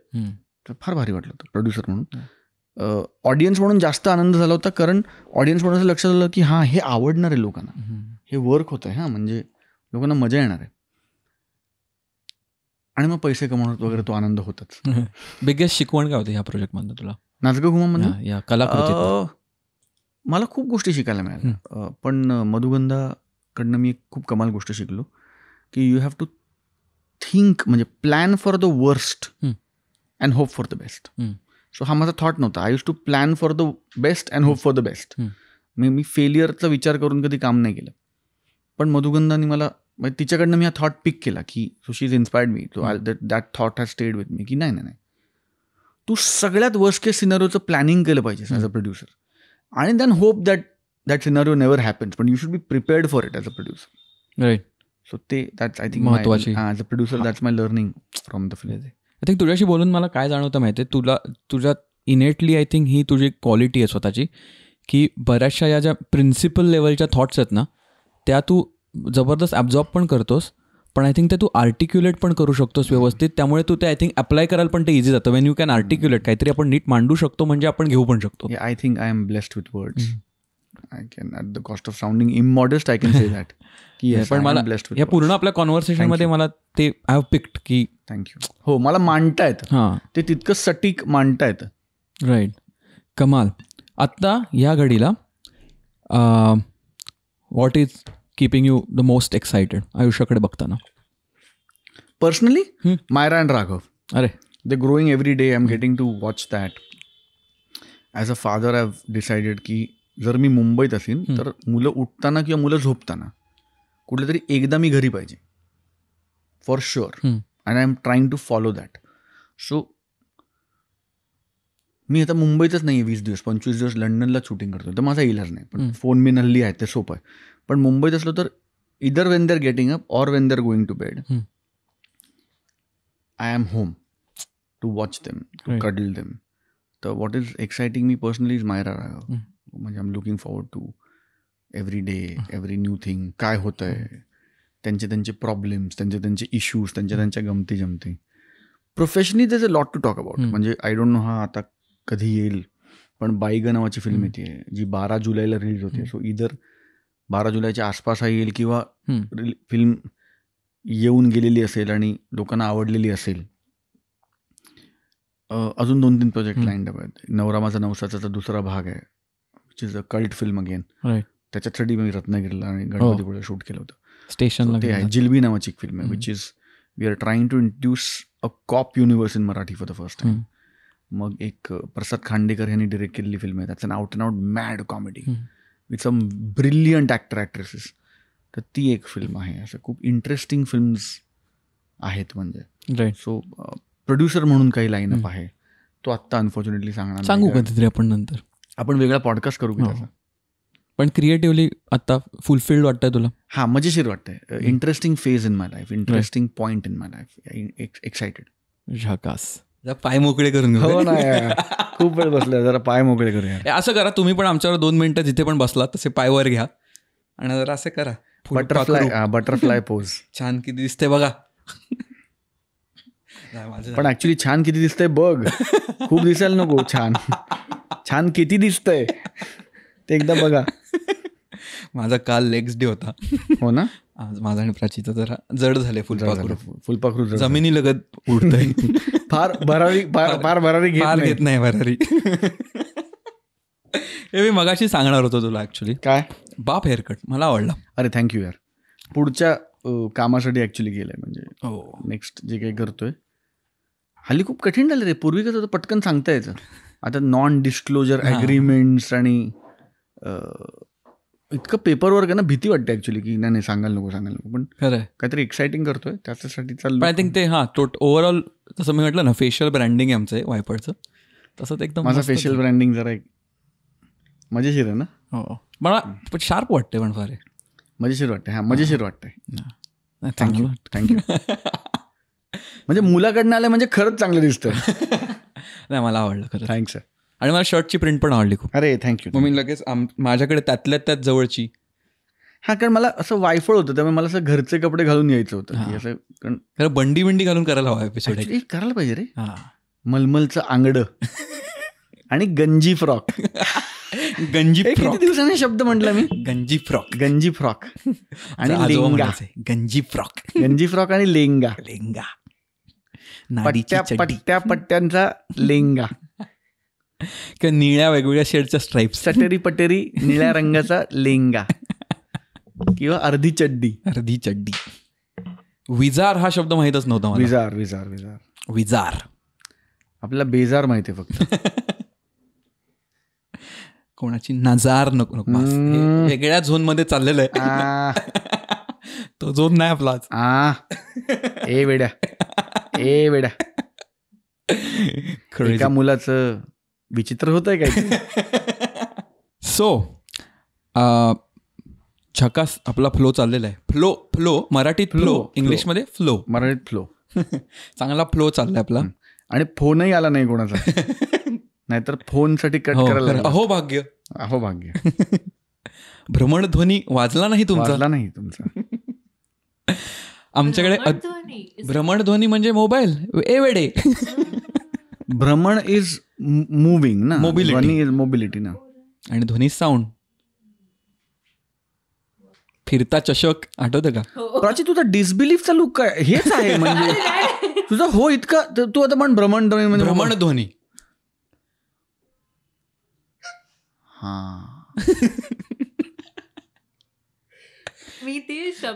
तर फार भारी वाटलं होतं प्रोड्युसर म्हणून. ऑडियन्स म्हणून जास्त आनंद झाला होता, कारण ऑडियन्स म्हणून असं लक्षात आलं की हां, हे आवडणार आहे लोकांना, हे वर्क होत आहे, हां, म्हणजे लोकांना मजा येणार आहे. आणि मग पैसे कमवण्यात वगैरे तो आनंद होताच. बिगेस्ट शिकवण काय होती ह्या प्रोजेक्टमधनं तुला, नाचगं घुमामधनं? या कलाकृतीत मला खूप गोष्टी शिकायला मिळाल्या. पण मधुगंधाकडनं मी खूप कमाल गोष्ट शिकलो की यू हॅव टू थिंक, म्हणजे plan for the worst and hope for the best. So हा माझा थॉट नव्हता. I use to plan for the best and hope for the best. मी फेलियरचा विचार करून कधी काम नाही केलं. पण मधुगंधाने मला, तिच्याकडनं मी हा थॉट पिक केला की so she is inspired me. So that thought has stayed with me की नाही, तू सगळ्यात वर्स्ट केस सिनारिओचं प्लॅनिंग केलं पाहिजे ॲज अ प्रोड्युसर, आणि then hope that scenario never happens, पण you should be prepared for it as a producer. Right. So that's I think महत्त्वाची as a producer that's my learning from the film. I think तुझ्याशी बोलून मला काय जाणवतं माहिती आहे, तुझ्यात इनेटली आय थिंक ही तुझी क्वालिटी आहे स्वतःची, की बऱ्याचशा या ज्या प्रिन्सिपल लेवलच्या थॉट्स आहेत ना, त्या तू जबरदस्त ॲब्झॉर्ब पण करतोस, पण आय थिंक ते तू आर्टिक्युलेट पण करू शकतोस व्यवस्थित. त्यामुळे तू ते आय थिंक अप्लाय करायला पण ते इझी जातं. वेन यू कॅन आर्टिक्युलेट, काहीतरी आपण नीट मांडू शकतो, म्हणजे आपण घेऊ पण शकतो. I think I am blessed with words. I can, at the cost of sounding immodest, I can say that. पण मला या पूर्ण आपल्या कॉन्व्हर्सेशनमध्ये मला ते आय हॅव पिक्ड की थँक्यू. हो, मला मांडता येतं. हां, ते तितकं सटीक मांडता येतं. राईट. कमाल. आत्ता या घडीला what is keeping you the most excited आयुष्याकडे बघताना? Personally Myra and Raghav. अरे, they growing every day. I am getting to watch that. As a father I have decided की जर मी मुंबईत असेन तर मुलं उठताना किंवा मुलं झोपताना कुठलं तरी एकदा मी घरी पाहिजे, for sure. And I am trying to follow that. So मी आता मुंबईतच नाही 20 दिवस 25 दिवस लंडनला शूटिंग करतो, तर माझा इलाज नाही. पण फोन बिन हल्ली आहे ते सोपं आहे. पण मुंबईत असलो तर either when they are getting up or when they are going to bed, I am home to watch them, to cuddle them. तर व्हॉट इज एक्साइटिंग मी पर्सनली इज मायरा राघव. म्हणजे I am looking forward to every day, every new thing. काय होतं आहे, त्यांचे problems, त्यांचे issues, त्यांच्या गमती जमती. Professionally there is a lot to talk about. म्हणजे आय डोंट नो हा आता कधी येईल, पण बाईगा नावाची फिल्म येते जी 12 जुलैला रिलीज होते. सो इधर 12 जुलैच्या आसपास येईल किंवा फिल्म येऊन गेलेली असेल आणि लोकांना आवडलेली असेल. अजून 2-3 प्रोजेक्ट लाईन अप आहेत. नवरा माझा नवसाचा दुसरा भाग आहे, which is a cult film again. त्याच्यासाठी मी रत्नागिरीला आणि गणपतीपुळे शूट केलं होतं. स्टेशन ते आहे जिलबी नावाची एक फिल्म आहे, which is we are trying to introduce a cop universe in Marathi for the first time. मग एक प्रसाद खांडेकर यांनी डिरेक्ट केलेली फिल्म आहे. That's an out and out mad comedy with some brilliant actor actresses. तर ती एक फिल्म आहे. असं खूप इंटरेस्टिंग फिल्म्स आहेत. म्हणजे सो प्रोड्युसर म्हणून काही लाईनअप आहे, तो आत्ता अनफॉर्च्युनेटली सांगू कधीतरी आपण नंतर. आपण वेगळा पॉडकास्ट करू की त्याचा. पण क्रिएटिव्हली आता फुलफिल्ड वाटतंय तुला? हां, मजेशीर वाटतंय. Interesting phase in my life, interesting point in my life. Excited. झकास. पाय मोकळे करून घेऊ. हो ना, खूप वेळ बसलोय, जरा पाय मोकळे करूया. असं करा तुम्ही पण आमच्यावर 2 मिनिटं जिथे पण बसला तसे पाय वर घ्या आणि जरा असं करा बटरफ्लाय पोज. छान किती दिसते बघा. पण ऍक्च्युली छान किती दिसतंय बघ, खूप दिसायला नको. छान किती दिसतंय ते एकदा बघा. माझा काल लेग्स डे होता. हो ना. आज माझा आणि प्राचीचा जरा जड झाले. फुलपाखरू जमिनी लगत उडतंय. फार भरारी घेत नाही भरारी. हे मी मगाशी सांगणार होतो तुला. ऍक्च्युली काय बाप हेअरकट मला आवडला. अरे थँक्यू यार. पुढच्या कामासाठी ऍक्च्युली गेलंय. म्हणजे नेक्स्ट जे काही करतोय हल्ली खूप कठीण झालं रे. पूर्वी कसं होतं पटकन सांगता यायचं. आता नॉन डिस्क्लोजर ॲग्रीमेंट्स आणि इतकं पेपर वर्क आहे ना, भीती वाटते ऍक्च्युली की नाही सांगायला नको. पण खरं काहीतरी एक्साइटिंग करतोय त्याच्यासाठी चाललं. आय थिंक ते ओव्हरऑल तसं मी म्हटलं ना, फेशियल ब्रँडिंग आहे आमचं वायपडचं. तसंच एकदम माझं फेशियल ब्रँडिंग जरा एक मजेशीर आहे ना. हो, मला पण शार्प वाटते. पण फार मजेशीर वाटते. हां, मजेशीर वाटतंय. थँक्यू. म्हणजे मुलाकडनं आलं म्हणजे खरंच चांगलं दिसतं. नाही मला आवडलं खरं. थँक्स. आणि मला शर्टची प्रिंट पण आवडली खूप. अरे थँक्यू. मग मी लगेच माझ्याकडे त्यात जवळची. हा, कारण मला असं वायफळ होतं, त्यामुळे मला असं घरचे कपडे घालून यायचं होतं. असं खरं बंडी घालून करायला हवा एपिसोड. करायला पाहिजे रे. मलमलचं आंगडं आणि गंजी फ्रॉक. किती दिवसाने शब्द म्हटला मी. गंजी फ्रॉक आणि लेंगा. गंजी फ्रॉक आणि लेंगा. पट्ट्यांचा लेंगा. किंवा निळ्या वेगवेगळ्या शेडच्या स्ट्राईप्स. पटेरी निळ्या रंगाचा लेंगा किंवा अर्धी चड्डी. विजार हा शब्द माहितच नव्हता मला. विजार आपल्याला बेजार माहिती आहे फक्त. कोणाची नजार नको. वेगळ्या झोन मध्ये चाललेलं आहे. तो झोन नाही आपलाच. ए वेड्या एका मुलाचं विचित्र होतंय काय. सो झकास आपला फ्लो चाललेला आहे. फ्लो मराठीत फ्लो, इंग्लिशमध्ये फ्लो. मराठीत फ्लो. चांगला फ्लो चाललाय आपला. आणि फोनही आला नाही कोणाचा. नाहीतर फोनसाठी कट करायला. अहो भाग्य. भ्रमणध्वनी वाजला नाही तुमचा. आमच्याकडे भ्रमणध्वनी म्हणजे मोबाईल. ए वेडे. भ्रमण इज मुव्हिंग ना, मोबिलिटी ना. आणि ध्वनी साऊंड. फिरता चषक आठवतं का? प्राची तुझा डिसबिलीफचा लुक काय हेच आहे. म्हणजे तुझा हो इतका. तू आता पण भ्रमणध्वनी म्हणजे भ्रमणध्वनी.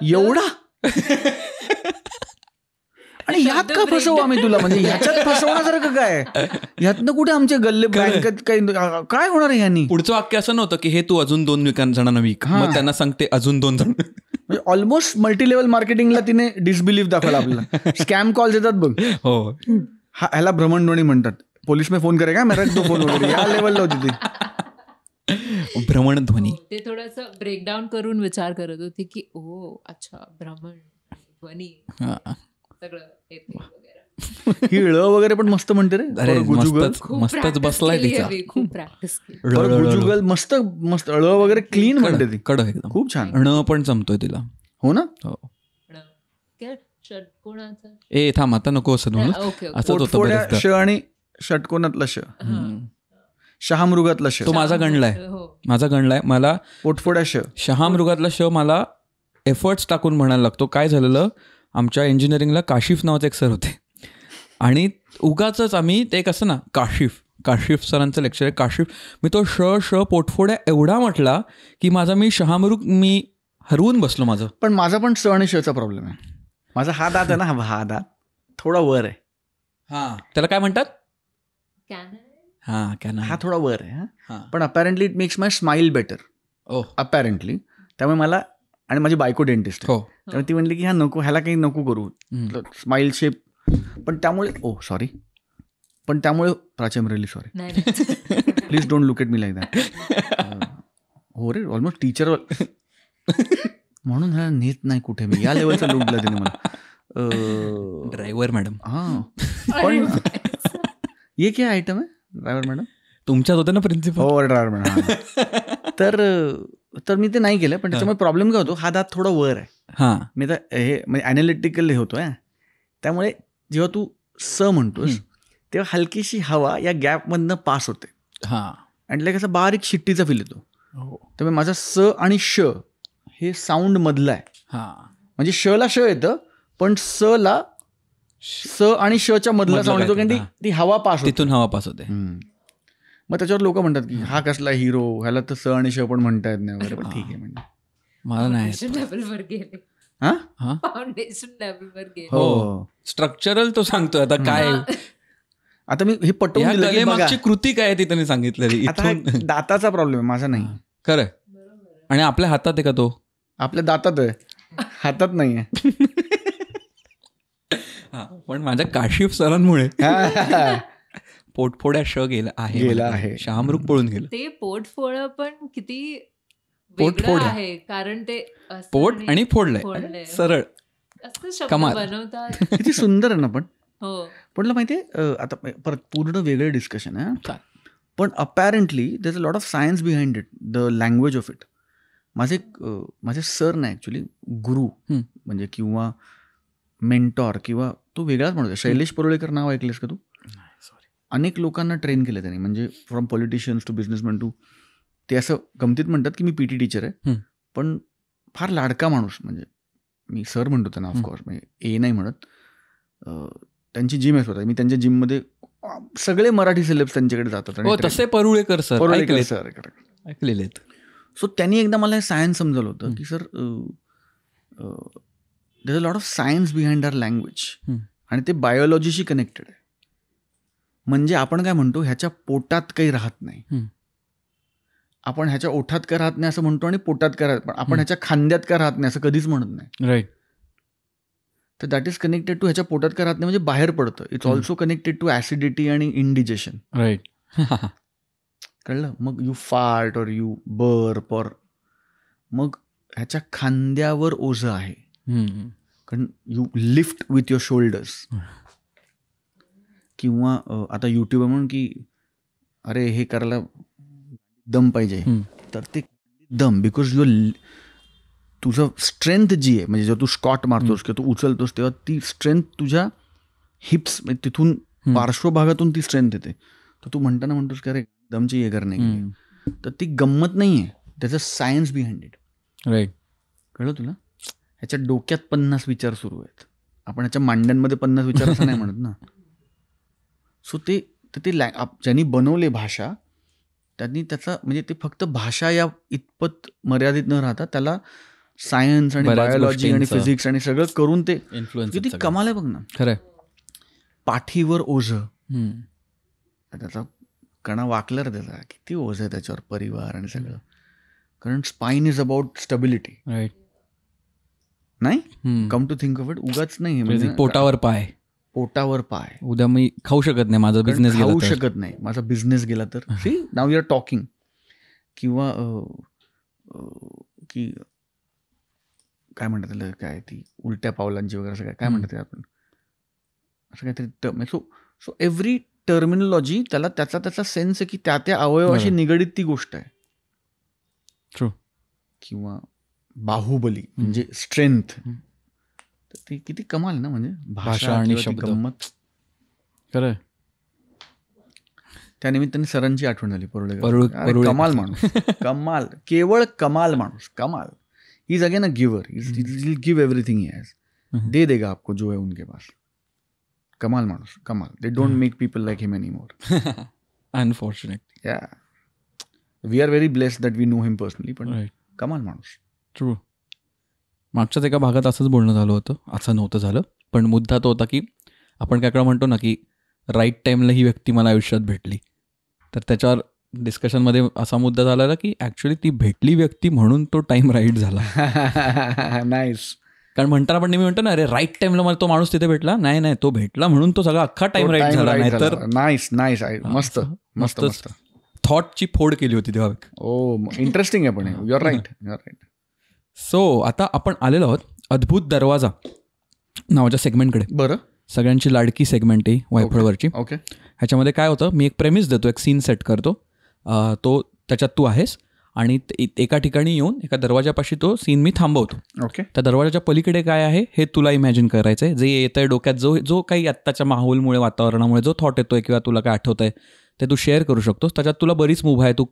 एवढा. आणि ह्यात का फसवू आम्ही तुला. म्हणजे ह्याच्यात फसवण्यासारखं काय. ह्यातनं कुठे आमचे गल्ले बँकेत काय होणार आहे ह्यांनी. पुढचं वाक्य असं नव्हतं की हे तू अजून 2 जणांना विक. मग त्यांना सांगते अजून 2 जण. म्हणजे ऑलमोस्ट मल्टी लेवल मार्केटिंगला तिने डिसबिलीफ दाखवला आपल्याला. स्कॅम कॉल्स येतात बघ. हो, ह्याला भ्रमणध्वनी म्हणतात. पोलीस में फोन करेगा मैं रख दो फोन वगैरे या लेवलला होती ती. भ्रमणध्वनी. ते थोडंसं ब्रेकडाऊन करून विचार करत होते की ओ अच्छा भ्रमण ध्वनी सगळं येते वगैरे. ही ळ वगैरे पण मस्त म्हणते रे. अरे गुजुगल मस्तच बसलाय तिचा. खूप प्रॅक्टिस केली. गुजुगल मस्त मस्त ळ वगैरे क्लीन म्हणते ती. कडक एकदम खूप छान. ण पण जमतोय तिला. हो ना. हो. षटकोणाचा ए थांब आता नको असं म्हणून. ओके असंच होतं पोटफोड्या बरेचदा. श आणि षटकोनातला श, शहामृगातला श. तो माझा गणलाय. माझा गणलाय. मला पोटफोड्या श, शहामृगातला श मला एफर्ट्स टाकून म्हणायला लागतो. काय झालेलं, आमच्या इंजिनिअरिंगला काशिफ नावाचे एक सर होते आणि उगाच आम्ही ते एक असं ना काशिफ सरांचं लेक्चर आहे काशिफ. मी तो श पोटफोड्या एवढा म्हटला की माझा मी शहामृग मी हरवून बसलो माझं. पण माझा पण स आणि शचा प्रॉब्लेम आहे. माझा हा दात आहे ना, हा दात थोडा वर आहे. हा त्याला काय म्हणतात? कॅनन. हा थोडा वर आहे. हा. पण apparently it makes my smile better. Oh. Apparently. त्यामुळे मला, आणि माझी बायको डेंटिस्ट आहे, हो. त्यामुळे ती म्हणली की ह्या नको, ह्याला काही नको करू स्माईल शेप. पण त्यामुळे Prachi, I am really sorry, please don't look at me like that. हो रे, ऑलमोस्ट टीचर म्हणून ह्याला नेत नाही कुठे मी, या लेवलचा लुक दिला तिने मला. Driver madam. हां पण ये क्या आयटम आहे ड्रायव्हर मॅडम? तुमच्याच होते ना प्रिन्सिपल. हो ड्रायव्हर मॅडम. तर मी ते नाही केलं. पण त्याच्यामुळे प्रॉब्लेम काय होतो, हा दात थोडा वर आहे. हां. मी तर हे म्हणजे ॲनालिटिकल हे होतो. त्यामुळे जेव्हा तू स म्हणतोस तेव्हा हलकीशी हवा या गॅपमधनं पास होते. हां. आणि लाईक असा बारीक शिट्टीचा फील येतो. त्यामुळे माझा स आणि श हे साऊंड मधलं आहे. हां. म्हणजे श ला श येतं, पण स ला स आणि श च्या मधला साऊंड येतो, कारण ती हवा पास होते, तिथून हवा पास होते. मग त्याच्यावर लोक म्हणतात की हा कसला हिरो, ह्याला तर स आणि श पण म्हणता येत नाही वगैरे. पण ठीक आहे म्हणजे मला नाही. लेवलवर गेले. फाउंडेशन लेवलवर गेले. हो स्ट्रक्चरल तो सांगतोय आता काय. आता मी हे पटवून दिलं की बघा, मागची कृती काय ती त्यांनी सांगितलेली. आता दाताचा प्रॉब्लेम आहे, माझा नाही. खरं. आणि आपल्या हातात आहे का तो? आपल्या दातात आहे, हातात नाही आहे. पण माझ्या काशिफ सरांमुळे पोटफोड्या श गेला आहे. शहामृग पळून गेलं. ते पोटफोड पण किती वेगळं आहे, कारण ते पोट आणि फोडलंय सरळ. कमाल बनवतात. किती सुंदर आहे ना. पण हो, पण माहितीये, आता परत पूर्ण वेगळं डिस्कशन आहे. पण apparently there is a lot of science behind it, the language of it. माझे सर नाही ॲक्च्युली, गुरु म्हणजे किंवा मेंटॉर किंवा तो वेगळाच म्हणतो. शैलेश परुळेकर नाव ऐकलेस का तू? अनेक लोकांना ट्रेन केलं त्यांनी, म्हणजे from politicians to businessman to. ते असं गमतीत म्हणतात की मी PT टीचर आहे, पण फार लाडका माणूस. म्हणजे मी सर म्हणतो त्यांना ऑफकोर्स, म्हणजे ए नाही म्हणत. त्यांची जिम आहे स्वतः. मी त्यांच्या जिममध्ये सगळे मराठी सिलेब्स त्यांच्याकडे जातात. तसे परुळेकर सर ऐकलेले. सो त्यांनी एकदा मला हे सायन्स समजलं होतं की sir there is a lot of science behind our language, आणि ते बायोलॉजीशी कनेक्टेड आहे. म्हणजे आपण काय म्हणतो, ह्याच्या पोटात काही राहत नाही. आपण ह्याच्या ओठात काय राहत नाही असं म्हणतो, आणि पोटात काय राहत, पण आपण ह्याच्या खांद्यात काय राहत नाही असं कधीच म्हणत नाही. राईट. तर दॅट इज कनेक्टेड टू ह्याच्या पोटात काय राहत नाही, म्हणजे बाहेर पडतं. It's also connected to acidity आणि इंडिजेशन. राईट. कळलं? मग यू फार्ट और यू बर्प और मग ह्याच्या खांद्यावर ओझं आहे, कारण you lift with your shoulders. किंवा आता युट्यूब म्हणून की अरे हे करायला दम पाहिजे, तर ते दम बिकॉज तुझं स्ट्रेंथ जी आहे, म्हणजे जेव्हा तू स्कॉट मारतोस किंवा तू उचलतोस तेव्हा ती स्ट्रेंथ तुझ्या हिप्स, म्हणजे तिथून पार्श्वभागातून ती स्ट्रेंथ येते. तर तू म्हणताना म्हणतोस की अरे दमची हे करणे, तर ती गंमत नाही आहे, त्याचं सायन्स बिहाइंड इट. राईट. कळलं तुला? ह्याच्या डोक्यात 50 विचार सुरू आहेत. आपण ह्याच्या मांड्यांमध्ये 50 विचार असं नाही म्हणत ना. सो ते ज्यांनी बनवले भाषा, त्यांनी त्याचा म्हणजे ते फक्त भाषा या इतपत मर्यादित न राहता त्याला सायन्स आणि बायोलॉजी आणि फिजिक्स आणि सगळं करून ते किती कमाल आहे बघ ना. खरं. पाठीवर ओझं, त्याचा कणा वाकला रे त्याचा, किती ओझ आहे त्याच्यावर, परिवार आणि सगळं. कारण spine is about stability. Right. नाही, come to think of it, उगाच नाही म्हणजे पोटावर पाय. पोटावर पाय. उद्या मी खाऊ शकत नाही, माझा बिझनेस खाऊ शकत नाही, माझा बिझनेस गेला तर. सी नाव यू आर टॉकिंग. किंवा की काय म्हणतात त्याला, काय ती उलट्या पावलांची वगैरे असं काय म्हणतात आपण, असं काहीतरी. सो एव्हरी टर्मिनॉलॉजी त्याला त्याचा सेन्स आहे की त्या अवयवाशी निगडीत ती गोष्ट आहे. ट्रू. किंवा बाहुबली म्हणजे स्ट्रेंथ, ती किती कमाल ना, म्हणजे भाषा आणि शब्द, गंमत. खरं. त्यानिमित्ताने सरांची आठवण झाली. परुळे कमाल माणूस, कमाल, केवळ कमाल माणूस, कमाल. He is again a giver, will give everything he has, दे देगा आपको जो है उनके पास. कमाल माणूस, कमाल. They don't make people like him anymore, unfortunately. Yeah we are very blessed that we know him personally, पण कमाल माणूस. ट्रू. मागच्याच एका भागात असंच बोलणं झालं होतं, असं नव्हतं झालं, पण मुद्दा तो होता की आपण काय म्हणतो ना की राईट टाईमला ही व्यक्ती मला आयुष्यात भेटली. तर त्याच्यावर डिस्कशनमध्ये असा मुद्दा झाला की ॲक्च्युली ती भेटली व्यक्ती म्हणून तो टाईम राईट झाला. नाईस. कारण म्हणताना पण नेहमी म्हणतो ना, अरे राईट टाईमला मला तो माणूस तिथे भेटला. नाही, तो भेटला म्हणून तो सगळा अख्खा टाईम राईट झाला. नाही तर नाईस, मस्त मस्त मस्त थॉटची फोड केली होती तेव्हा. ओ, इंटरेस्टिंग आहे. पण यू आर राईट. सो आता आपण आलेलो आहोत अद्भुत दरवाजा नावाच्या सेगमेंटकडे. बरं. सगळ्यांची लाडकी सेगमेंट आहे वायफळवरची. ओके. ह्याच्यामध्ये काय होतं, मी एक प्रेमिस देतो, एक सीन सेट करतो, तो त्याच्यात तू आहेस आणि एका ठिकाणी येऊन एका दरवाजापाशी तो सीन मी थांबवतो. ओके. त्या दरवाजाच्या पलीकडे काय आहे हे तुला इमॅजिन करायचं आहे. जे येतं आहे डोक्यात, जो काही आत्ताच्या माहोलमुळे, वातावरणामुळे जो थॉट येतोय किंवा तुला काय आठवत आहे ते तू शेअर करू शकतोस. त्याच्यात तुला बरीच मूव्ह आहे. तू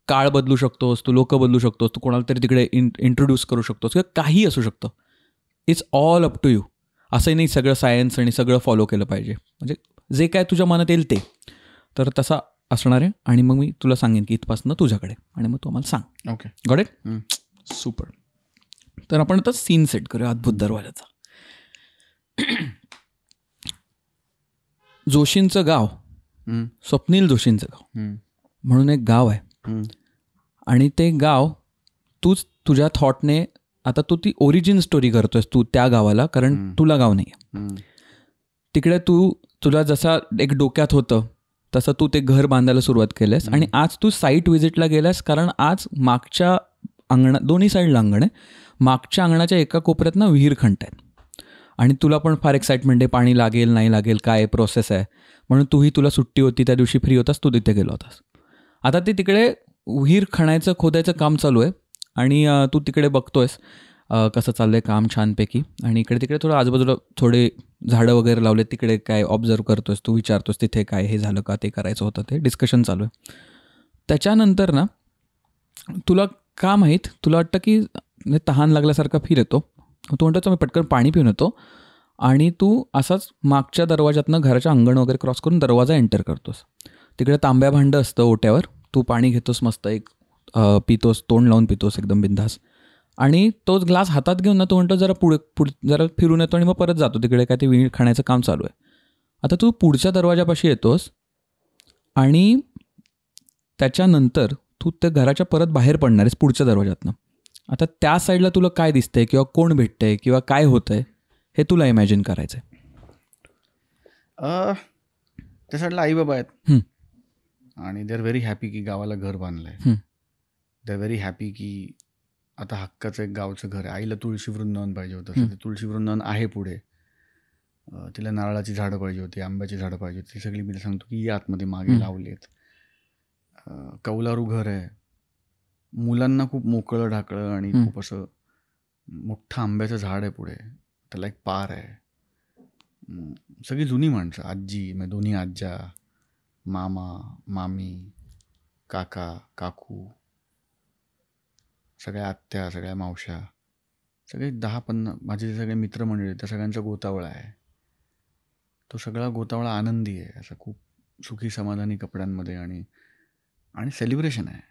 काळ बदलू शकतोस, तू लोक बदलू शकतोस, तू कोणाला तरी तिकडे इंट्रोड्यूस करू शकतोस किंवा काही असू शकतं. It's all up to you. असंही नाही सगळं सायन्स आणि सगळं फॉलो केलं पाहिजे. म्हणजे जे काय तुझ्या मनात येईल ते. तर तसा असणार आहे. आणि मग मी तुला सांगेन की इथपासनं तुझ्याकडे, आणि मग तू आम्हाला सांग. ओके. Got it? सुपर. तर आपण आता सीन सेट करूया अद्भुत दरवाजाचा. जोशींचं गाव, स्वप्नील जोशींचं गाव म्हणून एक गाव आहे. आणि ते गाव तूच तुझ्या थॉटने, आता तू ती ओरिजिन स्टोरी करतोयस तू त्या गावाला, कारण तुला गाव नाही आहे तिकडे. तुला जसा एक डोक्यात होतं तसं तू ते घर बांधायला सुरुवात केलंस. आणि आज तू साईट व्हिजिटला गेलास, कारण आज मागच्या अंगणात, दोन्ही साईडला अंगण आहे, मागच्या अंगणाच्या एका कोपऱ्यात ना विहीर खणत आहेत. आणि तुला पण फार एक्साइटमेंट आहे, पाणी लागेल नाही लागेल काय प्रोसेस आहे, म्हणून तुला सुट्टी होती त्या दिवशी, फ्री होतास, तू तिथे गेला होतास. आता ते तिकडे विहीर खणायचं, खोदायचं काम चालू आहे. आणि तू तिकडे बघतोयस कसं चाललं आहे काम छानपैकी. आणि इकडे तिकडे थोडं आजूबाजूला थोडे झाडं वगैरे लावले, तिकडे काय ऑब्झर्व करतोस, तू विचारतोस तिथे काय हे झालं का, ते करायचं होतं, ते डिस्कशन चालू आहे. त्याच्यानंतर ना तुला का माहीत, तुला वाटतं की तहान लागल्यासारखा फील येतो. तू म्हणतो मी पटकन पाणी पिऊन येतो. आणि तू असाच मागच्या दरवाजातनं घराच्या अंगण वगैरे क्रॉस करून दरवाजा एंटर करतोस. तिकडे तांब्या भांडं असतं ओट्यावर, तू पाणी घेतोस मस्त, एक पितोस, तोंड लावून पितोस एकदम बिंदास. आणि तोच ग्लास हातात घेऊन ना तू म्हणतो जरा पुढे जरा फिरून येतो आणि मग परत जातो तिकडे, काय ते विहीर खाण्याचं काम चालू आहे. आता तू पुढच्या दरवाजापाशी येतोस आणि त्याच्यानंतर तू त्या घराच्या परत बाहेर पडणार आहेस पुढच्या दरवाजातनं. आता त्या साईडला तुला काय दिसतंय किंवा कोण भेटतंय किंवा काय होतंय हे तुला इमॅजिन करायचं आहे. त्या साईडला आई बाबा आहेत आणि दे आर व्हेरी हॅपी की गावाला घर बांधलं आहे. दे आर व्हेरी हॅपी की आता हक्काचं एक गावचं घर आहे. आईला तुळशी वृंदावन पाहिजे होतं, ते तुळशी वृंदावन आहे पुढे. तिला नारळाची झाडं पाहिजे होती, आंब्याची झाडं पाहिजे होती, ती सगळी मी सांगतो की आतमध्ये मागे लावलेत. कौलारू घर आहे, मुलांना खूप मोकळं ढाकळं आणि खूप असं मोठं आंब्याचं झाड आहे पुढे, त्याला एक पार आहे. सगळी जुनी माणसं, आजी, म्हणजे दोन्ही आज्या, मामा मामी, काका काकू, सगळ्या आत्या, सगळ्या मावश्या, सगळे 10-15 माझे जे सगळे मित्रमंडळी त्या सगळ्यांचा गोतावळा आहे. तो सगळा गोतावळा आनंदी आहे, असं खूप सुखी समाधानी कपड्यांमध्ये. आणि सेलिब्रेशन आहे.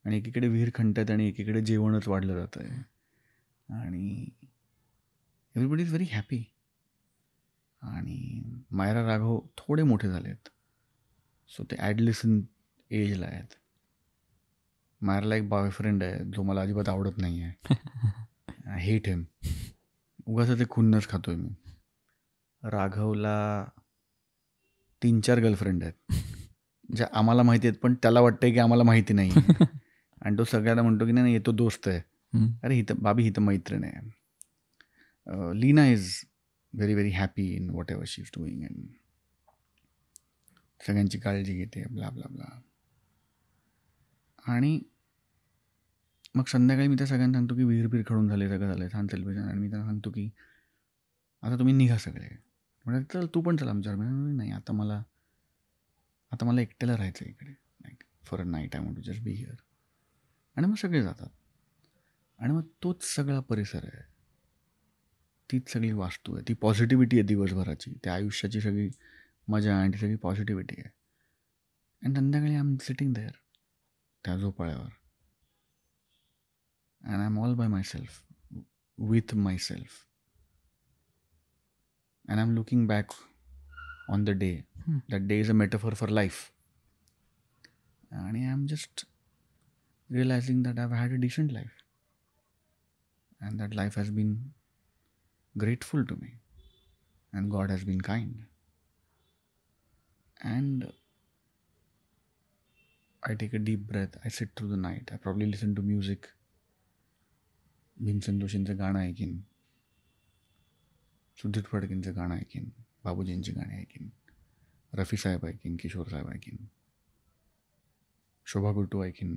आणि एकीकडे विहीर खणतात आणि एकीकडे जेवणच वाढलं जातं आहे. आणि एव्हरीबडी इज व्हेरी हॅपी. आणि मायरा राघव थोडे मोठे झाले आहेत, सो ते ॲडलेसन एजला आहेत. मायराला एक बॉयफ्रेंड आहे जो मला अजिबात आवडत नाही आहे. आय हेट हिम. उगाच ते खुन्नस खातोय मी. राघवला 3-4 गर्लफ्रेंड आहेत ज्या आम्हाला माहिती आहेत, पण त्याला वाटतंय की आम्हाला माहिती नाही. आणि तो सगळ्याला म्हणतो की नाही तो दोस्त आहे. अरे ही तर बाबी, ही तर मैत्रीण आहे. Leena is very very happy in whatever she is doing and सगळ्यांची काळजी घेते, ब्ला ब्ला ब्ला. आणि मग संध्याकाळी मी त्या सगळ्यांना सांगतो की विहीर खडून झाले, सगळं झालं, छान सेलिब्रेशन. आणि मी त्यांना सांगतो की आता तुम्ही निघा सगळे. म्हणजे चल तू पण चल आमच्यावर. नाही, आता मला एकट्याला राहायचं इकडे, like for a night I want to just be here. आणि मग सगळे जातात. आणि मग तोच सगळा परिसर आहे, तीच सगळी वास्तू आहे, ती पॉझिटिव्हिटी आहे दिवसभराची, त्या आयुष्याची सगळी मजा आणि ती सगळी पॉझिटिव्हिटी आहे. आणि संध्याकाळी आय एम सिटिंग देअर त्या झोपाळ्यावर and I am all by myself, with myself. And I'm looking back on the day. That day is a metaphor for life. And I'm just realizing that I've had a decent life. And that life has been grateful to me. And God has been kind. And I take a deep breath. I sit through the night. I probably listen to music. Bhimsen जोशींचं गाणं ऐकीन, सुधीर फडकेंचं गाणं ऐकीन, बाबूजींची गाणी ऐकीन, रफी साहेब ऐकीन, किशोर साहेब ऐकीन, शोभा गुट्टू ऐकीन,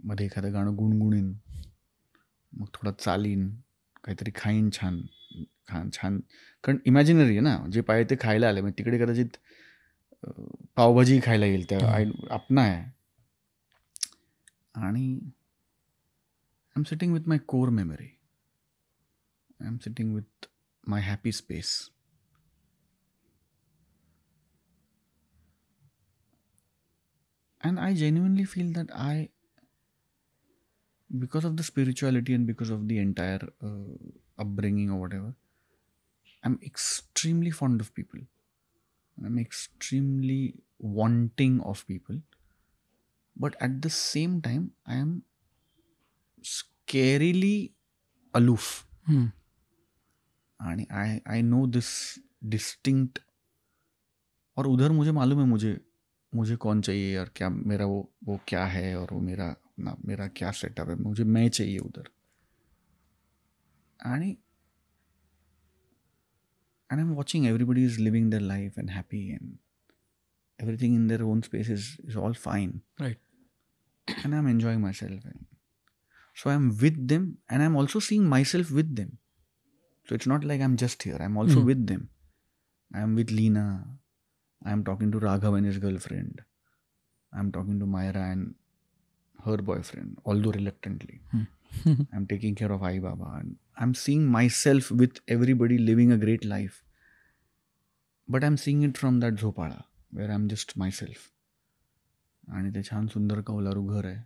मध्ये एखादं गाणं गुणगुणीन, मग थोडा चालीन, काहीतरी खाईन छान. कारण इमॅजिनरी आहे ना, जे पाहिजे ते खायला आले. मग तिकडे कदाचित पावभाजी खायला येईल, त्या आपणा आहे. आणि I am sitting with my core memory. I'm sitting with my happy space. And I genuinely feel that because of the spirituality and because of the entire upbringing or whatever, I'm extremely fond of people. I'm extremely wanting of people. But at the same time, I am scarily aloof. And I know this distinct, और उधर मुझे मालूम है मुझे कौन चाहिए और क्या मेरा वो क्या है और वो मेरा क्या सेटअप है. मुझे मैं चाहिए उधर. and I'm watching everybody is living their life and happy and everything in their own space is all fine, right? And I'm enjoying myself, and so I'm with them and I'm also seeing myself with them. So it's not like I'm just here. I'm also with them. I'm with Leena. I'm talking to Raghav and his girlfriend. I'm talking to Myra and her boyfriend, although reluctantly. I'm taking care of Ai Baba. And I'm seeing myself with everybody living a great life. But I'm seeing it from that झोपाळा, where I'm just myself. आणि ते छान सुंदर कौलारू घर आहे.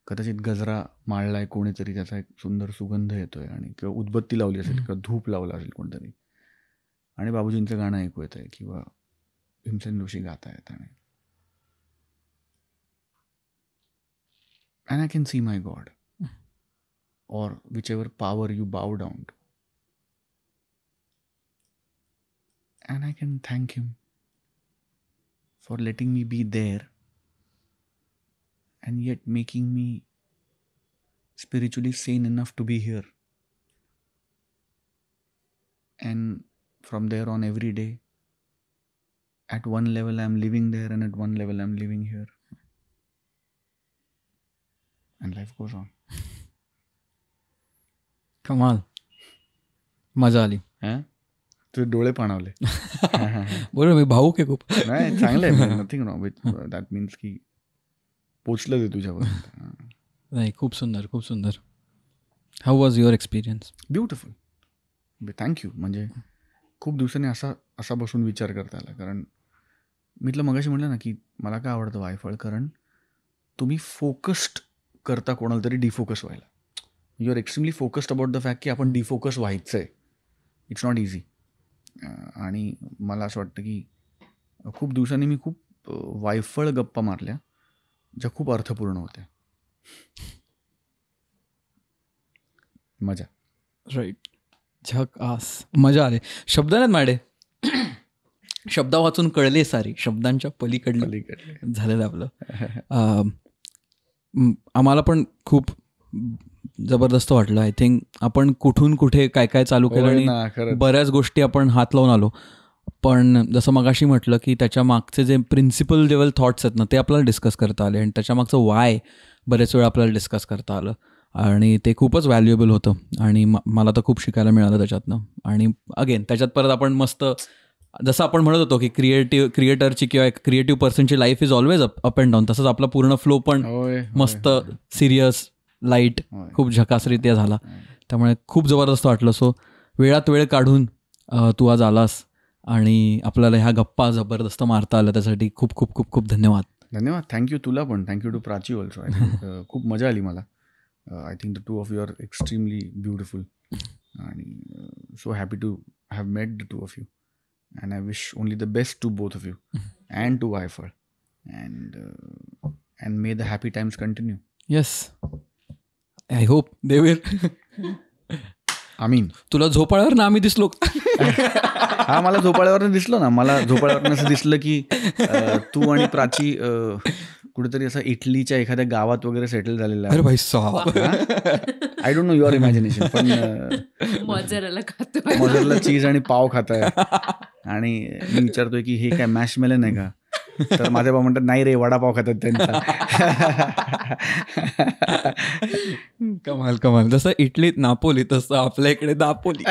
कदाचित गजरा माळलाय कोणीतरी, त्याचा एक सुंदर सुगंध येतोय, आणि किंवा उदबत्ती लावली असेल किंवा धूप लावला असेल कोणतरी, आणि बाबूजींचं गाणं ऐकू येत आहे किंवा भीमसेन जोशी गात आहेत. आणि I can see my God or whichever power you bow down to, and I can thank him for letting me be there and yet making me spiritually sane enough to be here. And from there on, every day, at one level I'm living there and at one level I'm living here. And life goes on. कमाल, मजा आली. तुझे डोळे पाणावले. बरोबर, मी भाऊक आहे खूप. नाही, चांगलं आहे, nothing wrong with that. Means की पोचलं ते तुझ्यावर. नाही, खूप सुंदर, खूप सुंदर. How was your experience? Beautiful. Thank you. म्हणजे खूप दिवसांनी असा बसून विचार करता आला. कारण मी तुला मगाशी म्हटलं ना की मला काय आवडतं वायफळ, कारण तुम्ही फोकस्ड करता कोणाला तरी डिफोकस व्हायला. You are extremely focused about the fact की आपण डिफोकस व्हायचं आहे. It's not easy. आणि मला असं वाटतं की खूप दिवसांनी मी खूप वायफळ गप्पा मारल्या ज्या खूप अर्थपूर्ण होत्या. मजा. राईट. झकास, मजा आली. शब्द नाहीत माडे, शब्द वाचून कळले सारी, शब्दांच्या पलीकडले झालेलं आपलं. आम्हाला पण खूप जबरदस्त वाटलं. आय थिंक आपण कुठून कुठे काय काय चालू केलं आणि बऱ्याच गोष्टी आपण हात लावून आलो. पण जसं मगाशी म्हटलं की त्याच्या मागचे जे प्रिन्सिपल लेवल थॉट्स आहेत ना, ते आपल्याला डिस्कस करता आले आणि त्याच्या मागचं वाय बरेच वेळा आपल्याला डिस्कस करता आलं आणि ते खूपच व्हॅल्युएबल होतं आणि मला तर खूप शिकायला मिळालं त्याच्यातनं. आणि अगेन त्याच्यात परत आपण मस्त, जसं आपण म्हणत होतो की क्रिएटरची किंवा एक क्रिएटिव्ह पर्सनची life is always up and down, तसंच आपला पूर्ण फ्लो पण मस्त सिरियस लाईट खूप झकासरित्या झाला. त्यामुळे खूप जबरदस्त वाटलं. सो वेळात वेळ काढून तू आज आलास आणि आपल्याला ह्या गप्पा जबरदस्त मारता आल्या, त्यासाठी खूप खूप खूप खूप धन्यवाद. धन्यवाद. थँक्यू तुला पण. Thank you to Prachi also. I think खूप मजा आली मला. I think the two of you are extremely beautiful आणि so happy to have met the two of you and I wish only the best to both of you and to Vayfal and may the happy times continue. Yes, I hope they will. आमीन. तुला झोपाळ्यावर ना आम्ही दिसलो? हा, मला झोपाळ्यावरनं दिसलो ना. मला झोपाळ्यावरनं असं दिसलं की तू आणि प्राची कुठेतरी असं इटलीच्या एखाद्या गावात वगैरे सेटल झालेला आहे. अरे भाई साहब, I don't know your imagination, पण मॉझरेला चीज आणि पाव खाताय आणि मी विचारतोय की हे काय मॅशमेलन आहे का, तर माझे भाऊ म्हणतात नाही रे, वडापाव खातात त्यांचा. कमाल कमाल. जसं इटलीत नापोली तसं आपल्या इकडे दापोली.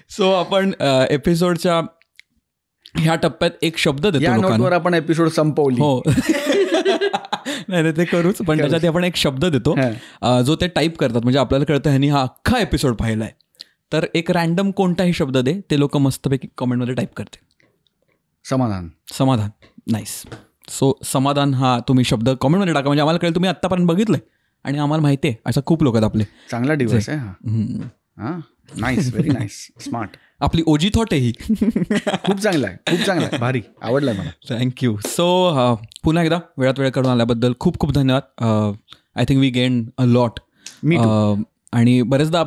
सो आपण एपिसोडच्या ह्या टप्प्यात एक शब्द देतो. या नोटवर आपण एपिसोड संपवली. हो, नाही ते करूच, पण त्याच्यात आपण एक शब्द देतो जो ते टाईप करतात. म्हणजे आपल्याला कळतं ह्यांनी हा अख्खा एपिसोड पाहिलाय. तर एक रॅन्डम कोणताही शब्द दे, ते लोक मस्तपैकी कमेंटमध्ये टाईप करते. समाधान. समाधान. नाईस. सो समाधान हा तुम्ही शब्द कमेंटमध्ये टाका, म्हणजे आम्हाला कळेल तुम्ही आत्तापर्यंत बघितलंय आणि आम्हाला माहिती आहे असं खूप लोक आहेत आपले. चांगला डिव्हाइस आहे हा. Nice, very nice, smart. आपली ओजी थॉट आहे ही. खूप चांगला आहे, खूप चांगला आहे, भारी, आवडलाय मला. थँक्यू. सो पुन्हा एकदा वेळात वेळ काढून आल्याबद्दल खूप खूप धन्यवाद. I think we gain a lot. आणि बरेचदा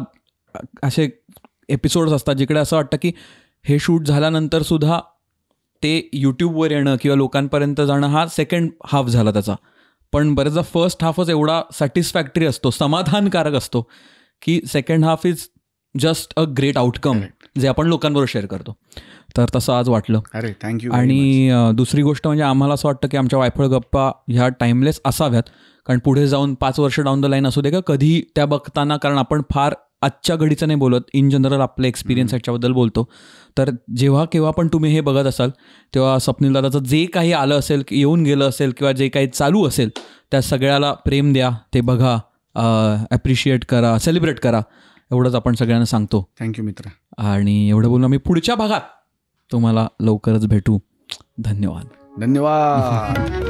असे एपिसोड्स असतात जिकडे असं वाटतं की हे शूट झाल्यानंतर सुद्धा ते यूट्यूबवर येणं किंवा लोकांपर्यंत जाणं हा सेकंड हाफ झाला त्याचा. पण बरेचदा फर्स्ट हाफच एवढा सॅटिस्फॅक्टरी असतो, समाधानकारक असतो की second half is just a great outcome जे आपण लोकांबरोबर शेअर करतो. तर तसं आज वाटलं. अरे थँक्यू. आणि दुसरी गोष्ट म्हणजे आम्हाला असं वाटतं की आमच्या वायफळ गप्पा ह्या टाईमलेस असाव्यात, कारण पुढे जाऊन 5 वर्ष डाऊन द लाईन असू दे का कधी त्या बघताना, कारण आपण फार आजच्या घडीचं नाही बोलत, इन जनरल आपले एक्सपिरियन्स ह्याच्याबद्दल बोलतो. तर जेव्हा केव्हा पण तुम्ही हे बघत असाल तेव्हा स्वप्नील दादाचं जे काही आलं असेल, येऊन गेलं असेल किंवा जे काही चालू असेल त्या सगळ्याला प्रेम द्या, ते बघा, ॲप्रिशिएट करा, सेलिब्रेट करा, एवढंच आपण सगळ्यांना सांगतो. थँक्यू मित्र. आणि एवढं बोलून आम्ही पुढच्या भागात तुम्हाला लवकरच भेटू. धन्यवाद. धन्यवाद.